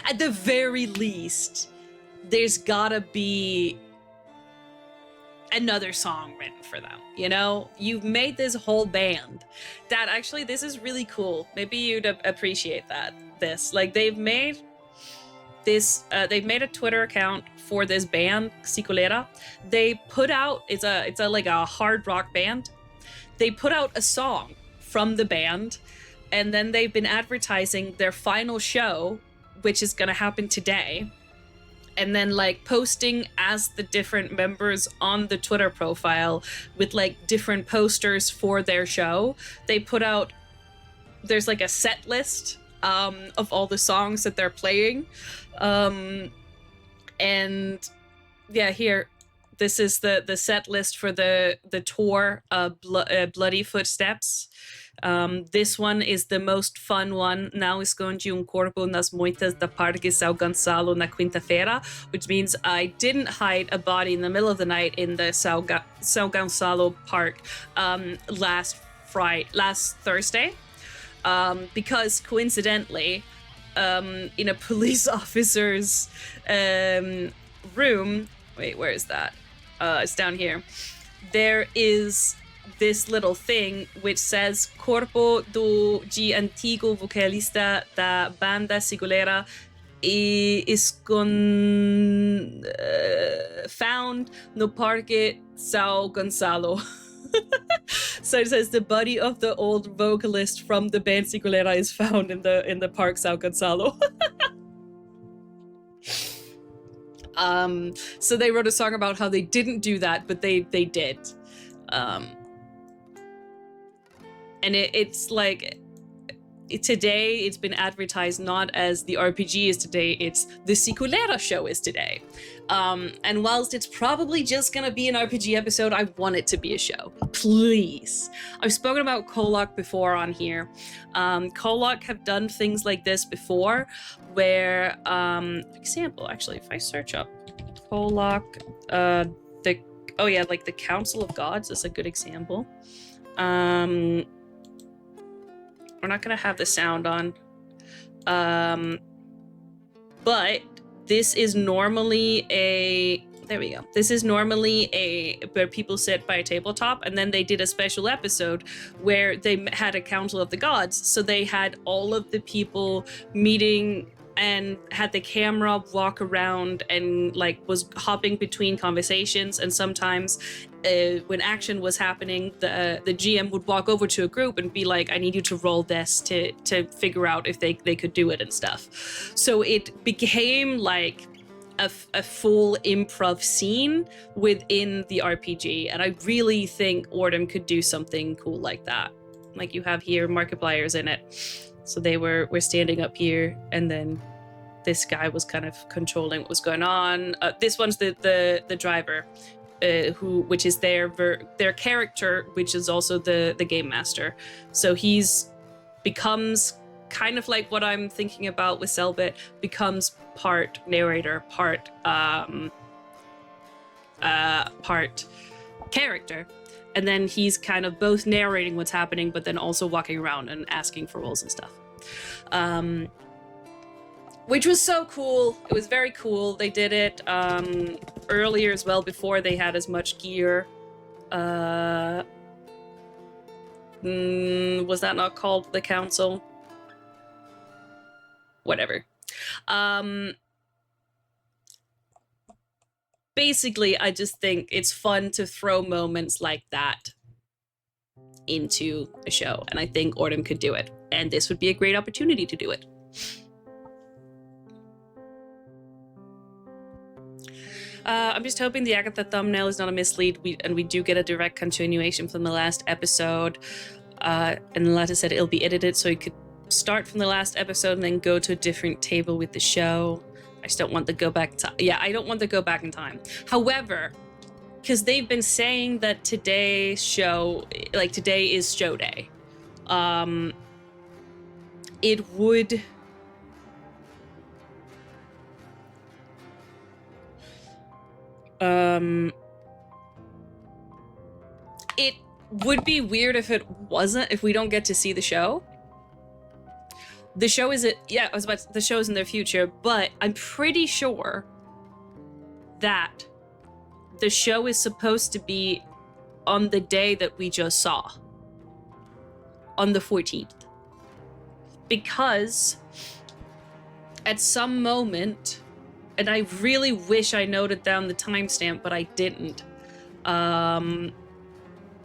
At the very least, there's gotta be another song written for them, you know? You've made this whole band. Dad, actually, this is really cool. Maybe you'd appreciate this. Like, they've made this, they've made a Twitter account for this band, Psikolera. They put out, it's like a hard rock band. They put out a song from the band, and then they've been advertising their final show, which is gonna happen today, and then like posting as the different members on the Twitter profile with like different posters for their show. They put out, there's like a set list of all the songs that they're playing. And yeah, here, this is the set list for the tour, Bloody Footsteps. This one is the most fun one. Now esconde corpo nas moitas da Parque São Gonçalo na quinta-feira, which means I didn't hide a body in the middle of the night in the São Gonçalo Park last Thursday, because coincidentally, in a police officer's room, wait, where is that? It's down here. There is this little thing which says Corpo de antigo vocalista da banda Psikolera found no Parque São Gonçalo. So it says the body of the old vocalist from the band Psikolera is found in the Parque São Gonçalo. So they wrote a song about how they didn't do that, but they did. And it's like, today it's been advertised not as the RPG is today, it's the Psikolera show is today. And whilst it's probably just gonna be an RPG episode, I want it to be a show. Please. I've spoken about Kolok before on here. Kolok have done things like this before, where, example, actually, if I search up Kolok, like the Council of Gods is a good example. We're not gonna have the sound on. But this is normally this is normally where people sit by a tabletop, and then they did a special episode where they had a Council of the Gods. So they had all of the people meeting and had the camera walk around and like was hopping between conversations, and sometimes when action was happening, the GM would walk over to a group and be like, I need you to roll this to figure out if they could do it and stuff. So it became like a full improv scene within the RPG, and I really think Ordem could do something cool like that. Like you have here Markiplier's in it, so they were standing up here, and then this guy was kind of controlling what was going on. This one's the driver, which is their character, which is also the game master. So he's becomes kind of like what I'm thinking about with Cellbit, becomes part narrator, part character. And then he's kind of both narrating what's happening, but then also walking around and asking for rolls and stuff. Which was so cool. It was very cool. They did it earlier as well, before they had as much gear. Was that not called the council? Whatever. Basically, I just think it's fun to throw moments like that into a show, and I think Ordem could do it, and this would be a great opportunity to do it. I'm just hoping the Agatha thumbnail is not a mislead, and we do get a direct continuation from the last episode. And Lata said it'll be edited so you could start from the last episode and then go to a different table with the show. I just don't want to go back to... Yeah, I don't want to go back in time. However, because they've been saying that today's show, like today is show day, it would... It would be weird if it wasn't, if we don't get to see the show. The show is the show is in their future, but I'm pretty sure that the show is supposed to be on the day that we just saw, on the 14th. Because at some moment, and I really wish I noted down the timestamp, but I didn't.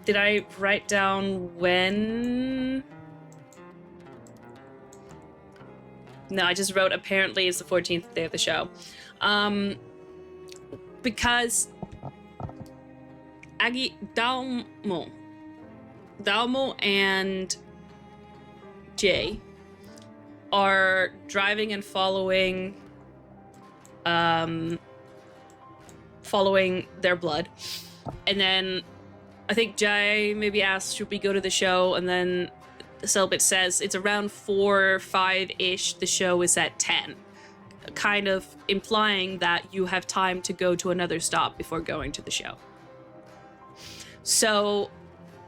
Did I write down when? No, I just wrote apparently it's the 14th day of the show. Because Dalmo and Jay are driving and following their blood. And then I think Jai maybe asked, should we go to the show? And then Cellbit says it's around 4 or 5-ish. The show is at 10. Kind of implying that you have time to go to another stop before going to the show. So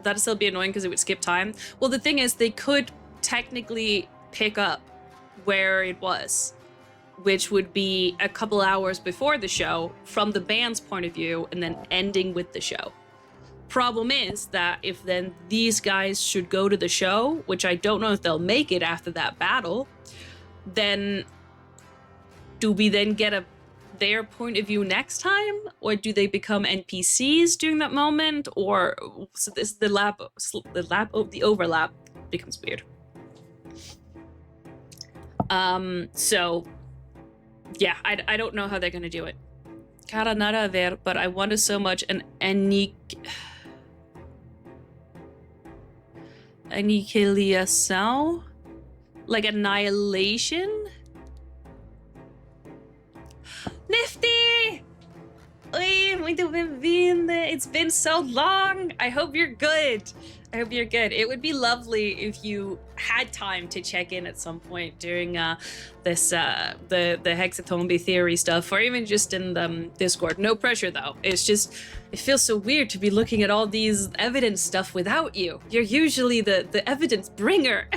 that'd still be annoying because it would skip time. Well, the thing is, they could technically pick up where it was, which would be a couple hours before the show from the band's point of view, and then ending with the show. Problem is that if then these guys should go to the show, which I don't know if they'll make it after that battle, then do we then get their point of view next time? Or do they become NPCs during that moment? Or so this the overlap becomes weird. So yeah, I don't know how they're gonna do it. Cara nada a ver, but I wanted so much an aniquilação? Like annihilation? Nifty! Oi, muito bem-vinda. It's been so long. I hope you're good. I hope you're good. It would be lovely if you had time to check in at some point during this the HEXATOMBE theory stuff, or even just in the Discord. No pressure though. It's just, it feels so weird to be looking at all these evidence stuff without you. You're usually the evidence bringer.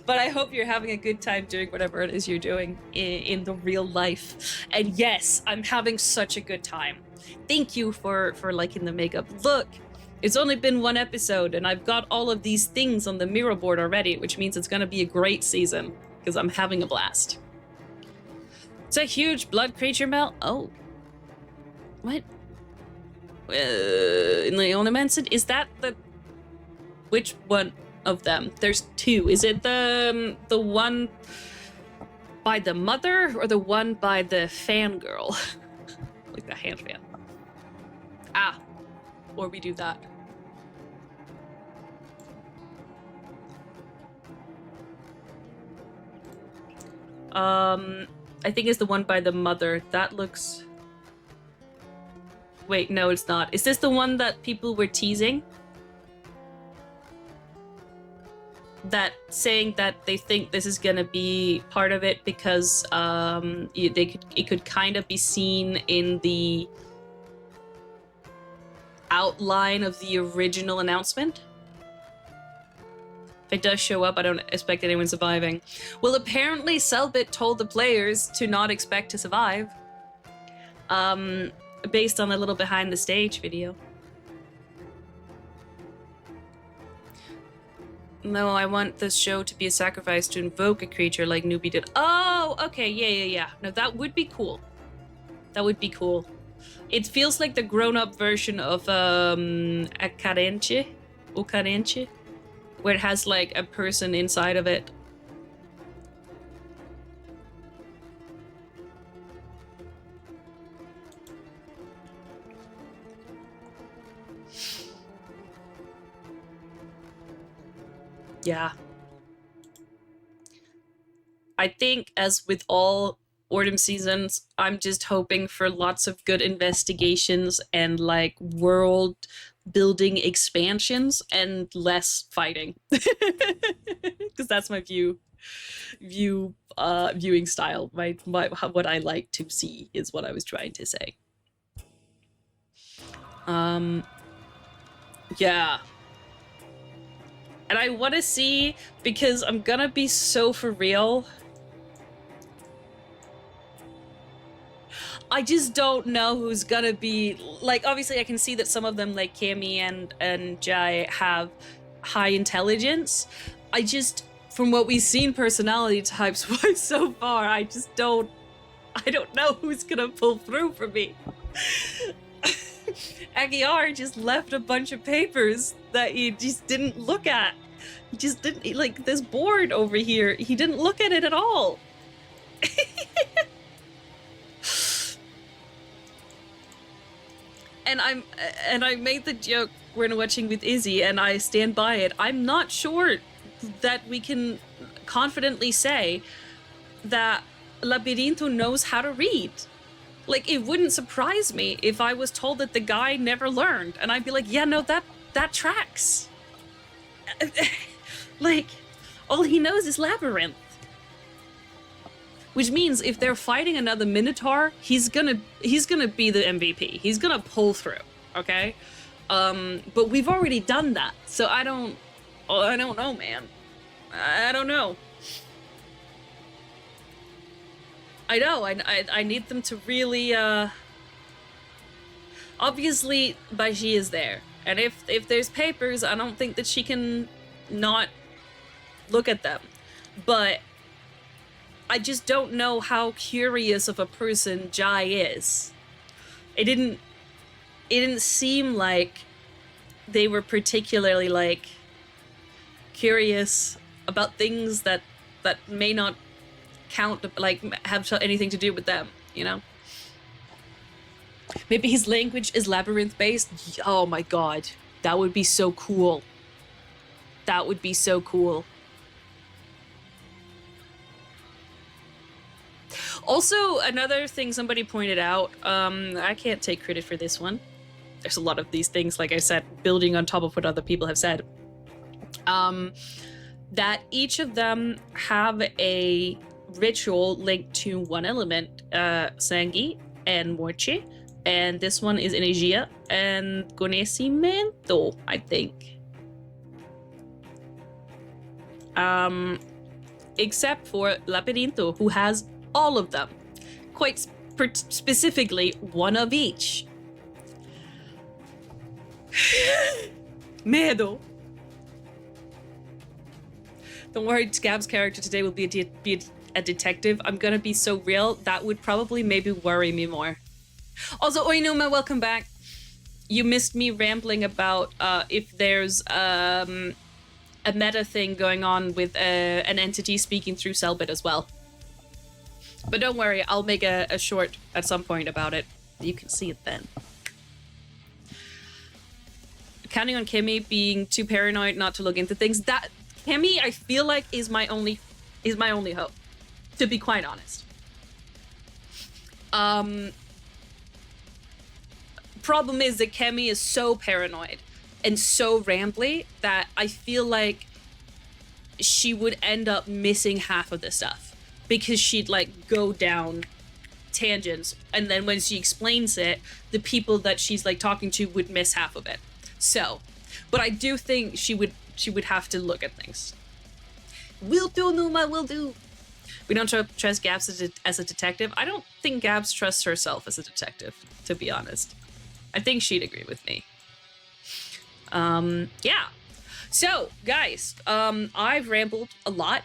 But I hope you're having a good time doing whatever it is you're doing in the real life. And yes, I'm having such a good time. Thank you for liking the makeup. Look, it's only been one episode and I've got all of these things on the mirror board already, which means it's gonna be a great season because I'm having a blast. It's a huge blood creature melt. Oh, what? Leona mentioned, is that the, which one of them? There's two. Is it the one by the mother or the one by the fangirl? Like the hand fan. Ah, or we do that. I think it's the one by the mother. That looks... Wait, no, it's not. Is this the one that people were teasing? That saying that they think this is gonna be part of it because it could kind of be seen in the outline of the original announcement. If it does show up, I don't expect anyone surviving. Well, apparently Cellbit told the players to not expect to survive. Based on a little behind the stage video. No, I want this show to be a sacrifice to invoke a creature like Newbie did. Oh, okay, yeah. No, that would be cool. That would be cool. It feels like the grown-up version of Akarenche, where it has like a person inside of it. Yeah. I think, as with all Ordem seasons, I'm just hoping for lots of good investigations and like world building expansions and less fighting. Because that's my viewing style. What I like to see is what I was trying to say. Yeah. And I want to see, because I'm gonna be so for real. I just don't know who's gonna be, like, obviously I can see that some of them, like Cammy and Jae, have high intelligence. I just, from what we've seen personality types wise so far, I don't know who's gonna pull through for me. Aguiar just left a bunch of papers that he just didn't look at. He just didn't, like, this board over here, he didn't look at it at all. And I made the joke when watching with Izzy, and I stand by it. I'm not sure that we can confidently say that Labirinto knows how to read. Like, it wouldn't surprise me if I was told that the guy never learned, and I'd be like, yeah, no, that tracks. Like, all he knows is Labyrinth. Which means if they're fighting another Minotaur, he's gonna be the MVP. He's gonna pull through, okay? But we've already done that, so I don't know, man. I don't know. I know, I need them to really, obviously, Baji is there. And if there's papers, I don't think that she can not look at them. But I just don't know how curious of a person Jae is. It didn't seem like they were particularly, like, curious about things that may not count, like, have anything to do with them, you know? Maybe his language is labyrinth based. Oh my god, that would be so cool. That would be so cool. Also, another thing somebody pointed out, I can't take credit for this one. There's a lot of these things, like I said, building on top of what other people have said. That each of them have a ritual linked to one element, Sangi and Morche, and this one is Energia and Conhecimento, I think. Except for Labirinto, who has all of them. Quite specifically, one of each. Medo. Don't worry, Scab's character today will be a detective. I'm gonna be so real, that would probably maybe worry me more. Also, Oinuma, welcome back. You missed me rambling about if there's a meta thing going on with an entity speaking through Cellbit as well. But don't worry, I'll make a short at some point about it. You can see it then. Counting on Kimmy being too paranoid not to look into things. That Kimmy, I feel like, is my only hope, to be quite honest. Problem is that Kemi is so paranoid and so rambly that I feel like she would end up missing half of the stuff because she'd like go down tangents, and then when she explains it, the people that she's like talking to would miss half of it. So, but I do think she would have to look at things. Will do, Numa, will do. We don't trust Gabs as a detective. I don't think Gabs trusts herself as a detective, to be honest. I think she'd agree with me. Yeah. So, guys, I've rambled a lot.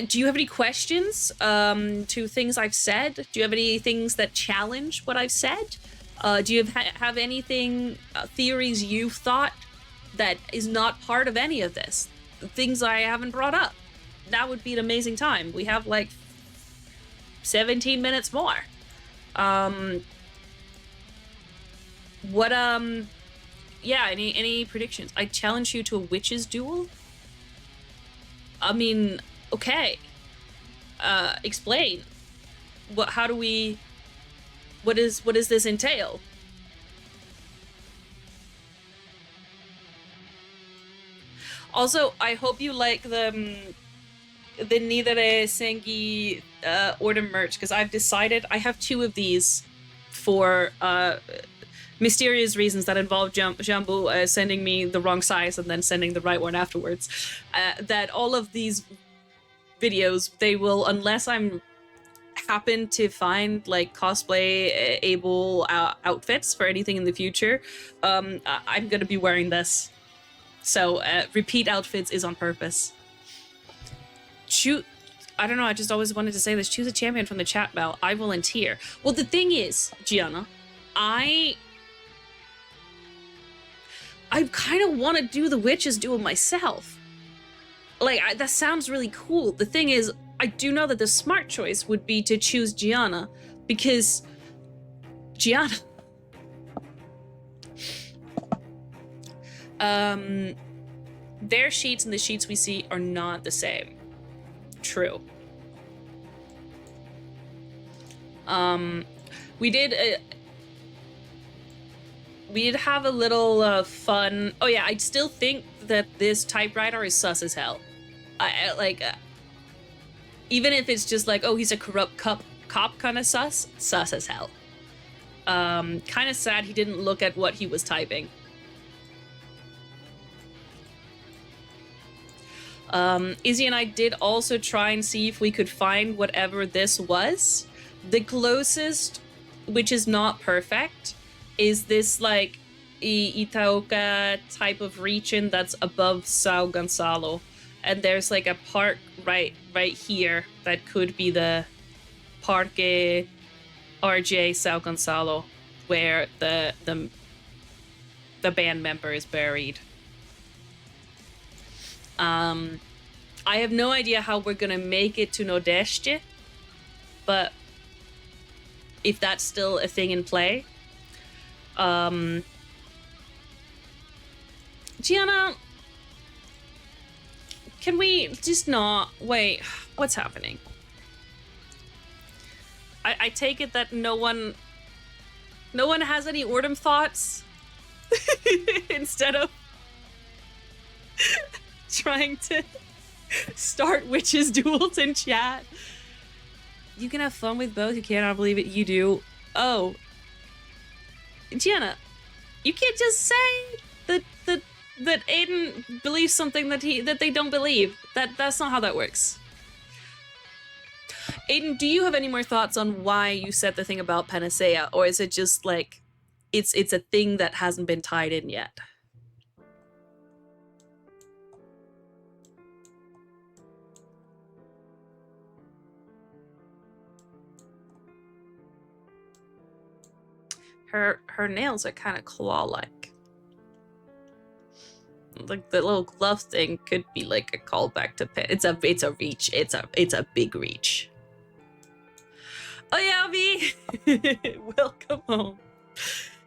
Do you have any questions to things I've said? Do you have any things that challenge what I've said? Do you have anything, theories you've thought that is not part of any of this? Things I haven't brought up? That would be an amazing time. We have like 17 minutes more. Yeah, any predictions? I challenge you to a witches duel. I mean, okay. Explain. What does this entail? Also, I hope you like the Nidare Sengi Ordem merch, because I've decided I have 2 of these for mysterious reasons that involve Jambu sending me the wrong size and then sending the right one afterwards. That all of these videos, they will, unless I'm happen to find like cosplay able outfits for anything in the future, I'm gonna be wearing this. So repeat outfits is on purpose. I don't know, I just always wanted to say this. Choose a champion from the chat bell. I volunteer. Well, the thing is, Gianna, I kind of want to do the witches duel myself. Like, that sounds really cool. The thing is, I do know that the smart choice would be to choose Gianna, because Gianna... their sheets and the sheets we see are not the same. True. We did have a little fun. Oh yeah, I still think that this typewriter is sus as hell. I like, even if it's just like, oh, he's a corrupt cop kind of sus as hell. Kind of sad he didn't look at what he was typing. Izzy and I did also try and see if we could find whatever this was. The closest, which is not perfect, is this like Itaoka type of region that's above Sao Gonçalo. And there's like a park right here that could be the Parque RJ Sao Gonçalo, where the band member is buried. I have no idea how we're gonna make it to Nordeste, but if that's still a thing in play. Gianna, can we just not... Wait, what's happening? I take it that no one has any Ordem thoughts? Instead of trying to start witches duels in chat. You can have fun with both. You cannot believe it. You do. Oh, Gianna, you can't just say that Aiden believes something that they don't believe. That's not how that works. Aiden, do you have any more thoughts on why you said the thing about Panacea, or is it just like it's a thing that hasn't been tied in yet? Her nails are kind of claw-like. Like the little glove thing could be like a callback to It's a reach. It's a big reach. Oh yeah, V. Welcome home.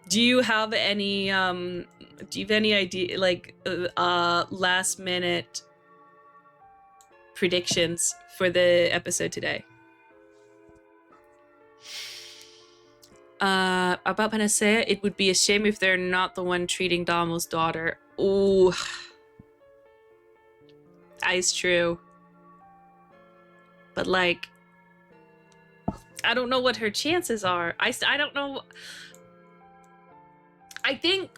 Do you have any idea, like, last minute predictions for the episode today? About Panacea, it would be a shame if they're not the one treating Damo's daughter. Ooh. That is true. But, like, I don't know what her chances are. I don't know. I think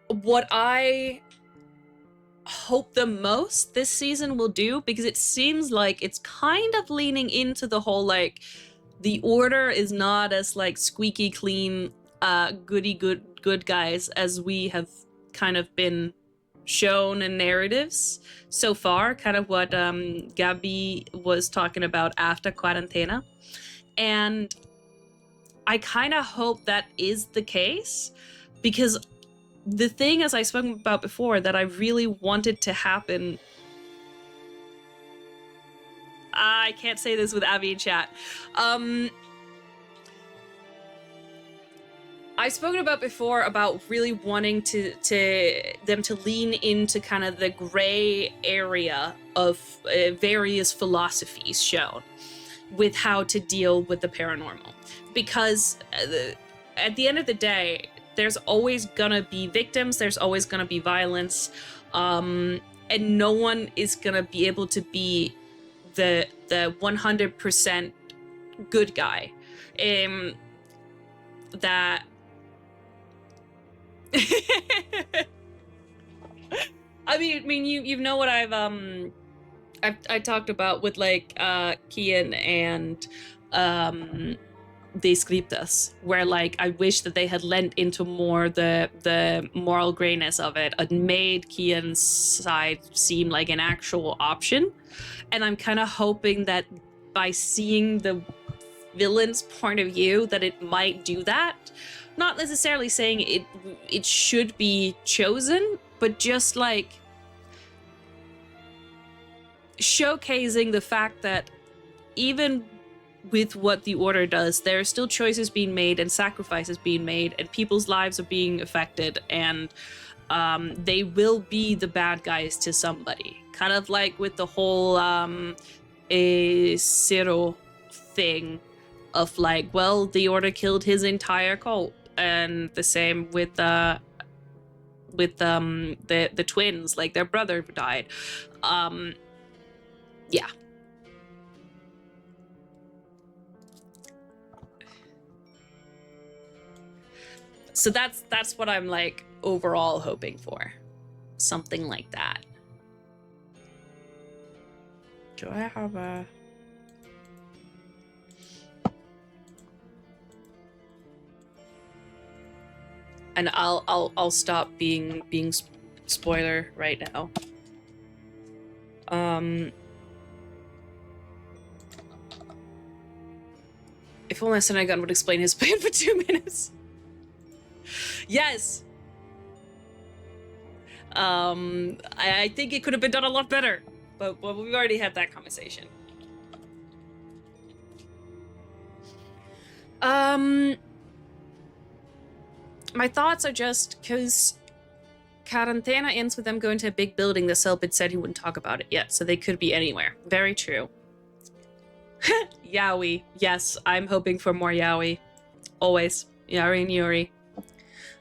what I hope the most this season will do, because it seems like it's kind of leaning into the whole, like, the Order is not as, like, squeaky clean, good guys as we have kind of been shown in narratives so far, kind of what Gabby was talking about after Quarantena. And I kind of hope that is the case, because the thing, as I spoke about before, that I really wanted to happen... I can't say this with Abby in chat. I've spoken about before about really wanting them to lean into kind of the gray area of various philosophies shown with how to deal with the paranormal. Because at the end of the day, there's always gonna be victims, there's always gonna be violence, and no one is gonna be able to be the 100% good guy. That I mean you know what I talked about with, like, Kian and De Scriptas, where, like, I wish that they had lent into more the moral grayness of it and made Kian's side seem like an actual option. And I'm kind of hoping that by seeing the villain's point of view that it might do that. Not necessarily saying it should be chosen, but just, like, showcasing the fact that even with what the Order does, there are still choices being made and sacrifices being made, and people's lives are being affected, and they will be the bad guys to somebody. Kind of like with the whole Circo thing of, like, well, the Order killed his entire cult, and the same with the twins, like, their brother died. Yeah. So that's what I'm, like, overall hoping for. Something like that. Do I have a... And I'll stop being spoiler right now. If only Senegan would explain his plan for 2 minutes. Yes. I think it could have been done a lot better, but we've already had that conversation. My thoughts are just because Quarantena ends with them going to a big building. The Cellbit said he wouldn't talk about it yet, so they could be anywhere. Very true. Yaoi. Yes, I'm hoping for more Yaoi. Always. Yari and Yuri.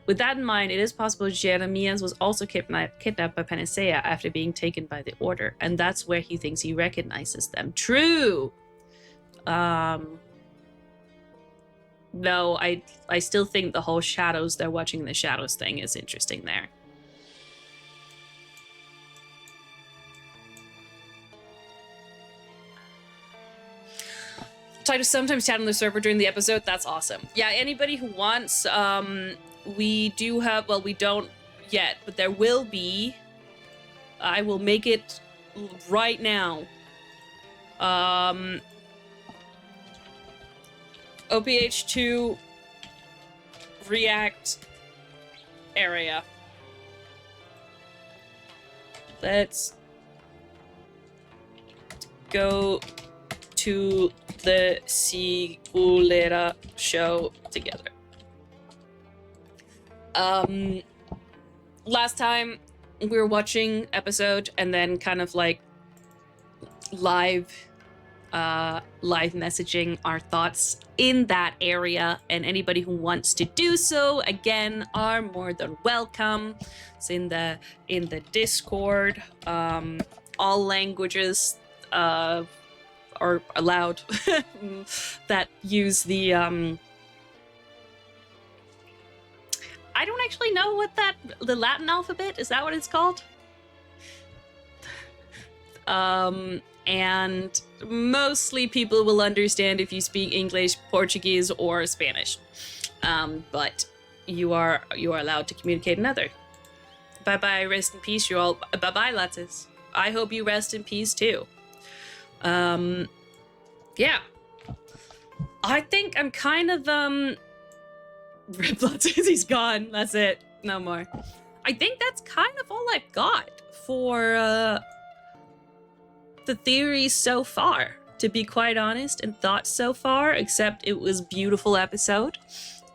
With that in mind, it is possible Jeremias was also kidnapped by Panacea after being taken by the Order, and that's where he thinks he recognizes them. True! No, I still think the whole shadows, they're watching the shadows thing is interesting there. Try to sometimes chat on the server during the episode. That's awesome. Yeah, anybody who wants, we do have, well, we don't yet, but there will be. I will make it right now. OPH2 React area. Let's go to the Psikolera show together. Last time we were watching episode and then kind of like live messaging our thoughts in that area, and anybody who wants to do so again are more than welcome. It's in the Discord. All languages are allowed that use the I don't actually know what the Latin alphabet, is that what it's called? And mostly people will understand if you speak English, Portuguese, or Spanish. But you are allowed to communicate in other. Bye-bye, rest in peace, you all. Bye-bye, Lattes. I hope you rest in peace, too. Yeah. I think I'm kind of, Red Blood says he's gone. That's it. No more. I think that's kind of all I've got for, the theories so far, to be quite honest, and thoughts so far, except it was a beautiful episode.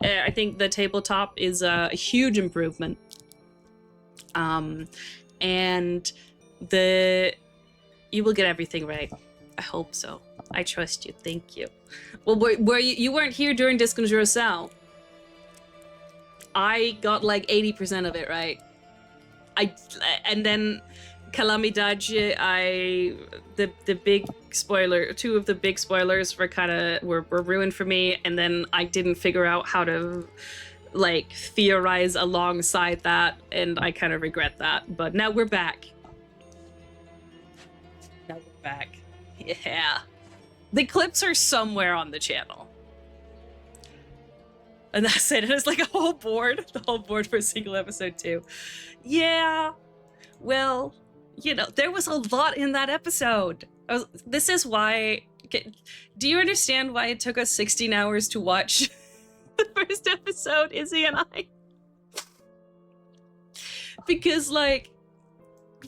I think the tabletop is a huge improvement. And you will get everything right. I hope so. I trust you. Thank you. Well, were you weren't here during Disconjuração. I got like 80% of it right. And then Calamidade, the big spoiler, two of the big spoilers were ruined for me, and then I didn't figure out how to like theorize alongside that, and I kind of regret that. But now we're back. Yeah. The clips are somewhere on the channel. And that's it. It's like the whole board for a single episode too. Yeah. Well, you know, there was a lot in that episode. This is why... Do you understand why it took us 16 hours to watch the first episode, Izzy and I? Because, like,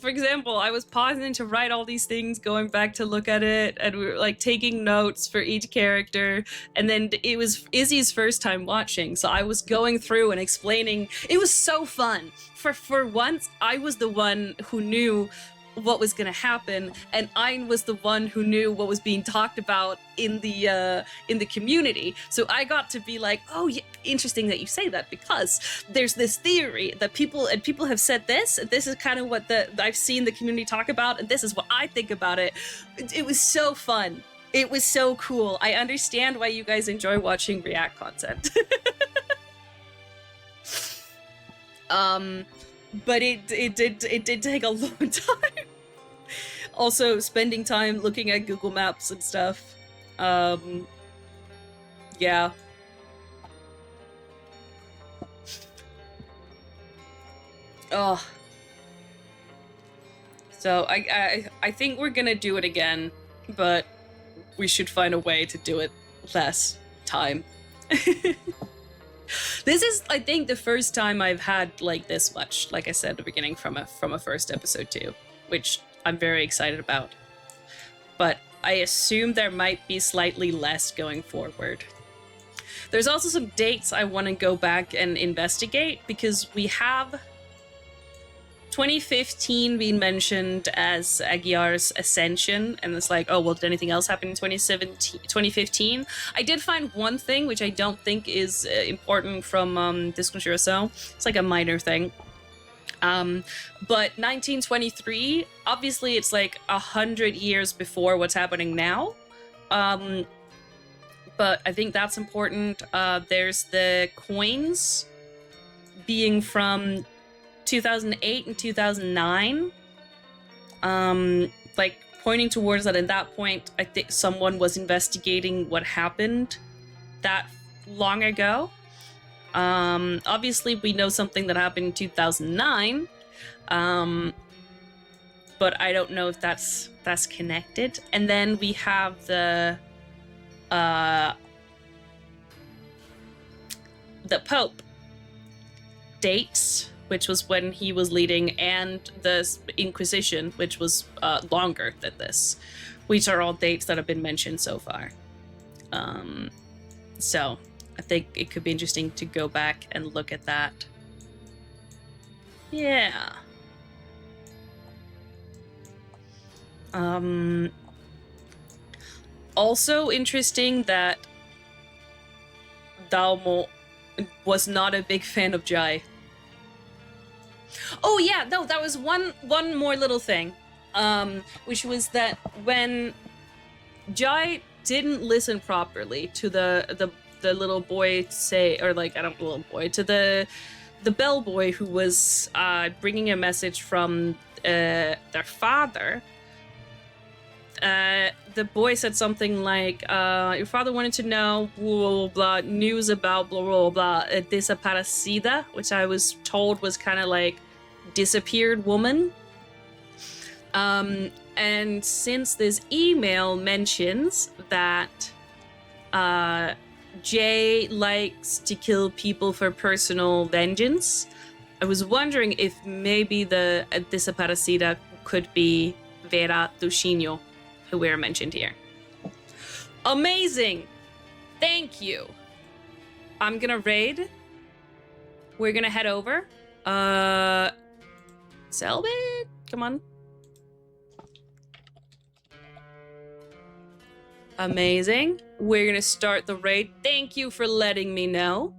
for example, I was pausing to write all these things, going back to look at it, and we were, like, taking notes for each character, and then it was Izzy's first time watching, so I was going through and explaining. It was so fun. For once, I was the one who knew what was gonna happen, and I was the one who knew what was being talked about in the community. So I got to be like, oh, yeah, interesting that you say that, because there's this theory that people have said this, and this is kind of what I've seen the community talk about, and this is what I think about it. It was so fun. It was so cool. I understand why you guys enjoy watching React content. But it did take a long time. Also, spending time looking at Google Maps and stuff. Yeah. Oh. So I think we're gonna do it again, but we should find a way to do it less time. This is, I think, the first time I've had like this much, like I said at the beginning, from a first episode too, which I'm very excited about. But I assume there might be slightly less going forward. There's also some dates I want to go back and investigate, because we have 2015 being mentioned as Aguiar's ascension, and it's like, oh, well, did anything else happen in 2015? I did find one thing, which I don't think is important from Disconjuração. It's like a minor thing. But 1923, obviously it's like 100 years before what's happening now. But I think that's important. There's the coins being from 2008 and 2009, like pointing towards that. At that point, I think someone was investigating what happened that long ago. Obviously we know something that happened in 2009, but I don't know if that's connected. And then we have the Pope dates, which was when he was leading, and the Inquisition, which was longer than this, which are all dates that have been mentioned so far. So I think it could be interesting to go back and look at that. Yeah. Also interesting that Dalmo was not a big fan of Jae. Oh yeah, no, that was one more little thing, which was that when Jae didn't listen properly to the little boy say, or like, I don't know, little boy, to the bellboy who was bringing a message from their father. The boy said something like, your father wanted to know blah, blah, blah, news about blah, blah, blah, desaparecida, which I was told was kind of like disappeared woman. And since this email mentions that Jay likes to kill people for personal vengeance, I was wondering if maybe the desaparecida could be Vera Duchinho, who we're mentioned here. Amazing! Thank you. I'm gonna raid. We're gonna head over. Cellbit, come on. Amazing. We're gonna start the raid. Thank you for letting me know.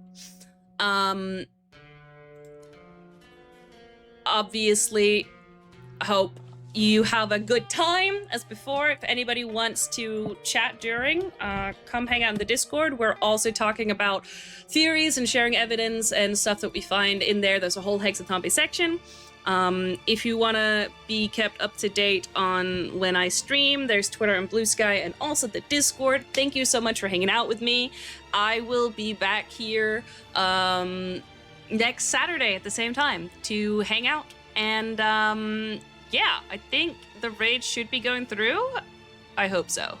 Obviously, hope you have a good time as before. If anybody wants to chat during, come hang out in the Discord. We're also talking about theories and sharing evidence and stuff that we find in there. There's a whole HEXATOMBE section. If you want to be kept up to date on when I stream, there's Twitter and Blue Sky and also the Discord. Thank you so much for hanging out with me. I will be back here next Saturday at the same time to hang out. And yeah, I think the raid should be going through. I hope so.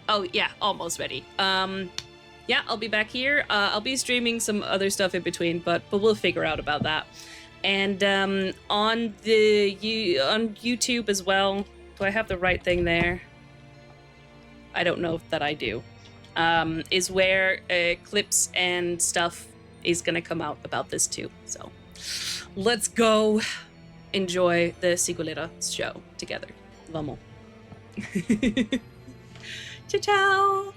Oh yeah, almost ready. Yeah, I'll be back here. I'll be streaming some other stuff in between, but we'll figure out about that. And on YouTube as well. Do I have the right thing there? I don't know that I do. Is where clips and stuff is gonna come out about this too. So let's go enjoy the Psikolera show together. Vamos. Ciao, ciao.